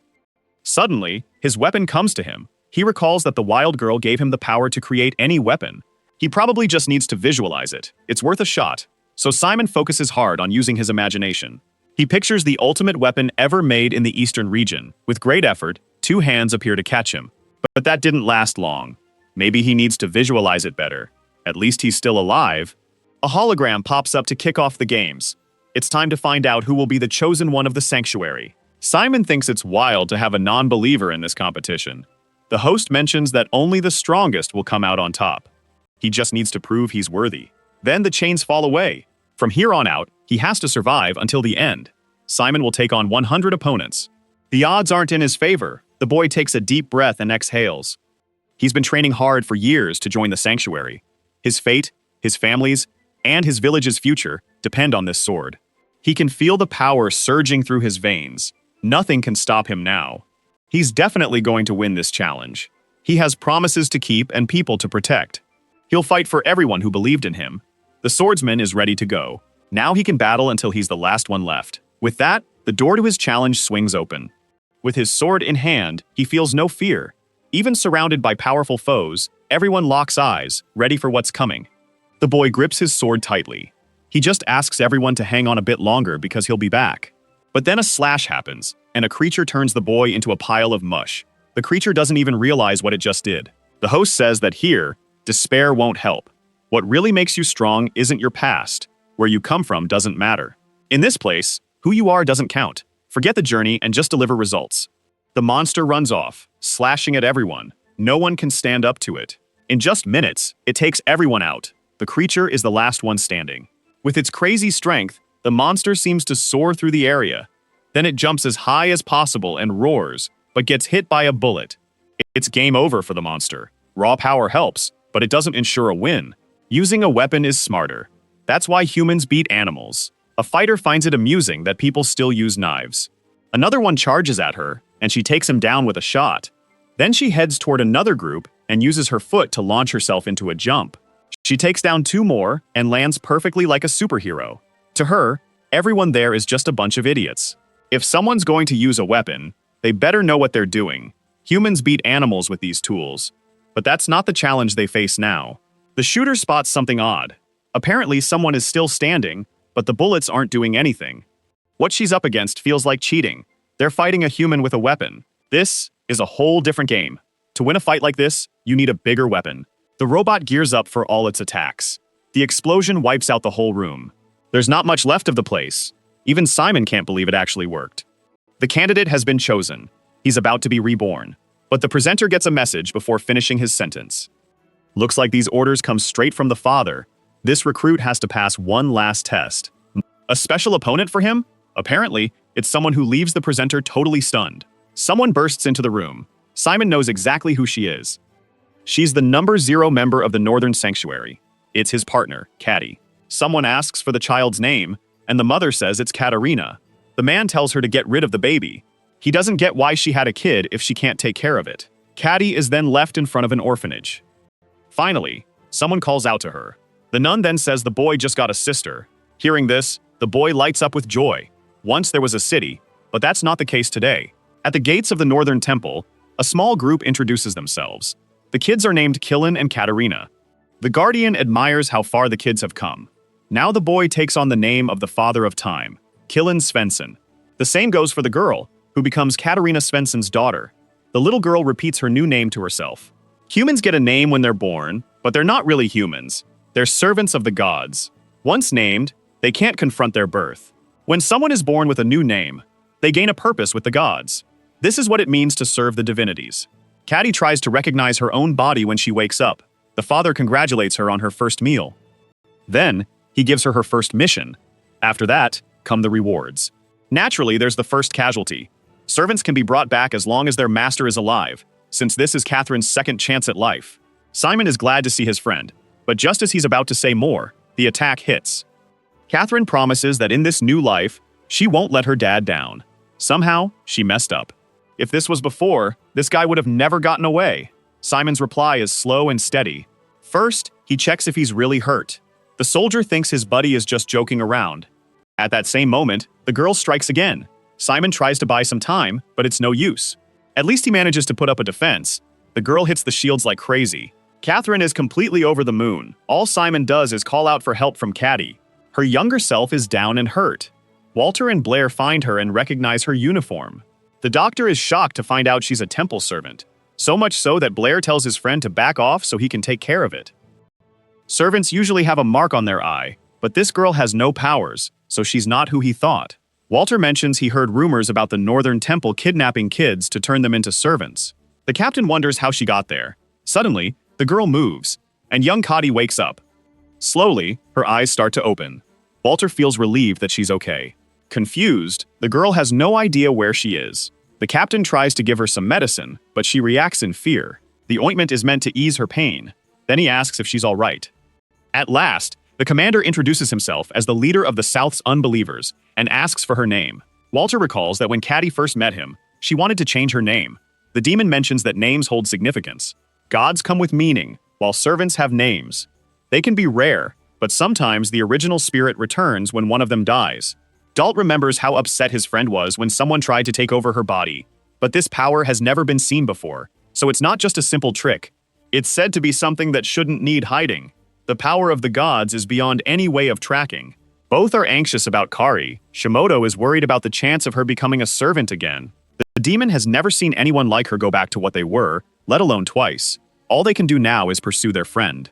Suddenly, his weapon comes to him. He recalls that the wild girl gave him the power to create any weapon. He probably just needs to visualize it. It's worth a shot. So Simon focuses hard on using his imagination. He pictures the ultimate weapon ever made in the eastern region. With great effort, two hands appear to catch him. But that didn't last long. Maybe he needs to visualize it better. At least he's still alive. A hologram pops up to kick off the games. It's time to find out who will be the chosen one of the sanctuary. Simon thinks it's wild to have a non-believer in this competition. The host mentions that only the strongest will come out on top. He just needs to prove he's worthy. Then the chains fall away. From here on out, he has to survive until the end. Simon will take on 100 opponents. The odds aren't in his favor. The boy takes a deep breath and exhales. He's been training hard for years to join the sanctuary. His fate, his family's, and his village's future depend on this sword. He can feel the power surging through his veins. Nothing can stop him now. He's definitely going to win this challenge. He has promises to keep and people to protect. He'll fight for everyone who believed in him. The swordsman is ready to go. Now he can battle until he's the last one left. With that, the door to his challenge swings open. With his sword in hand, he feels no fear. Even surrounded by powerful foes, everyone locks eyes, ready for what's coming. The boy grips his sword tightly. He just asks everyone to hang on a bit longer because he'll be back. But then a slash happens, and a creature turns the boy into a pile of mush. The creature doesn't even realize what it just did. The host says that here, despair won't help. What really makes you strong isn't your past. Where you come from doesn't matter. In this place, who you are doesn't count. Forget the journey and just deliver results. The monster runs off, slashing at everyone. No one can stand up to it. In just minutes, it takes everyone out. The creature is the last one standing. With its crazy strength, the monster seems to soar through the area. Then it jumps as high as possible and roars, but gets hit by a bullet. It's game over for the monster. Raw power helps, but it doesn't ensure a win. Using a weapon is smarter. That's why humans beat animals. A fighter finds it amusing that people still use knives. Another one charges at her, and she takes him down with a shot. Then she heads toward another group and uses her foot to launch herself into a jump. She takes down two more and lands perfectly like a superhero. To her, everyone there is just a bunch of idiots. If someone's going to use a weapon, they better know what they're doing. Humans beat animals with these tools. But that's not the challenge they face now. The shooter spots something odd. Apparently, someone is still standing, but the bullets aren't doing anything. What she's up against feels like cheating. They're fighting a human with a weapon. This is a whole different game. To win a fight like this, you need a bigger weapon. The robot gears up for all its attacks. The explosion wipes out the whole room. There's not much left of the place. Even Simon can't believe it actually worked. The candidate has been chosen. He's about to be reborn. But the presenter gets a message before finishing his sentence. Looks like these orders come straight from the father. This recruit has to pass one last test. A special opponent for him? Apparently, it's someone who leaves the presenter totally stunned. Someone bursts into the room. Simon knows exactly who she is. She's the number 0 member of the Northern Sanctuary. It's his partner, Caddy. Someone asks for the child's name, and the mother says it's Katarina. The man tells her to get rid of the baby. He doesn't get why she had a kid if she can't take care of it. Caddy is then left in front of an orphanage. Finally, someone calls out to her. The nun then says the boy just got a sister. Hearing this, the boy lights up with joy. Once there was a city, but that's not the case today. At the gates of the Northern Temple, a small group introduces themselves. The kids are named Killen and Katarina. The guardian admires how far the kids have come. Now the boy takes on the name of the father of time, Killen Svensson. The same goes for the girl, who becomes Katarina Svensson's daughter. The little girl repeats her new name to herself. Humans get a name when they're born, but they're not really humans. They're servants of the gods. Once named, they can't confront their birth. When someone is born with a new name, they gain a purpose with the gods. This is what it means to serve the divinities. Caddy tries to recognize her own body when she wakes up. The father congratulates her on her first meal. Then, he gives her her first mission. After that, come the rewards. Naturally, there's the first casualty. Servants can be brought back as long as their master is alive, since this is Catherine's second chance at life. Simon is glad to see his friend, but just as he's about to say more, the attack hits. Catherine promises that in this new life, she won't let her dad down. Somehow, she messed up. If this was before, this guy would have never gotten away. Simon's reply is slow and steady. First, he checks if he's really hurt. The soldier thinks his buddy is just joking around. At that same moment, the girl strikes again. Simon tries to buy some time, but it's no use. At least he manages to put up a defense. The girl hits the shields like crazy. Catherine is completely over the moon. All Simon does is call out for help from Caddy. Her younger self is down and hurt. Walter and Blair find her and recognize her uniform. The doctor is shocked to find out she's a temple servant. So much so that Blair tells his friend to back off so he can take care of it. Servants usually have a mark on their eye, but this girl has no powers, so she's not who he thought. Walter mentions he heard rumors about the Northern Temple kidnapping kids to turn them into servants. The captain wonders how she got there. Suddenly, the girl moves. and young Cotty wakes up. Slowly, her eyes start to open. Walter feels relieved that she's okay. Confused, the girl has no idea where she is. The captain tries to give her some medicine, but she reacts in fear. The ointment is meant to ease her pain. Then he asks if she's all right. At last, the commander introduces himself as the leader of the South's unbelievers and asks for her name. Walter recalls that when Cady first met him, she wanted to change her name. The demon mentions that names hold significance. Gods come with meaning, while servants have names. They can be rare, but sometimes the original spirit returns when one of them dies. Dalt remembers how upset his friend was when someone tried to take over her body. But this power has never been seen before, so it's not just a simple trick. It's said to be something that shouldn't need hiding. The power of the gods is beyond any way of tracking. Both are anxious about Kari. Shimoto is worried about the chance of her becoming a servant again. The demon has never seen anyone like her go back to what they were, let alone twice. All they can do now is pursue their friend.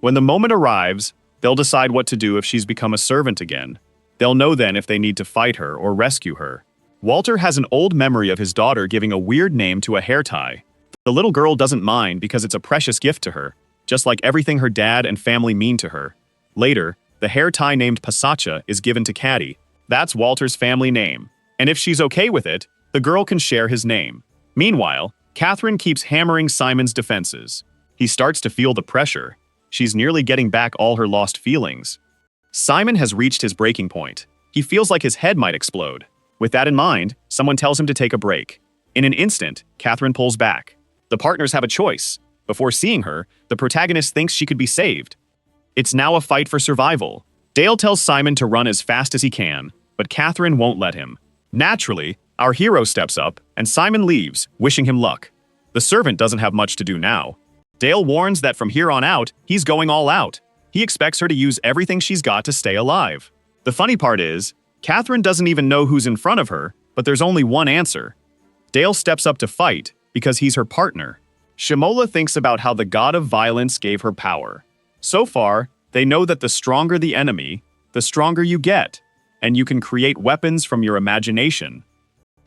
When the moment arrives, they'll decide what to do if she's become a servant again. They'll know then if they need to fight her or rescue her. Walter has an old memory of his daughter giving a weird name to a hair tie. The little girl doesn't mind because it's a precious gift to her, just like everything her dad and family mean to her. Later, the hair tie named Pasacha is given to Cady. That's Walter's family name, and if she's okay with it, the girl can share his name. Meanwhile, Catherine keeps hammering Simon's defenses. He starts to feel the pressure. She's nearly getting back all her lost feelings. Simon has reached his breaking point. He feels like his head might explode. With that in mind, someone tells him to take a break. In an instant, Catherine pulls back. The partners have a choice. Before seeing her, the protagonist thinks she could be saved. It's now a fight for survival. Dale tells Simon to run as fast as he can, but Catherine won't let him. Naturally, our hero steps up, and Simon leaves, wishing him luck. The servant doesn't have much to do now. Dale warns that from here on out, he's going all out. He expects her to use everything she's got to stay alive. The funny part is, Catherine doesn't even know who's in front of her, but there's only one answer. Dale steps up to fight because he's her partner. Shimola thinks about how the god of violence gave her power. So far, they know that the stronger the enemy, the stronger you get, and you can create weapons from your imagination.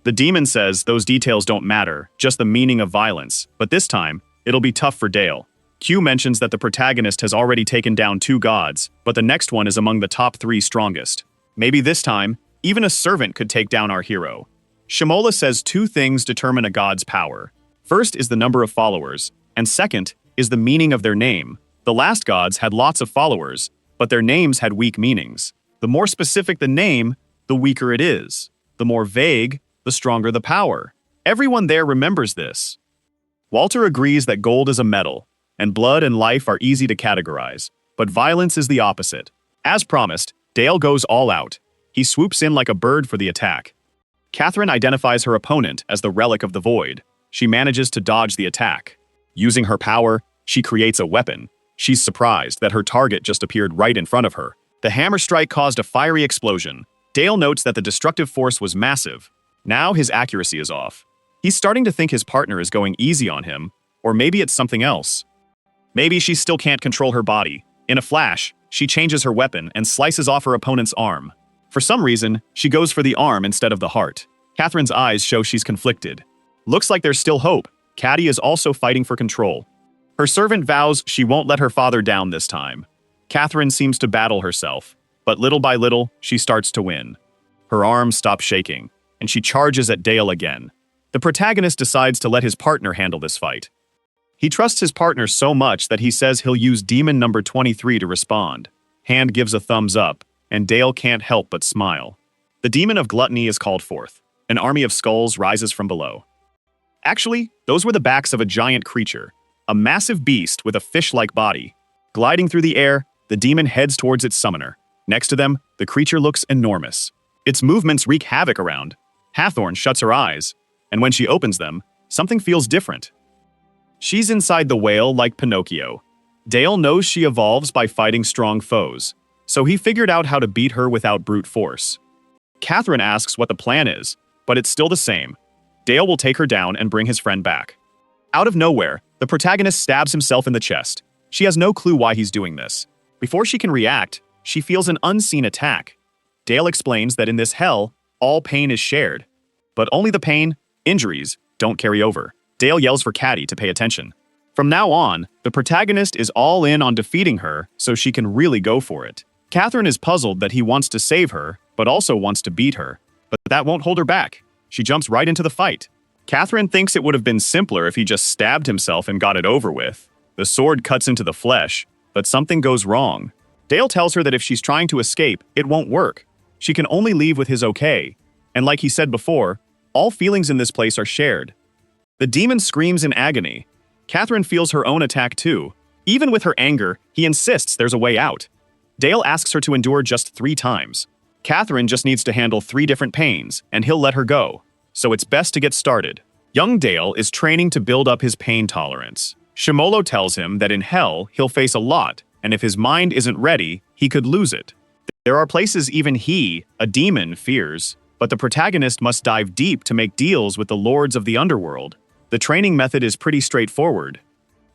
The demon says those details don't matter, just the meaning of violence, but this time, it'll be tough for Dale. Q mentions that the protagonist has already taken down 2 gods, but the next one is among the top 3 strongest. Maybe this time, even a servant could take down our hero. Shimola says 2 things determine a god's power. First is the number of followers, and second is the meaning of their name. The last gods had lots of followers, but their names had weak meanings. The more specific the name, the weaker it is. The more vague, the stronger the power. Everyone there remembers this. Walter agrees that gold is a metal, and blood and life are easy to categorize, but violence is the opposite. As promised, Dale goes all out. He swoops in like a bird for the attack. Catherine identifies her opponent as the Relic of the Void. She manages to dodge the attack. Using her power, she creates a weapon. She's surprised that her target just appeared right in front of her. The hammer strike caused a fiery explosion. Dale notes that the destructive force was massive. Now his accuracy is off. He's starting to think his partner is going easy on him, or maybe it's something else. Maybe she still can't control her body. In a flash, she changes her weapon and slices off her opponent's arm. For some reason, she goes for the arm instead of the heart. Catherine's eyes show she's conflicted. Looks like there's still hope. Cady is also fighting for control. Her servant vows she won't let her father down this time. Catherine seems to battle herself, but little by little, she starts to win. Her arm stops shaking, and she charges at Dale again. The protagonist decides to let his partner handle this fight. He trusts his partner so much that he says he'll use demon number 23 to respond. Hand gives a thumbs up, and Dale can't help but smile. The demon of gluttony is called forth. An army of skulls rises from below. Actually, those were the backs of a giant creature, a massive beast with a fish-like body. Gliding through the air, the demon heads towards its summoner. Next to them, the creature looks enormous. Its movements wreak havoc around. Hathorn shuts her eyes, and when she opens them, something feels different. She's inside the whale like Pinocchio. Dale knows she evolves by fighting strong foes, so he figured out how to beat her without brute force. Catherine asks what the plan is, but it's still the same. Dale will take her down and bring his friend back. Out of nowhere, the protagonist stabs himself in the chest. She has no clue why he's doing this. Before she can react, she feels an unseen attack. Dale explains that in this hell, all pain is shared. But only the pain, injuries, don't carry over. Dale yells for Cady to pay attention. From now on, the protagonist is all in on defeating her so she can really go for it. Catherine is puzzled that he wants to save her, but also wants to beat her. But that won't hold her back. She jumps right into the fight. Catherine thinks it would have been simpler if he just stabbed himself and got it over with. The sword cuts into the flesh, but something goes wrong. Dale tells her that if she's trying to escape, it won't work. She can only leave with his okay. And like he said before, all feelings in this place are shared. The demon screams in agony. Catherine feels her own attack too. Even with her anger, he insists there's a way out. Dale asks her to endure just 3 times. Catherine just needs to handle 3 different pains, and he'll let her go. So it's best to get started. Young Dale is training to build up his pain tolerance. Shimolo tells him that in hell, he'll face a lot, and if his mind isn't ready, he could lose it. There are places even he, a demon, fears, but the protagonist must dive deep to make deals with the lords of the underworld. The training method is pretty straightforward.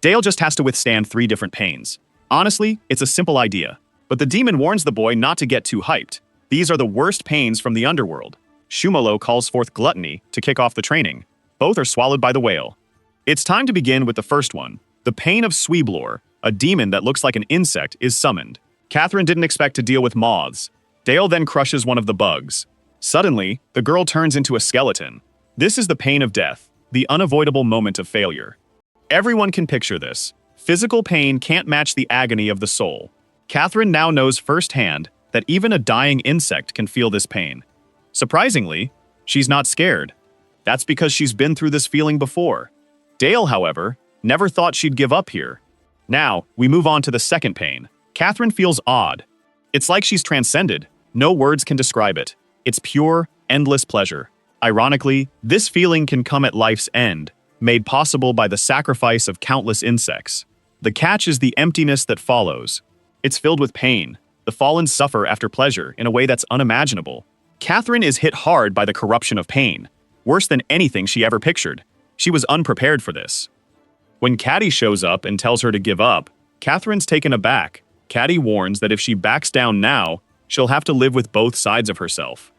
Dale just has to withstand 3 different pains. Honestly, it's a simple idea. But the demon warns the boy not to get too hyped. These are the worst pains from the underworld. Shimolo calls forth gluttony to kick off the training. Both are swallowed by the whale. It's time to begin with the first one. The pain of Sweeblor, a demon that looks like an insect, is summoned. Catherine didn't expect to deal with moths. Dale then crushes one of the bugs. Suddenly, the girl turns into a skeleton. This is the pain of death, the unavoidable moment of failure. Everyone can picture this. Physical pain can't match the agony of the soul. Catherine now knows firsthand that even a dying insect can feel this pain. Surprisingly, she's not scared. That's because she's been through this feeling before. Dale, however, never thought she'd give up here. Now, we move on to the second pain. Catherine feels odd. It's like she's transcended. No words can describe it. It's pure, endless pleasure. Ironically, this feeling can come at life's end, made possible by the sacrifice of countless insects. The catch is the emptiness that follows. It's filled with pain. The fallen suffer after pleasure in a way that's unimaginable. Catherine is hit hard by the corruption of pain, worse than anything she ever pictured. She was unprepared for this. When Caddy shows up and tells her to give up, Catherine's taken aback. Caddy warns that if she backs down now, she'll have to live with both sides of herself.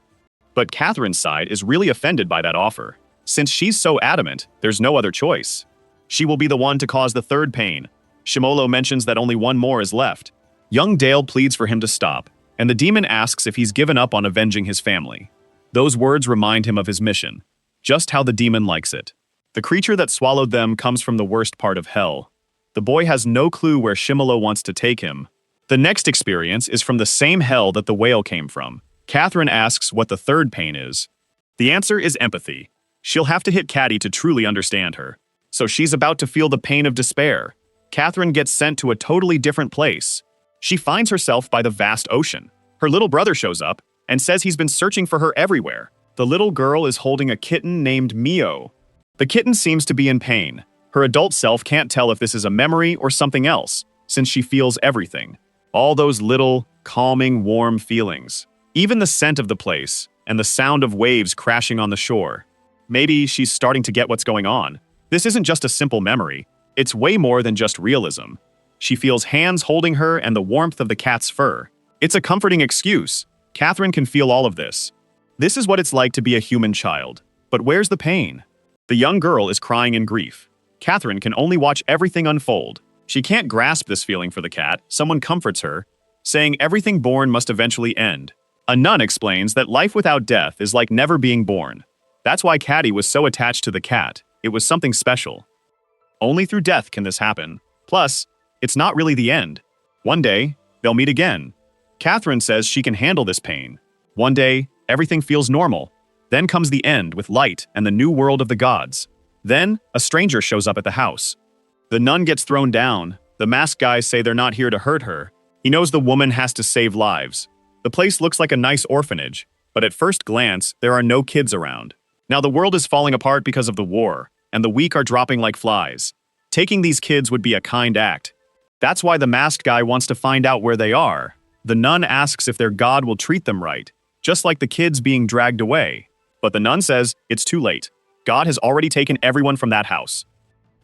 But Catherine's side is really offended by that offer. Since she's so adamant, there's no other choice. She will be the one to cause the third pain. Shimolo mentions that only one more is left. Young Dale pleads for him to stop, and the demon asks if he's given up on avenging his family. Those words remind him of his mission, just how the demon likes it. The creature that swallowed them comes from the worst part of hell. The boy has no clue where Shimolo wants to take him. The next experience is from the same hell that the whale came from. Catherine asks what the third pain is. The answer is empathy. She'll have to hit Caddy to truly understand her. So she's about to feel the pain of despair. Catherine gets sent to a totally different place. She finds herself by the vast ocean. Her little brother shows up and says he's been searching for her everywhere. The little girl is holding a kitten named Mio. The kitten seems to be in pain. Her adult self can't tell if this is a memory or something else, since she feels everything. All those little, calming, warm feelings. Even the scent of the place, and the sound of waves crashing on the shore. Maybe she's starting to get what's going on. This isn't just a simple memory. It's way more than just realism. She feels hands holding her and the warmth of the cat's fur. It's a comforting excuse. Catherine can feel all of this. This is what it's like to be a human child. But where's the pain? The young girl is crying in grief. Catherine can only watch everything unfold. She can't grasp this feeling for the cat. Someone comforts her, saying everything born must eventually end. A nun explains that life without death is like never being born. That's why Caddy was so attached to the cat. It was something special. Only through death can this happen. Plus, it's not really the end. One day, they'll meet again. Catherine says she can handle this pain. One day, everything feels normal. Then comes the end with light and the new world of the gods. Then, a stranger shows up at the house. The nun gets thrown down. The masked guys say they're not here to hurt her. He knows the woman has to save lives. The place looks like a nice orphanage, but at first glance, there are no kids around. Now the world is falling apart because of the war, and the weak are dropping like flies. Taking these kids would be a kind act. That's why the masked guy wants to find out where they are. The nun asks if their god will treat them right, just like the kids being dragged away. But the nun says it's too late. God has already taken everyone from that house.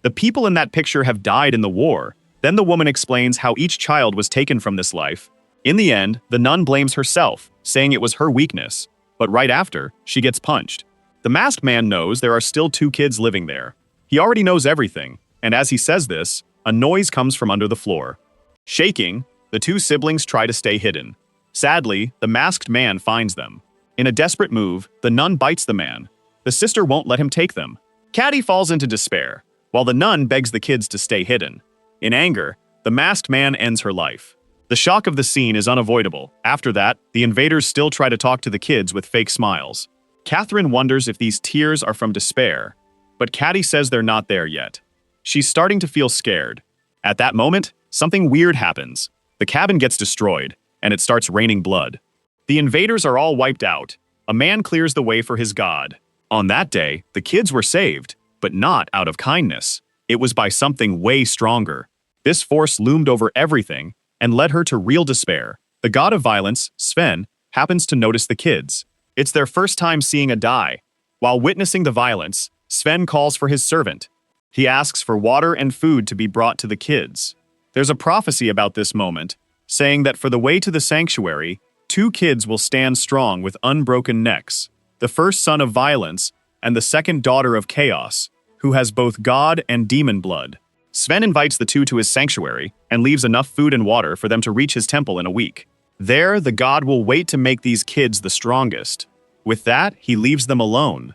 The people in that picture have died in the war. Then the woman explains how each child was taken from this life. In the end, the nun blames herself, saying it was her weakness. But right after, she gets punched. The masked man knows there are still 2 kids living there. He already knows everything, And as he says this, a noise comes from under the floor. Shaking, the two siblings try to stay hidden. Sadly, the masked man finds them. In a desperate move, the nun bites the man. The sister won't let him take them. Caddy falls into despair, while the nun begs the kids to stay hidden. In anger, the masked man ends her life. The shock of the scene is unavoidable. After that, the invaders still try to talk to the kids with fake smiles. Catherine wonders if these tears are from despair, but Caddy says they're not there yet. She's starting to feel scared. At that moment, something weird happens. The cabin gets destroyed, and it starts raining blood. The invaders are all wiped out. A man clears the way for his god. On that day, the kids were saved, but not out of kindness. It was by something way stronger. This force loomed over everything and led her to real despair. The god of violence, Sven, happens to notice the kids. It's their first time seeing a die. While witnessing the violence, Sven calls for his servant. He asks for water and food to be brought to the kids. There's a prophecy about this moment, saying that for the way to the sanctuary, 2 kids will stand strong with unbroken necks, the first son of violence and the second daughter of chaos, who has both god and demon blood. Sven invites the 2 to his sanctuary and leaves enough food and water for them to reach his temple in a week. There, the god will wait to make these kids the strongest. With that, he leaves them alone.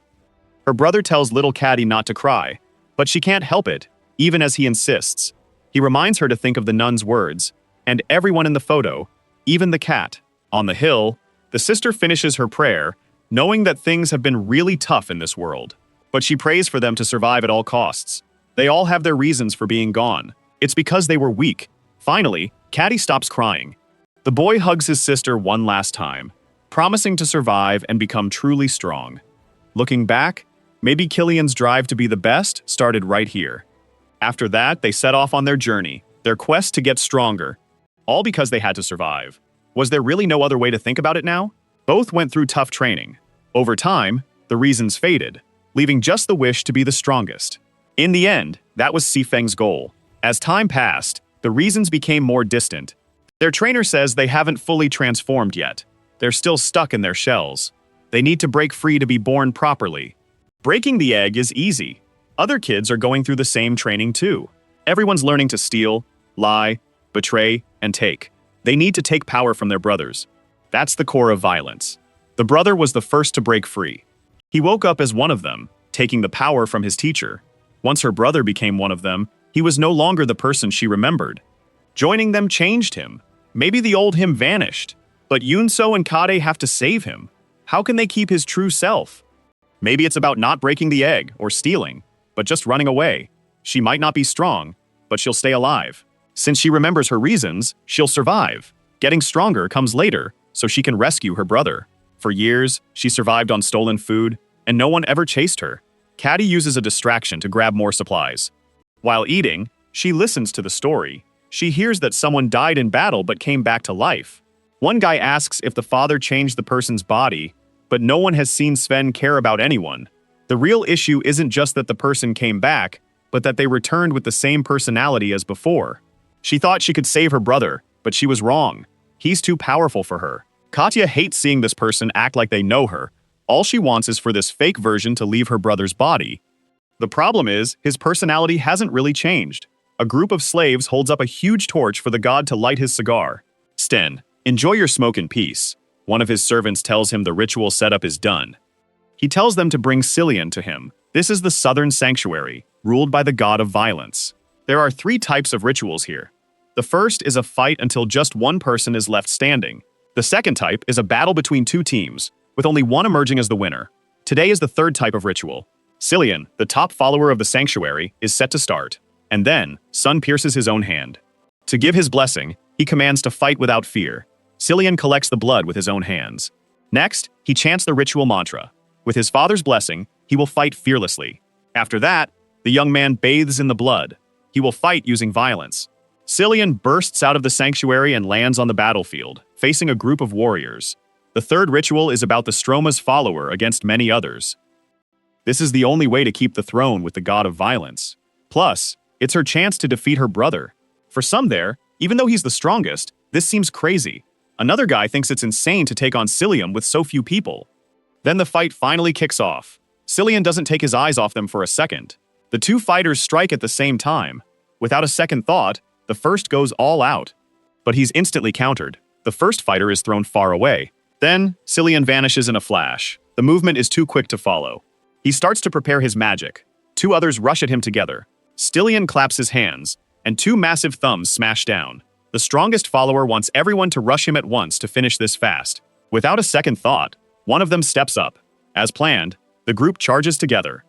Her brother tells little Caddy not to cry, but she can't help it, even as he insists. He reminds her to think of the nun's words, and everyone in the photo, even the cat. On the hill, the sister finishes her prayer, knowing that things have been really tough in this world. But she prays for them to survive at all costs. They all have their reasons for being gone. It's because they were weak. Finally, Caddy stops crying. The boy hugs his sister one last time, promising to survive and become truly strong. Looking back, maybe Killian's drive to be the best started right here. After that, they set off on their journey, their quest to get stronger, all because they had to survive. Was there really no other way to think about it now? Both went through tough training. Over time, the reasons faded, leaving just the wish to be the strongest. In the end, that was Sifeng's goal. As time passed, the reasons became more distant. Their trainer says they haven't fully transformed yet. They're still stuck in their shells. They need to break free to be born properly. Breaking the egg is easy. Other kids are going through the same training too. Everyone's learning to steal, lie, betray, and take. They need to take power from their brothers. That's the core of violence. The brother was the first to break free. He woke up as one of them, taking the power from his teacher. Once her brother became one of them, he was no longer the person she remembered. Joining them changed him. Maybe the old him vanished, but Yunso and Kade have to save him. How can they keep his true self? Maybe it's about not breaking the egg or stealing, but just running away. She might not be strong, but she'll stay alive. Since she remembers her reasons, she'll survive. Getting stronger comes later, so she can rescue her brother. For years, she survived on stolen food, and no one ever chased her. Caddy uses a distraction to grab more supplies. While eating, she listens to the story. She hears that someone died in battle but came back to life. One guy asks if the father changed the person's body, but no one has seen Sven care about anyone. The real issue isn't just that the person came back, but that they returned with the same personality as before. She thought she could save her brother, but she was wrong. He's too powerful for her. Katya hates seeing this person act like they know her. All she wants is for this fake version to leave her brother's body. The problem is, his personality hasn't really changed. A group of slaves holds up a huge torch for the god to light his cigar. Sten, enjoy your smoke in peace. One of his servants tells him the ritual setup is done. He tells them to bring Cillian to him. This is the southern sanctuary, ruled by the god of violence. There are 3 types of rituals here. The first is a fight until just one person is left standing. The second type is a battle between 2 teams, with only one emerging as the winner. Today is the 3rd type of ritual. Cillian, the top follower of the sanctuary, is set to start. And then, Sun pierces his own hand. To give his blessing, he commands to fight without fear. Cillian collects the blood with his own hands. Next, he chants the ritual mantra. With his father's blessing, he will fight fearlessly. After that, the young man bathes in the blood. He will fight using violence. Cillian bursts out of the sanctuary and lands on the battlefield, facing a group of warriors. The 3rd ritual is about the Stroma's follower against many others. This is the only way to keep the throne with the god of violence. Plus, it's her chance to defeat her brother. For some there, even though he's the strongest, this seems crazy. Another guy thinks it's insane to take on Cillian with so few people. Then the fight finally kicks off. Cillian doesn't take his eyes off them for a second. The two fighters strike at the same time. Without a second thought, the first goes all out. But he's instantly countered. The first fighter is thrown far away. Then, Cillian vanishes in a flash. The movement is too quick to follow. He starts to prepare his magic. Two others rush at him together. Cillian claps his hands, and two massive thumbs smash down. The strongest follower wants everyone to rush him at once to finish this fast. Without a second thought, one of them steps up. As planned, the group charges together.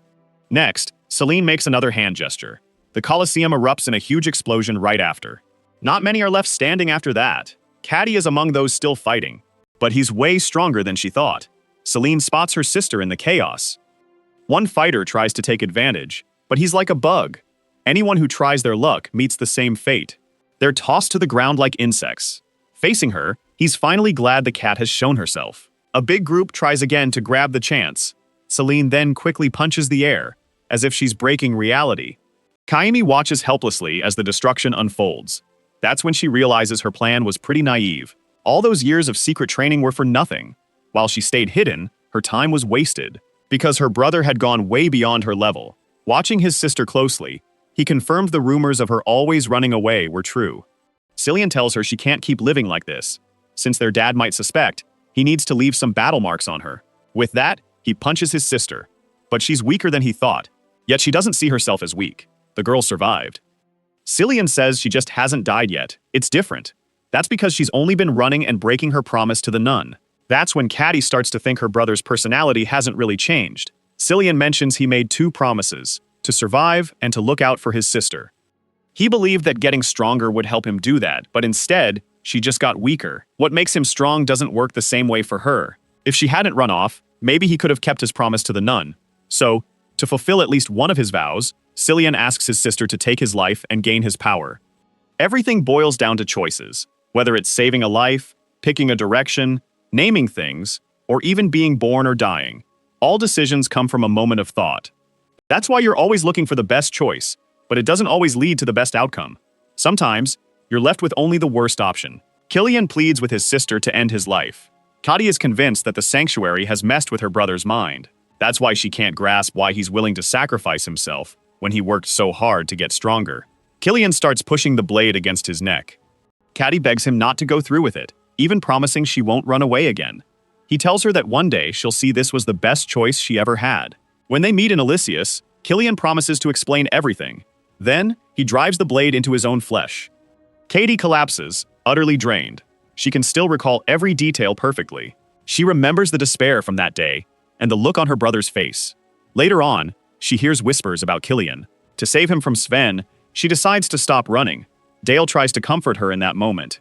Next, Celine makes another hand gesture. The Colosseum erupts in a huge explosion right after. Not many are left standing after that. Caddy is among those still fighting. But he's way stronger than she thought. Celine spots her sister in the chaos. One fighter tries to take advantage, but he's like a bug. Anyone who tries their luck meets the same fate. They're tossed to the ground like insects. Facing her, he's finally glad the cat has shown herself. A big group tries again to grab the chance. Celine then quickly punches the air, as if she's breaking reality. Kaimi watches helplessly as the destruction unfolds. That's when she realizes her plan was pretty naive. All those years of secret training were for nothing. While she stayed hidden, her time was wasted, because her brother had gone way beyond her level. Watching his sister closely, he confirmed the rumors of her always running away were true. Cillian tells her she can't keep living like this. Since their dad might suspect, he needs to leave some battle marks on her. With that, he punches his sister. But she's weaker than he thought. Yet she doesn't see herself as weak. The girl survived. Cillian says she just hasn't died yet. It's different. That's because she's only been running and breaking her promise to the nun. That's when Caddy starts to think her brother's personality hasn't really changed. Cillian mentions he made two promises, to survive and to look out for his sister. He believed that getting stronger would help him do that, but instead, she just got weaker. What makes him strong doesn't work the same way for her. If she hadn't run off, maybe he could have kept his promise to the nun. So, to fulfill at least one of his vows, Cillian asks his sister to take his life and gain his power. Everything boils down to choices, whether it's saving a life, picking a direction, naming things, or even being born or dying. All decisions come from a moment of thought. That's why you're always looking for the best choice, but it doesn't always lead to the best outcome. Sometimes, you're left with only the worst option. Cillian pleads with his sister to end his life. Kadi is convinced that the sanctuary has messed with her brother's mind. That's why she can't grasp why he's willing to sacrifice himself when he worked so hard to get stronger. Cillian starts pushing the blade against his neck. Kadi begs him not to go through with it, even promising she won't run away again. He tells her that one day she'll see this was the best choice she ever had. When they meet in Elysius, Cillian promises to explain everything. Then, he drives the blade into his own flesh. Katie collapses, utterly drained. She can still recall every detail perfectly. She remembers the despair from that day, and the look on her brother's face. Later on, she hears whispers about Cillian. To save him from Sven, she decides to stop running. Dale tries to comfort her in that moment.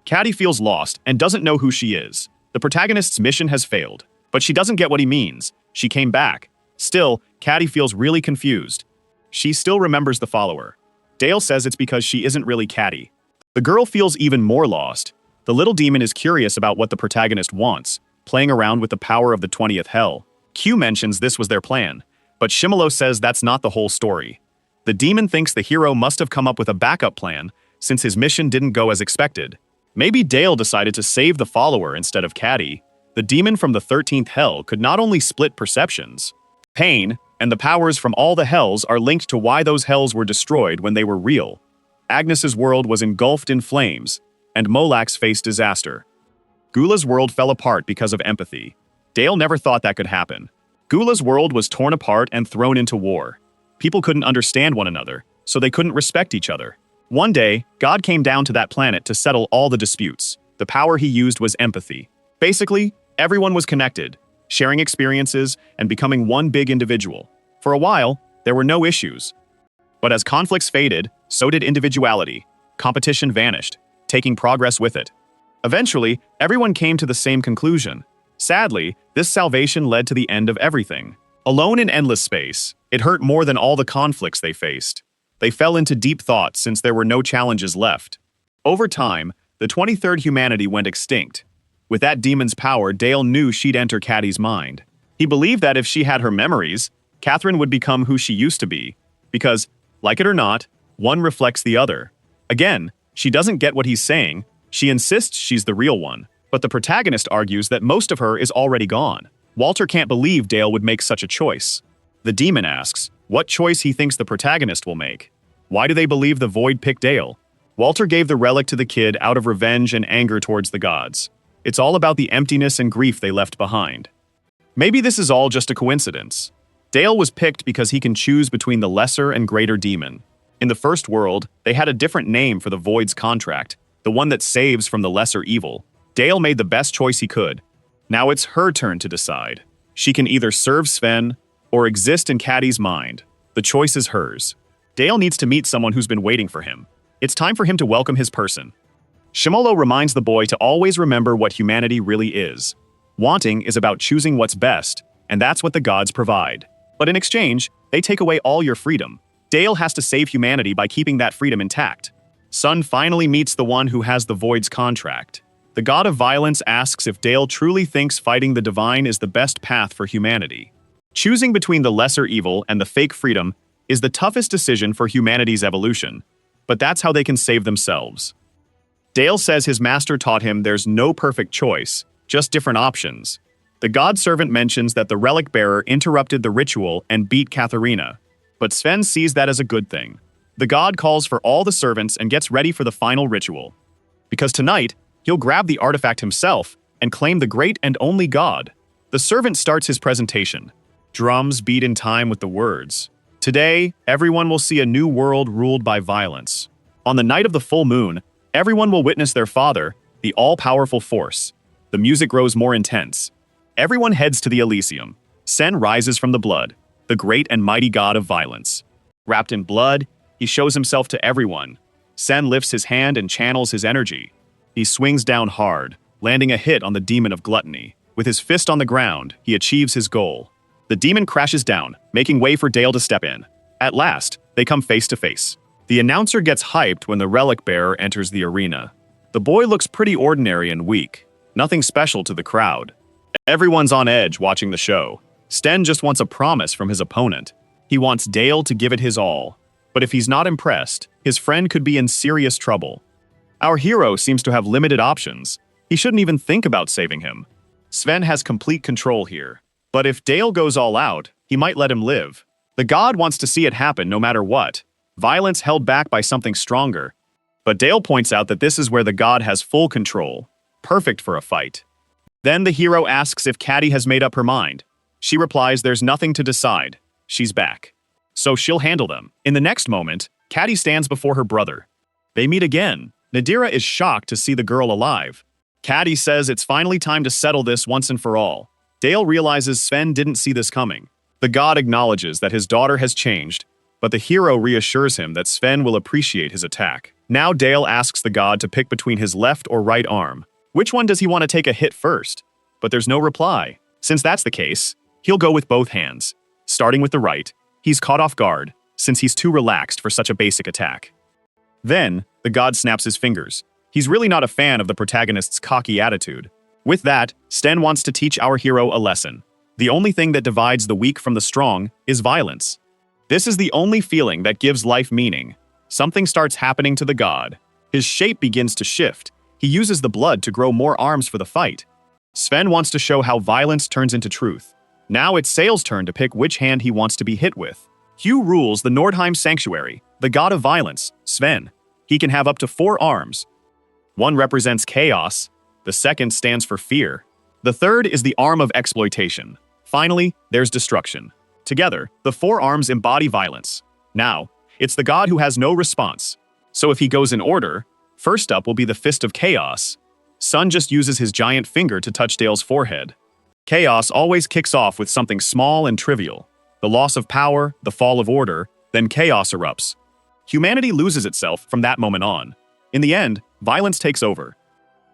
Caddy feels lost and doesn't know who she is. The protagonist's mission has failed, but she doesn't get what he means. She came back. Still, Caddy feels really confused. She still remembers the follower. Dale says it's because she isn't really Caddy. The girl feels even more lost. The little demon is curious about what the protagonist wants, playing around with the power of the 20th hell. Q mentions this was their plan, but Shimolo says that's not the whole story. The demon thinks the hero must have come up with a backup plan, since his mission didn't go as expected. Maybe Dale decided to save the follower instead of Caddy. The demon from the 13th hell could not only split perceptions. Pain and the powers from all the hells are linked to why those hells were destroyed when they were real. Agnes's world was engulfed in flames, and Molak's faced disaster. Gula's world fell apart because of empathy. Dale never thought that could happen. Gula's world was torn apart and thrown into war. People couldn't understand one another, so they couldn't respect each other. One day, God came down to that planet to settle all the disputes. The power he used was empathy. Basically, everyone was connected, sharing experiences and becoming one big individual. For a while, there were no issues. But as conflicts faded, so did individuality. Competition vanished, taking progress with it. Eventually, everyone came to the same conclusion. Sadly, this salvation led to the end of everything. Alone in endless space, it hurt more than all the conflicts they faced. They fell into deep thought since there were no challenges left. Over time, the 23rd humanity went extinct. With that demon's power, Dale knew she'd enter Caddy's mind. He believed that if she had her memories, Catherine would become who she used to be. Because, like it or not, one reflects the other. Again, she doesn't get what he's saying. She insists she's the real one. But the protagonist argues that most of her is already gone. Walter can't believe Dale would make such a choice. The demon asks what choice he thinks the protagonist will make. Why do they believe the Void picked Dale? Walter gave the relic to the kid out of revenge and anger towards the gods. It's all about the emptiness and grief they left behind. Maybe this is all just a coincidence. Dale was picked because he can choose between the lesser and greater demon. In the first world, they had a different name for the Void's contract, the one that saves from the lesser evil. Dale made the best choice he could. Now it's her turn to decide. She can either serve Sven or exist in Caddy's mind. The choice is hers. Dale needs to meet someone who's been waiting for him. It's time for him to welcome his person. Shimolo reminds the boy to always remember what humanity really is. Wanting is about choosing what's best, and that's what the gods provide. But in exchange, they take away all your freedom. Dale has to save humanity by keeping that freedom intact. Sun finally meets the one who has the Void's contract. The god of violence asks if Dale truly thinks fighting the divine is the best path for humanity. Choosing between the lesser evil and the fake freedom is the toughest decision for humanity's evolution, but that's how they can save themselves. Dale says his master taught him there's no perfect choice, just different options. The god servant mentions that the relic bearer interrupted the ritual and beat Katharina, but Sven sees that as a good thing. The god calls for all the servants and gets ready for the final ritual. Because tonight, he'll grab the artifact himself and claim the great and only god. The servant starts his presentation. Drums beat in time with the words. Today, everyone will see a new world ruled by violence. On the night of the full moon, everyone will witness their father, the all-powerful force. The music grows more intense. Everyone heads to the Elysium. Sen rises from the blood, the great and mighty god of violence. Wrapped in blood, he shows himself to everyone. Sen lifts his hand and channels his energy. He swings down hard, landing a hit on the demon of gluttony. With his fist on the ground, he achieves his goal. The demon crashes down, making way for Dale to step in. At last, they come face to face. The announcer gets hyped when the relic bearer enters the arena. The boy looks pretty ordinary and weak. Nothing special to the crowd. Everyone's on edge watching the show. Sten just wants a promise from his opponent. He wants Dale to give it his all. But if he's not impressed, his friend could be in serious trouble. Our hero seems to have limited options. He shouldn't even think about saving him. Sven has complete control here. But if Dale goes all out, he might let him live. The god wants to see it happen no matter what. Violence held back by something stronger. But Dale points out that this is where the god has full control. Perfect for a fight. Then the hero asks if Caddy has made up her mind. She replies there's nothing to decide. She's back. So she'll handle them. In the next moment, Caddy stands before her brother. They meet again. Nadira is shocked to see the girl alive. Caddy says it's finally time to settle this once and for all. Dale realizes Sven didn't see this coming. The god acknowledges that his daughter has changed, but the hero reassures him that Sven will appreciate his attack. Now Dale asks the god to pick between his left or right arm. Which one does he want to take a hit first? But there's no reply. Since that's the case, he'll go with both hands. Starting with the right, he's caught off guard, since he's too relaxed for such a basic attack. Then, the god snaps his fingers. He's really not a fan of the protagonist's cocky attitude. With that, Sten wants to teach our hero a lesson. The only thing that divides the weak from the strong is violence. This is the only feeling that gives life meaning. Something starts happening to the god. His shape begins to shift. He uses the blood to grow more arms for the fight. Sven wants to show how violence turns into truth. Now it's Sail's turn to pick which hand he wants to be hit with. Hugh rules the Nordheim Sanctuary, the god of violence, Sven. He can have up to 4 arms. One represents chaos. The second stands for fear. The third is the arm of exploitation. Finally, there's destruction. Together, the 4 arms embody violence. Now, it's the god who has no response. So if he goes in order, first up will be the Fist of Chaos. Sun just uses his giant finger to touch Dale's forehead. Chaos always kicks off with something small and trivial. The loss of power, the fall of order, then chaos erupts. Humanity loses itself from that moment on. In the end, violence takes over.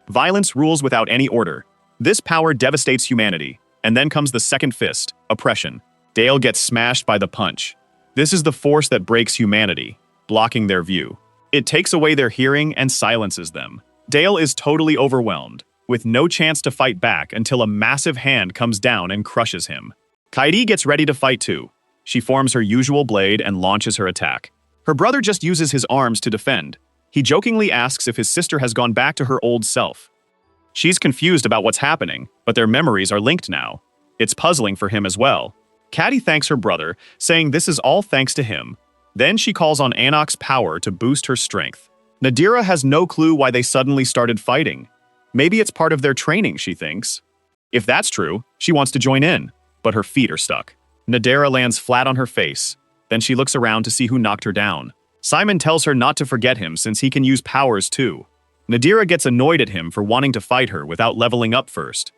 Violence rules without any order. This power devastates humanity. And then comes the second fist, oppression. Dale gets smashed by the punch. This is the force that breaks humanity, blocking their view. It takes away their hearing and silences them. Dale is totally overwhelmed, with no chance to fight back until a massive hand comes down and crushes him. Kairi gets ready to fight too. She forms her usual blade and launches her attack. Her brother just uses his arms to defend. He jokingly asks if his sister has gone back to her old self. She's confused about what's happening, but their memories are linked now. It's puzzling for him as well. Caddy thanks her brother, saying this is all thanks to him. Then she calls on Anok's power to boost her strength. Nadira has no clue why they suddenly started fighting. Maybe it's part of their training, she thinks. If that's true, she wants to join in, but her feet are stuck. Nadira lands flat on her face. Then she looks around to see who knocked her down. Simon tells her not to forget him since he can use powers too. Nadira gets annoyed at him for wanting to fight her without leveling up first.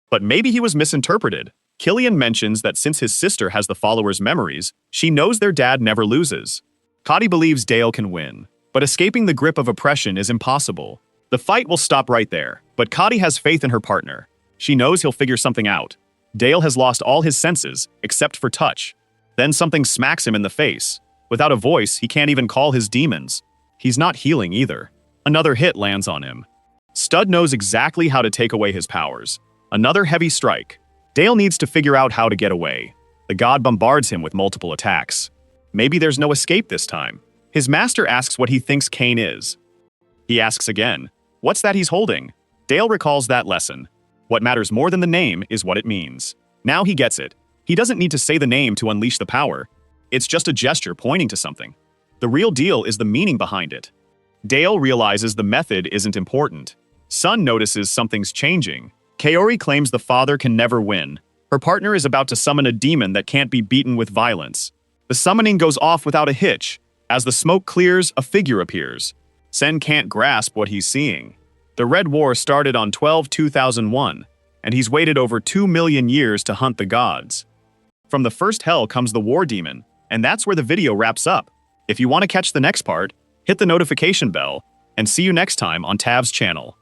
But maybe he was misinterpreted. Killian mentions that since his sister has the followers' memories, she knows their dad never loses. Cody believes Dale can win, but escaping the grip of oppression is impossible. The fight will stop right there, but Cody has faith in her partner. She knows he'll figure something out. Dale has lost all his senses, except for touch. Then something smacks him in the face. Without a voice, he can't even call his demons. He's not healing either. Another hit lands on him. Stud knows exactly how to take away his powers. Another heavy strike. Dale needs to figure out how to get away. The god bombards him with multiple attacks. Maybe there's no escape this time. His master asks what he thinks Kane is. He asks again, what's that he's holding? Dale recalls that lesson. What matters more than the name is what it means. Now he gets it. He doesn't need to say the name to unleash the power. It's just a gesture pointing to something. The real deal is the meaning behind it. Dale realizes the method isn't important. Sun notices something's changing. Kaori claims the father can never win. Her partner is about to summon a demon that can't be beaten with violence. The summoning goes off without a hitch. As the smoke clears, a figure appears. Sen can't grasp what he's seeing. The Red War started on 12/2001, and he's waited over 2 million years to hunt the gods. From the first hell comes the war demon, and that's where the video wraps up. If you want to catch the next part, hit the notification bell, and see you next time on Tav's channel.